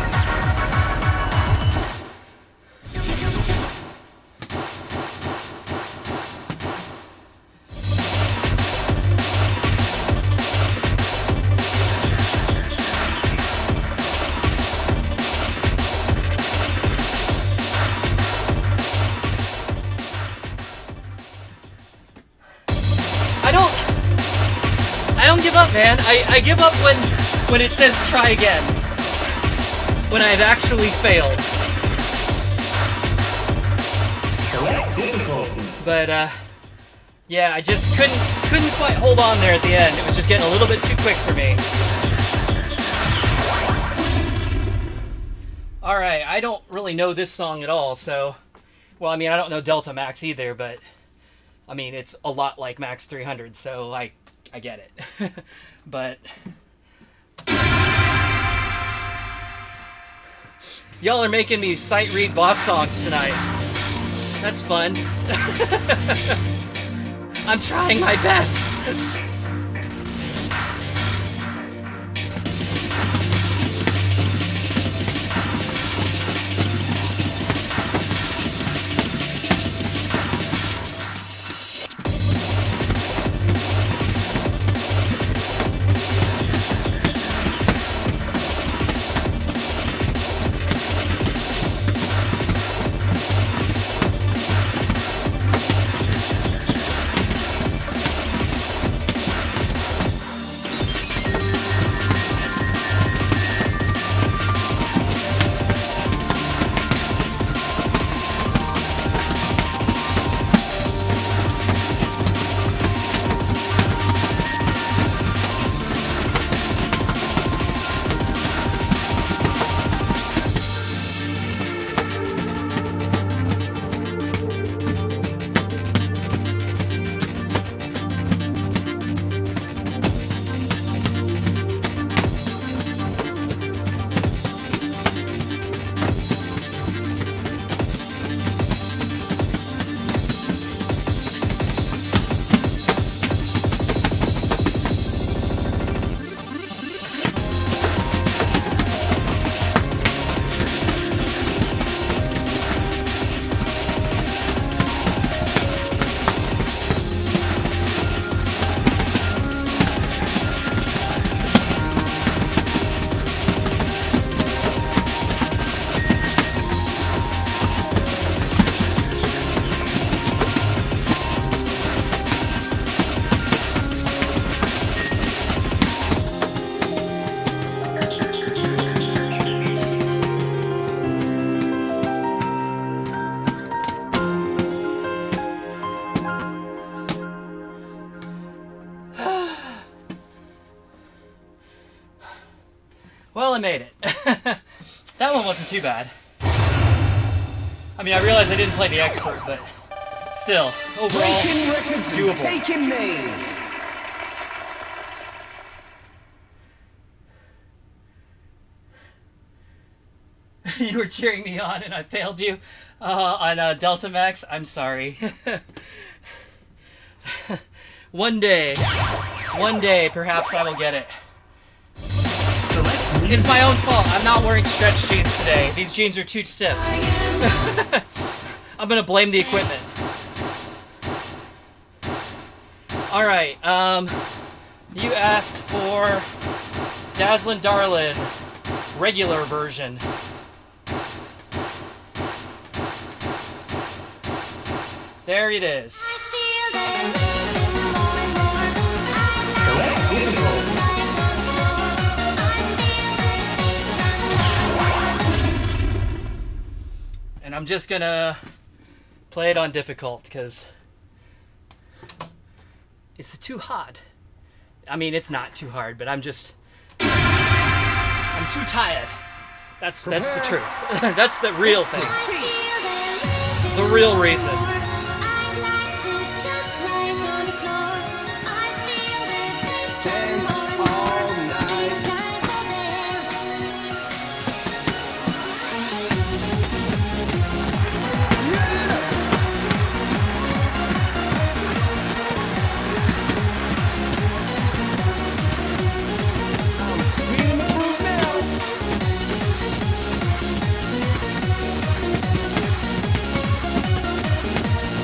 I don't give up, man. I give up when it says try again. When I've actually failed. Select difficulty. But yeah, I just couldn't quite hold on there at the end. It was just getting a little bit too quick for me. Alright, I don't really know this song at all, so... Well, I mean, I don't know Delta Max either, but... I mean, it's a lot like Max 300, so I get it. But... Y'all are making me sight read boss songs tonight. That's fun. I'm trying my best. Well, I made it. That one wasn't too bad. I mean, I realize I didn't play the expert, but still, overall, Breaking records and doable. taking names. You were cheering me on and I failed you on Delta Max. I'm sorry. One day, perhaps I will get it. Select music. It's my own fault. I'm not wearing stretch jeans today. These jeans are too stiff. I'm gonna blame the equipment. Alright, you asked for Dazzlin' Darlin' regular version. There it is. Select difficulty. And I'm just gonna play it on difficult because it's too hard. I mean, it's not too hard, but I'm too tired. That's the truth. That's the real thing. The real reason. Dance all night. Feeling the groove now.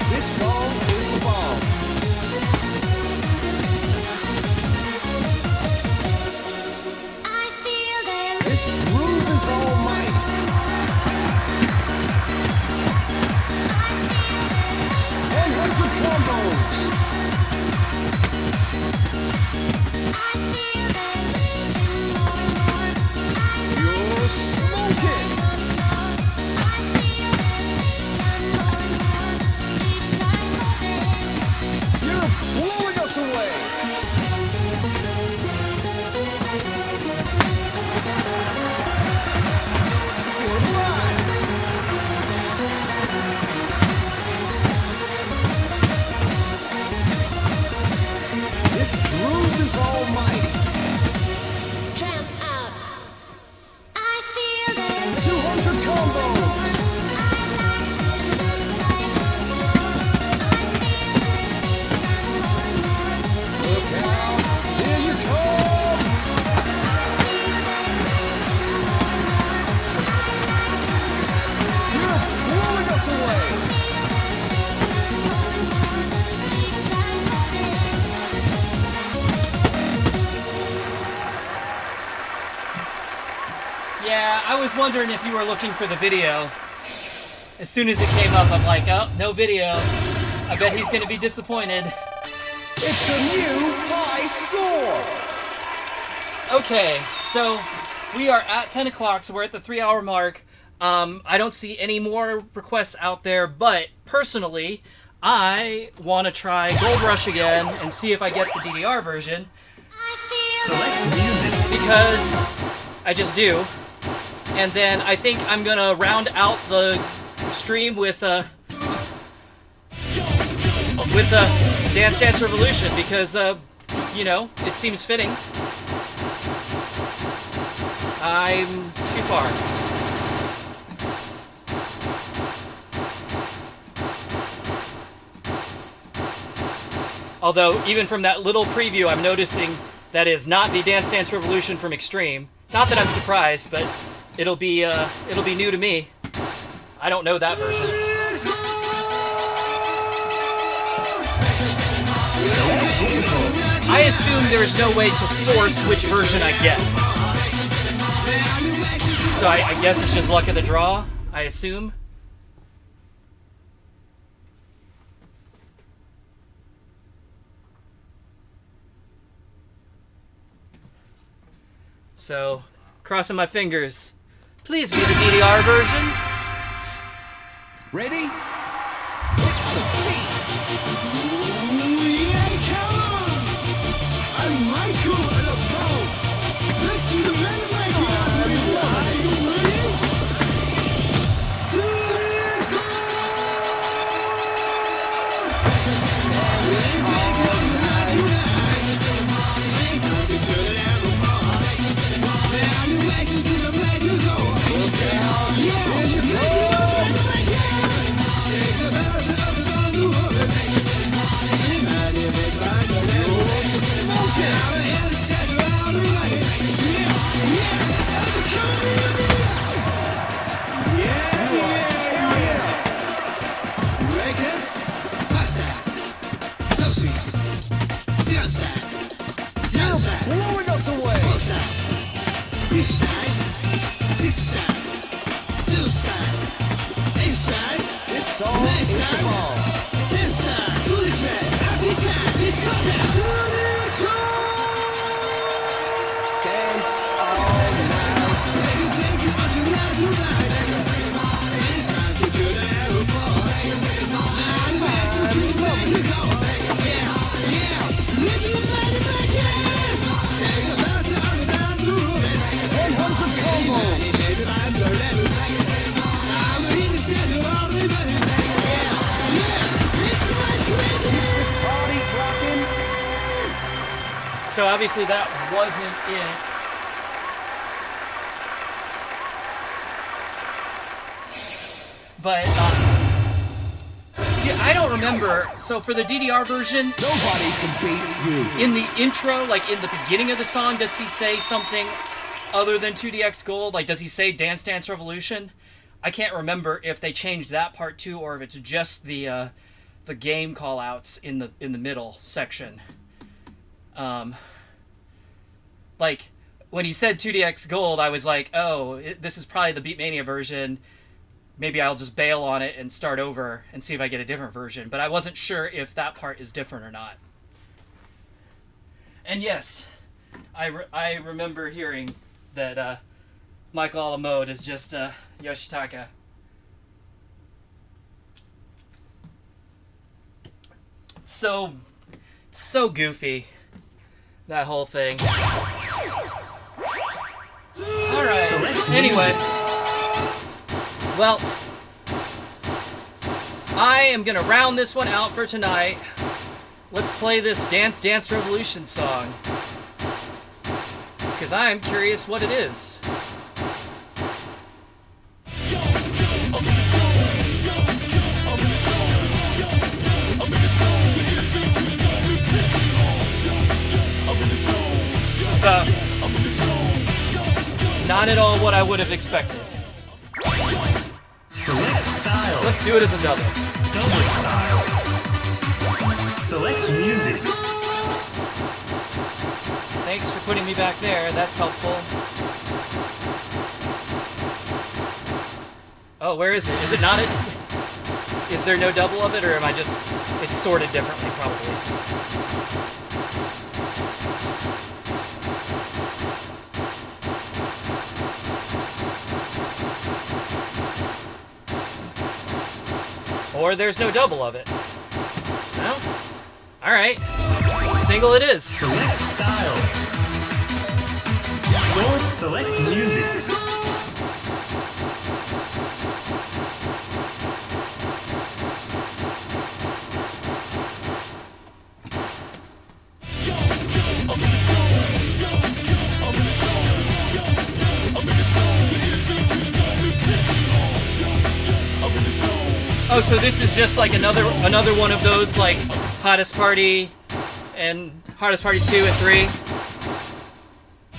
This song is the bomb. This groove is almighty. 100 combos. You're smoking. You're blowing us away. You're live. This groove is almighty. 200 combos. Look out. Here you come. You're blowing us away. Yeah, I was wondering if you were looking for the video. As soon as it came up, I'm like, oh, no video. I bet he's gonna be disappointed. It's a new high score. Okay, so we are at 10 o'clock, so we're at the 3-hour mark. I don't see any more requests out there, but personally, I want to try Gold Rush again and see if I get the DDR version. Select music. Because I just do. And then I think I'm gonna round out the stream with Dance Dance Revolution because you know, it seems fitting. I'm too far. Although even from that little preview, I'm noticing that is not the Dance Dance Revolution from Extreme. Not that I'm surprised, but it'll be new to me. I don't know that version. I assume there's no way to force which version I get. So I guess it's just luck of the draw, I assume. So, crossing my fingers. Please be the DDR version. Ready? Blowing us away. This side, this side, this side, inside. This song is the bomb. This side, to the track, this side, this side, to the track. Dance all night. It's time to do the So obviously that wasn't it. But, yeah, I don't remember. So for the DDR version, Nobody can beat you. in the intro, like in the beginning of the song, does he say something other than 2DX Gold? Like, does he say Dance Dance Revolution? I can't remember if they changed that part too, or if it's just the game callouts in the middle section. Like when he said 2DX Gold, I was like, oh, this is probably the Beatmania version. Maybe I'll just bail on it and start over and see if I get a different version. But I wasn't sure if that part is different or not. And yes, I remember hearing that Michael Alamode is just Yoshitaka. So goofy, that whole thing. Alright, anyway. Well, I am gonna round this one out for tonight. Let's play this Dance Dance Revolution song. Because I'm curious what it is. Not at all what I would have expected. Select style. Let's do it as a double. Double style. Select music. Thanks for putting me back there. That's helpful. Oh, where is it? Is it not it? Is there no double of it, or am I just... It's sorted differently, probably. Or there's no double of it. Well, alright. Single it is. Select style. Don't select music. Oh, so this is just like another one of those like Hottest Party and Hottest Party 2 and 3.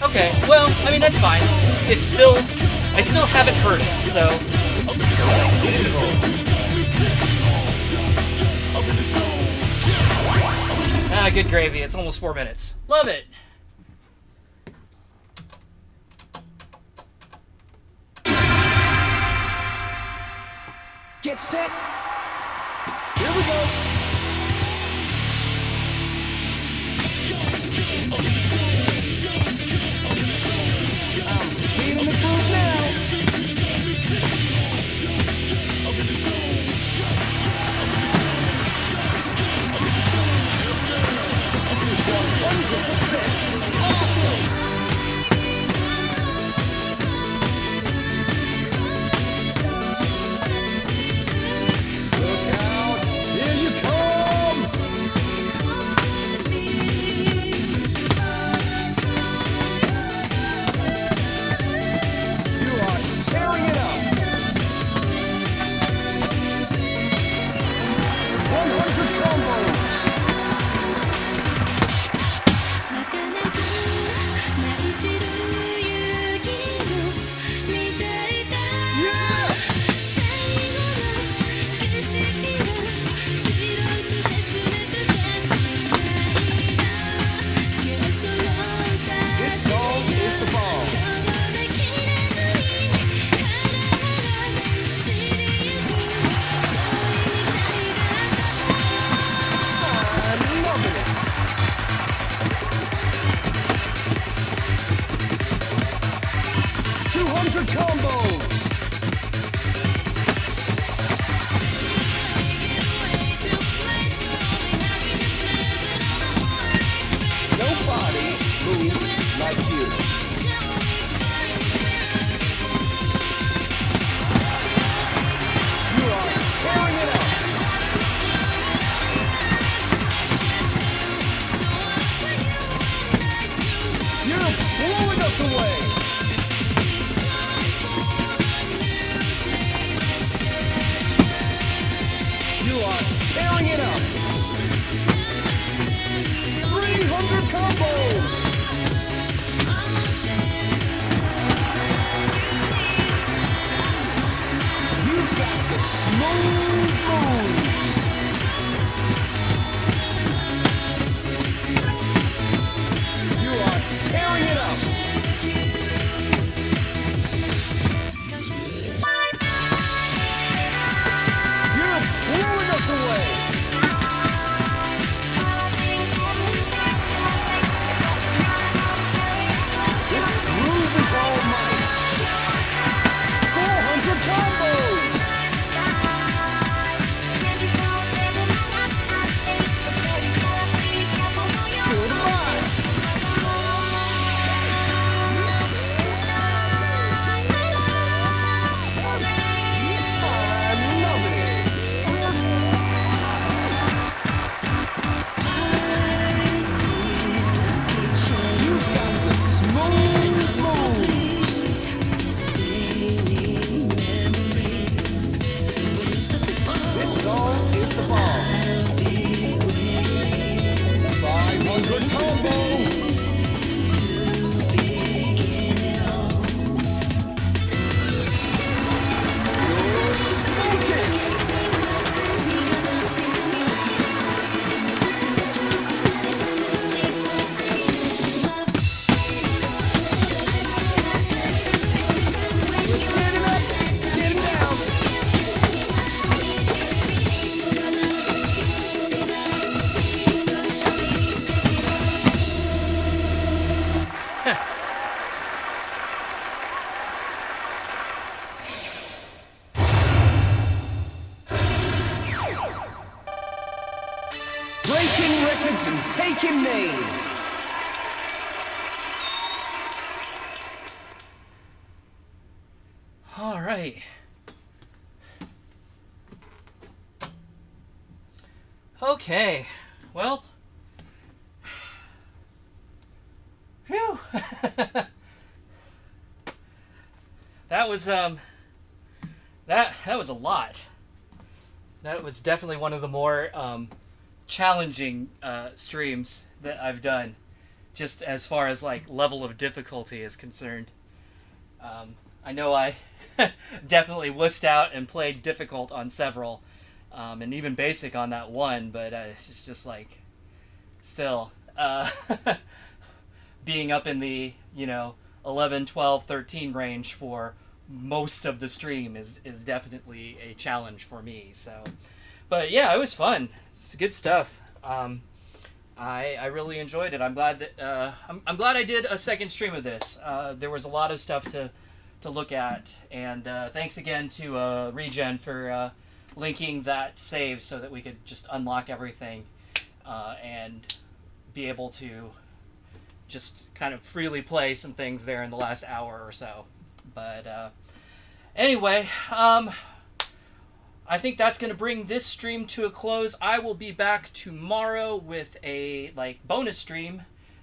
Okay, well, I mean that's fine. It's still I still haven't heard it, so Select difficult. good gravy. It's almost 4 minutes. Love it. Get set. Here we go. I'm feeling the groove now. This is 100% awesome. Look out! Here you come! You are tearing it up! 100 combos! Yeah! This song is the bomb. I'm loving it. 200 combos. Nobody moves like you. You are tearing it up. Attention, taking names. All right. Okay. Well. Phew. That was that was a lot. That was definitely one of the more challenging streams that I've done, just as far as like level of difficulty is concerned. I know I definitely wussed out and played difficult on several, and even basic on that one, but it's just like still being up in the 11, 12, 13 range for most of the stream is definitely a challenge for me. So, but yeah, it was fun. It's good stuff. I really enjoyed it. I'm glad that I'm glad I did a second stream of this. There was a lot of stuff to look at, and thanks again to Regen for linking that save so that we could just unlock everything and be able to just kind of freely play some things there in the last hour or so. But anyway, I think that's going to bring this stream to a close. I will be back tomorrow with a bonus stream.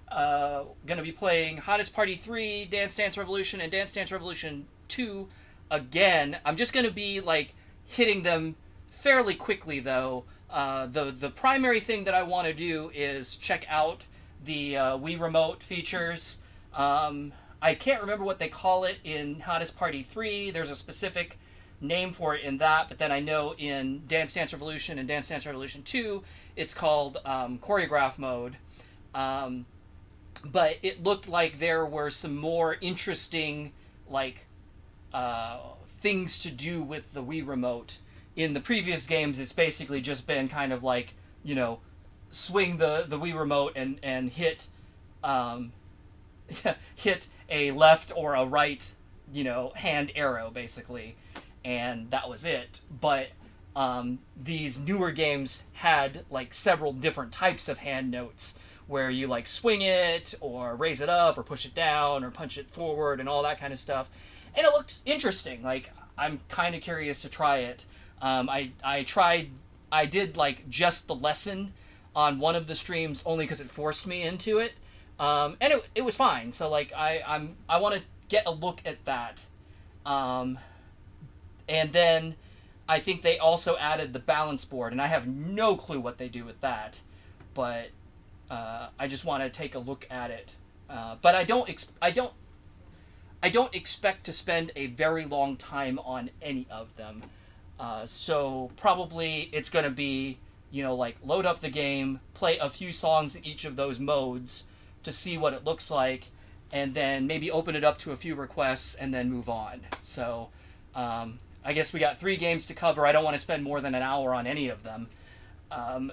Going to be playing Hottest Party 3, Dance Dance Revolution, and Dance Dance Revolution 2 again. I'm just going to be hitting them fairly quickly though. The primary thing that I want to do is check out the Wii Remote features. I can't remember what they call it in Hottest Party 3. There's a specific name for it in that, but then I know in Dance Dance Revolution and Dance Dance Revolution 2, it's called Choreograph Mode. But it looked like there were some more interesting, things to do with the Wii Remote. In the previous games, it's basically just been kind of swing the Wii Remote and hit hit a left or a right, hand arrow, basically. And that was it. But these newer games had, several different types of hand notes, where you, swing it, or raise it up, or push it down, or punch it forward, and all that kind of stuff. And it looked interesting. I'm kind of curious to try it. I did, just the lesson on one of the streams, only because it forced me into it. And it was fine. So I want to get a look at that. And then I think they also added the balance board, and I have no clue what they do with that, but I just want to take a look at it. But I don't expect to spend a very long time on any of them. So probably it's going to be load up the game, play a few songs in each of those modes to see what it looks like, and then maybe open it up to a few requests and then move on. So I guess we got 3 games to cover. I don't want to spend more than an hour on any of them. And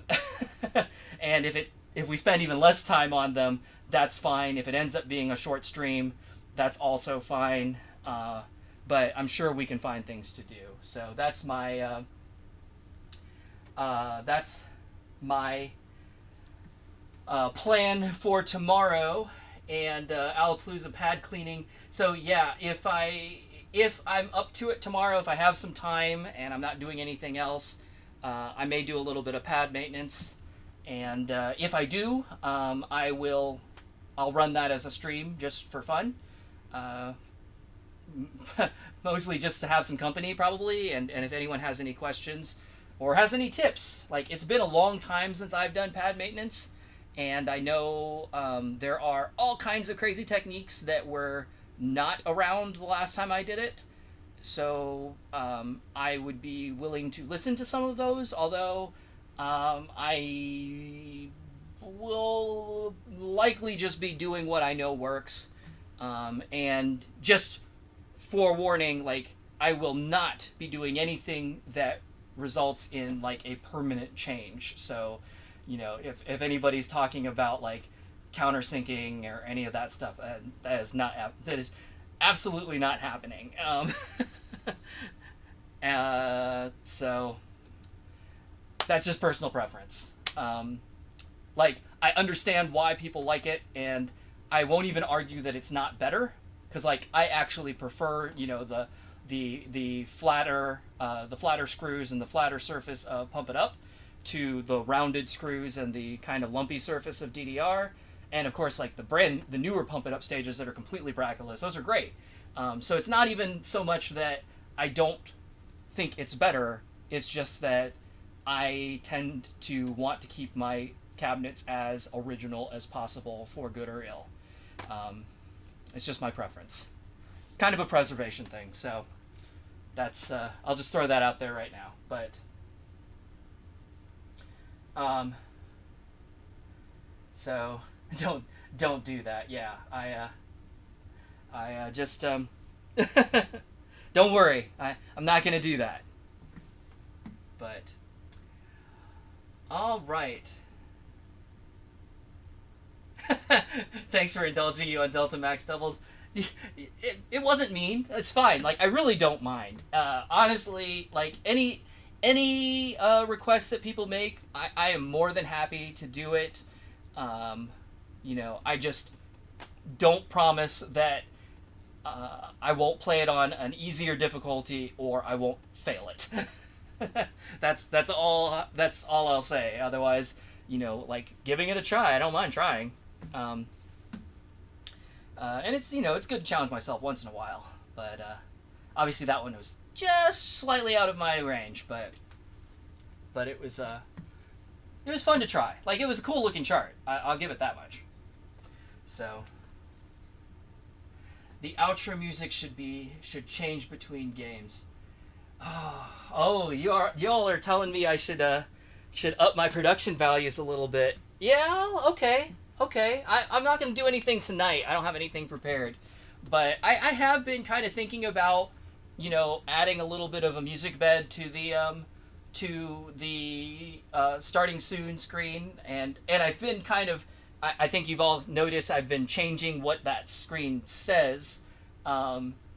if we spend even less time on them, that's fine. If it ends up being a short stream, that's also fine. But I'm sure we can find things to do. So that's my plan for tomorrow, and Alapalooza pad cleaning. So yeah, if I'm up to it tomorrow, if I have some time and I'm not doing anything else, I may do a little bit of pad maintenance. And if I do, I'll run that as a stream just for fun. Mostly just to have some company, probably, and if anyone has any questions or has any tips. It's been a long time since I've done pad maintenance, and I know there are all kinds of crazy techniques that were not around the last time I did it. So I would be willing to listen to some of those, although I will likely just be doing what I know works. And just forewarning, I will not be doing anything that results in a permanent change. So, if anybody's talking about countersinking or any of that stuff, that is absolutely not happening. So that's just personal preference. Like, I understand why people like it, and I won't even argue that it's not better, because like I actually prefer, you know, the flatter screws and the flatter surface of Pump It Up to the rounded screws and the kind of lumpy surface of DDR, and of course like the newer Pump It Up stages that are completely bracketless. Those are great. So it's not even so much that I don't think it's better. It's just that I tend to want to keep my cabinets as original as possible, for good or ill. It's just my preference. It's kind of a preservation thing, so that's I'll just throw that out there right now. But so don't do that. Yeah, I just don't worry. I'm not gonna do that. But all right. Thanks for indulging you on Delta Max doubles. It wasn't mean. It's fine. Like, I really don't mind. Honestly, like any requests that people make, I am more than happy to do it. You know, I just don't promise that I won't play it on an easier difficulty or I won't fail it. That's all I'll say. Otherwise, you know, like, giving it a try, I don't mind trying. And it's, you know, it's good to challenge myself once in a while, but obviously that one was just slightly out of my range, but it was fun to try. Like, it was a cool looking chart. I'll give it that much. So the outro music should change between games. Oh, y'all are telling me I should up my production values a little bit. Yeah, okay. I'm not going to do anything tonight. I don't have anything prepared. But I have been kind of thinking about, you know, adding a little bit of a music bed to the starting soon screen. And I've been kind of, I think you've all noticed, I've been changing what that screen says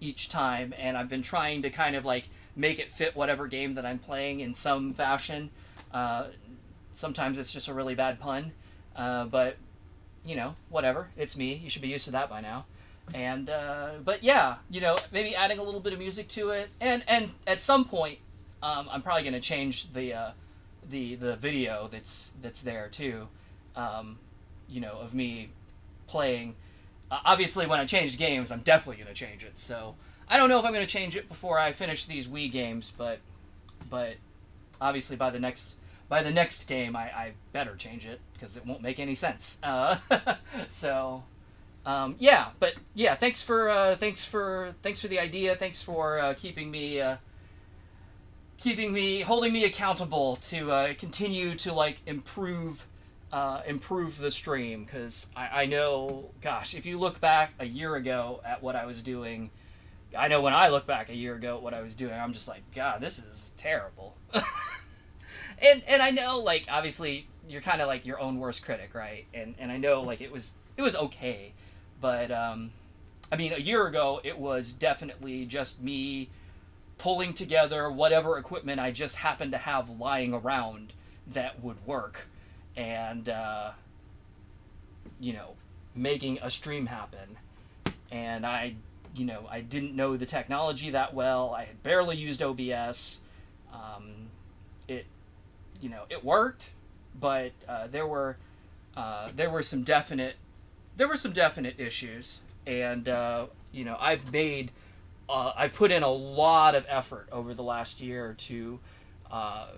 each time. And I've been trying to kind of like make it fit whatever game that I'm playing in some fashion. Sometimes it's just a really bad pun. But you know, whatever. It's me. You should be used to that by now. And but yeah, you know, maybe adding a little bit of music to it, and at some point, I'm probably gonna change the video that's there too. You know, of me playing. Obviously, when I change games, I'm definitely gonna change it. So I don't know if I'm gonna change it before I finish these Wii games, but obviously by the next game, I better change it, because it won't make any sense. So, yeah, but yeah, thanks for the idea. Thanks for holding me accountable to continue to like improve the stream, because I know, gosh, if you look back a year ago at what I was doing, I know when I look back a year ago at what I was doing, I'm just like, God, this is terrible. And I know, like, obviously you're kind of like your own worst critic, right? And I know, like, it was okay, but I mean, a year ago it was definitely just me pulling together whatever equipment I just happened to have lying around that would work, and you know, making a stream happen. And I didn't know the technology that well. I had barely used OBS. It worked, but there were some definite issues, and you know, I've put in a lot of effort over the last year to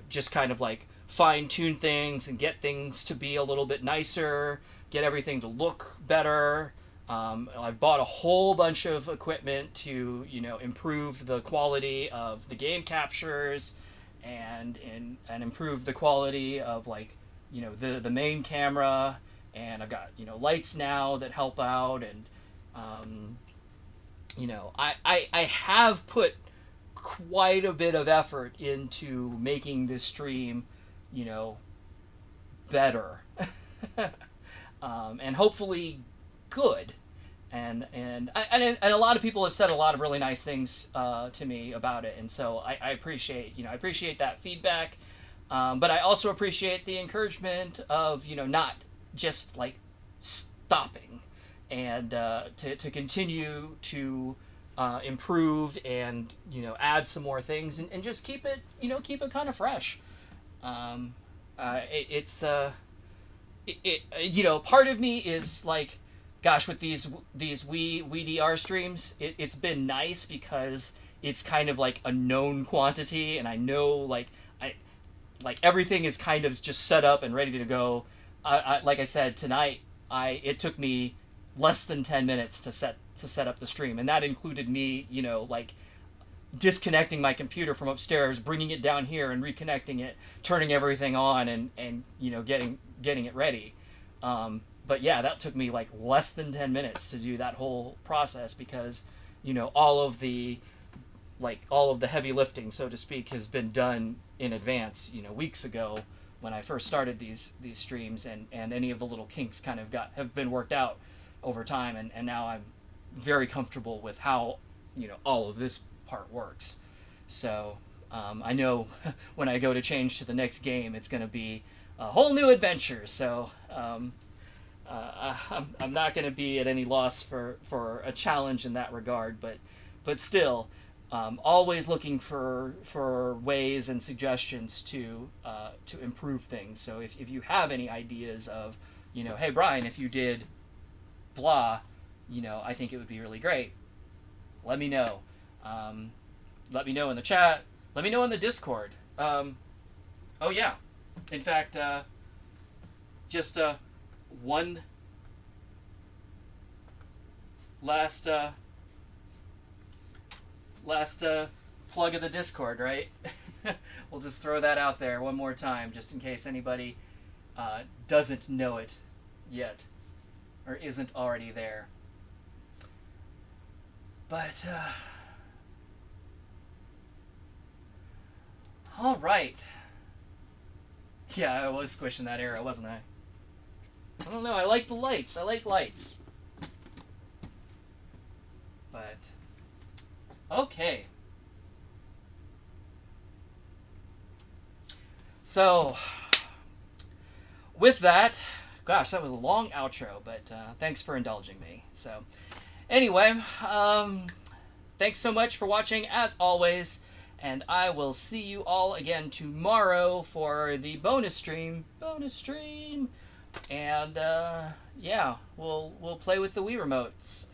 just kind of like fine tune things and get things to be a little bit nicer, get everything to look better. I've bought a whole bunch of equipment to, you know, improve the quality of the game captures, and improve the quality of, like, you know, the main camera, and I've got, you know, lights now that help out, and you know, I have put quite a bit of effort into making this stream, you know, better, and hopefully good. And a lot of people have said a lot of really nice things to me about it, and so I appreciate that feedback. But I also appreciate the encouragement of, not just like stopping, and to continue to improve and, add some more things, and just keep it, kind of fresh. It's part of me is like, gosh, with these Wii Dee Arr streams, it's been nice because it's kind of like a known quantity, and I know like everything is kind of just set up and ready to go. Like I said, tonight it took me less than 10 minutes to set up the stream, and that included me, like disconnecting my computer from upstairs, bringing it down here and reconnecting it, turning everything on, and getting it ready. But yeah, that took me like less than 10 minutes to do that whole process, because all of the heavy lifting, so to speak, has been done in advance, weeks ago when I first started these streams, and any of the little kinks kind of have been worked out over time, and now I'm very comfortable with how all of this part works. So I know when I go to change to the next game, it's going to be a whole new adventure. So I'm not going to be at any loss for a challenge in that regard, but still, always looking for ways and suggestions to improve things. So if you have any ideas of, hey Brian, if you did blah, I think it would be really great, let me know. Let me know in the chat. Let me know in the Discord. Oh yeah, in fact, just one last plug of the Discord, right? We'll just throw that out there one more time, just in case anybody doesn't know it yet, or isn't already there. But all right. Yeah, I was squishing that arrow, wasn't I? I don't know. I like the lights. I like lights. But okay. So with that, gosh, that was a long outro, but thanks for indulging me. So anyway, thanks so much for watching as always, and I will see you all again tomorrow for the bonus stream. And yeah, we'll play with the Wii remotes,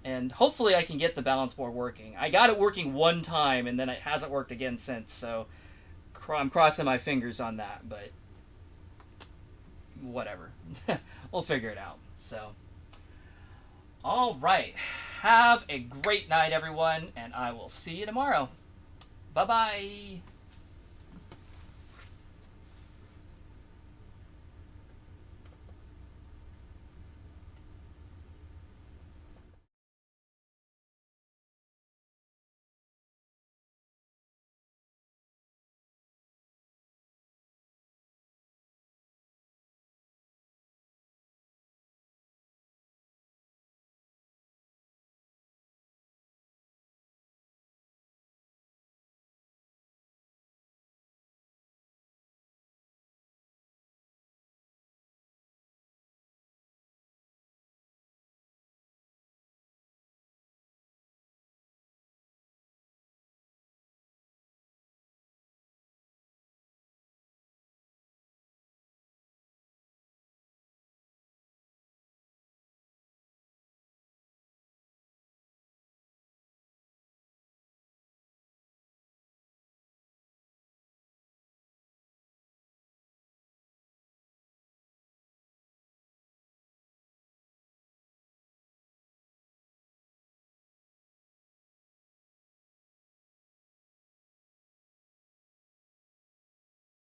and hopefully I can get the balance board working. I got it working one time, and then it hasn't worked again since, so I'm crossing my fingers on that, but whatever. We'll figure it out. So all right, have a great night, everyone, and I will see you tomorrow. Bye-bye.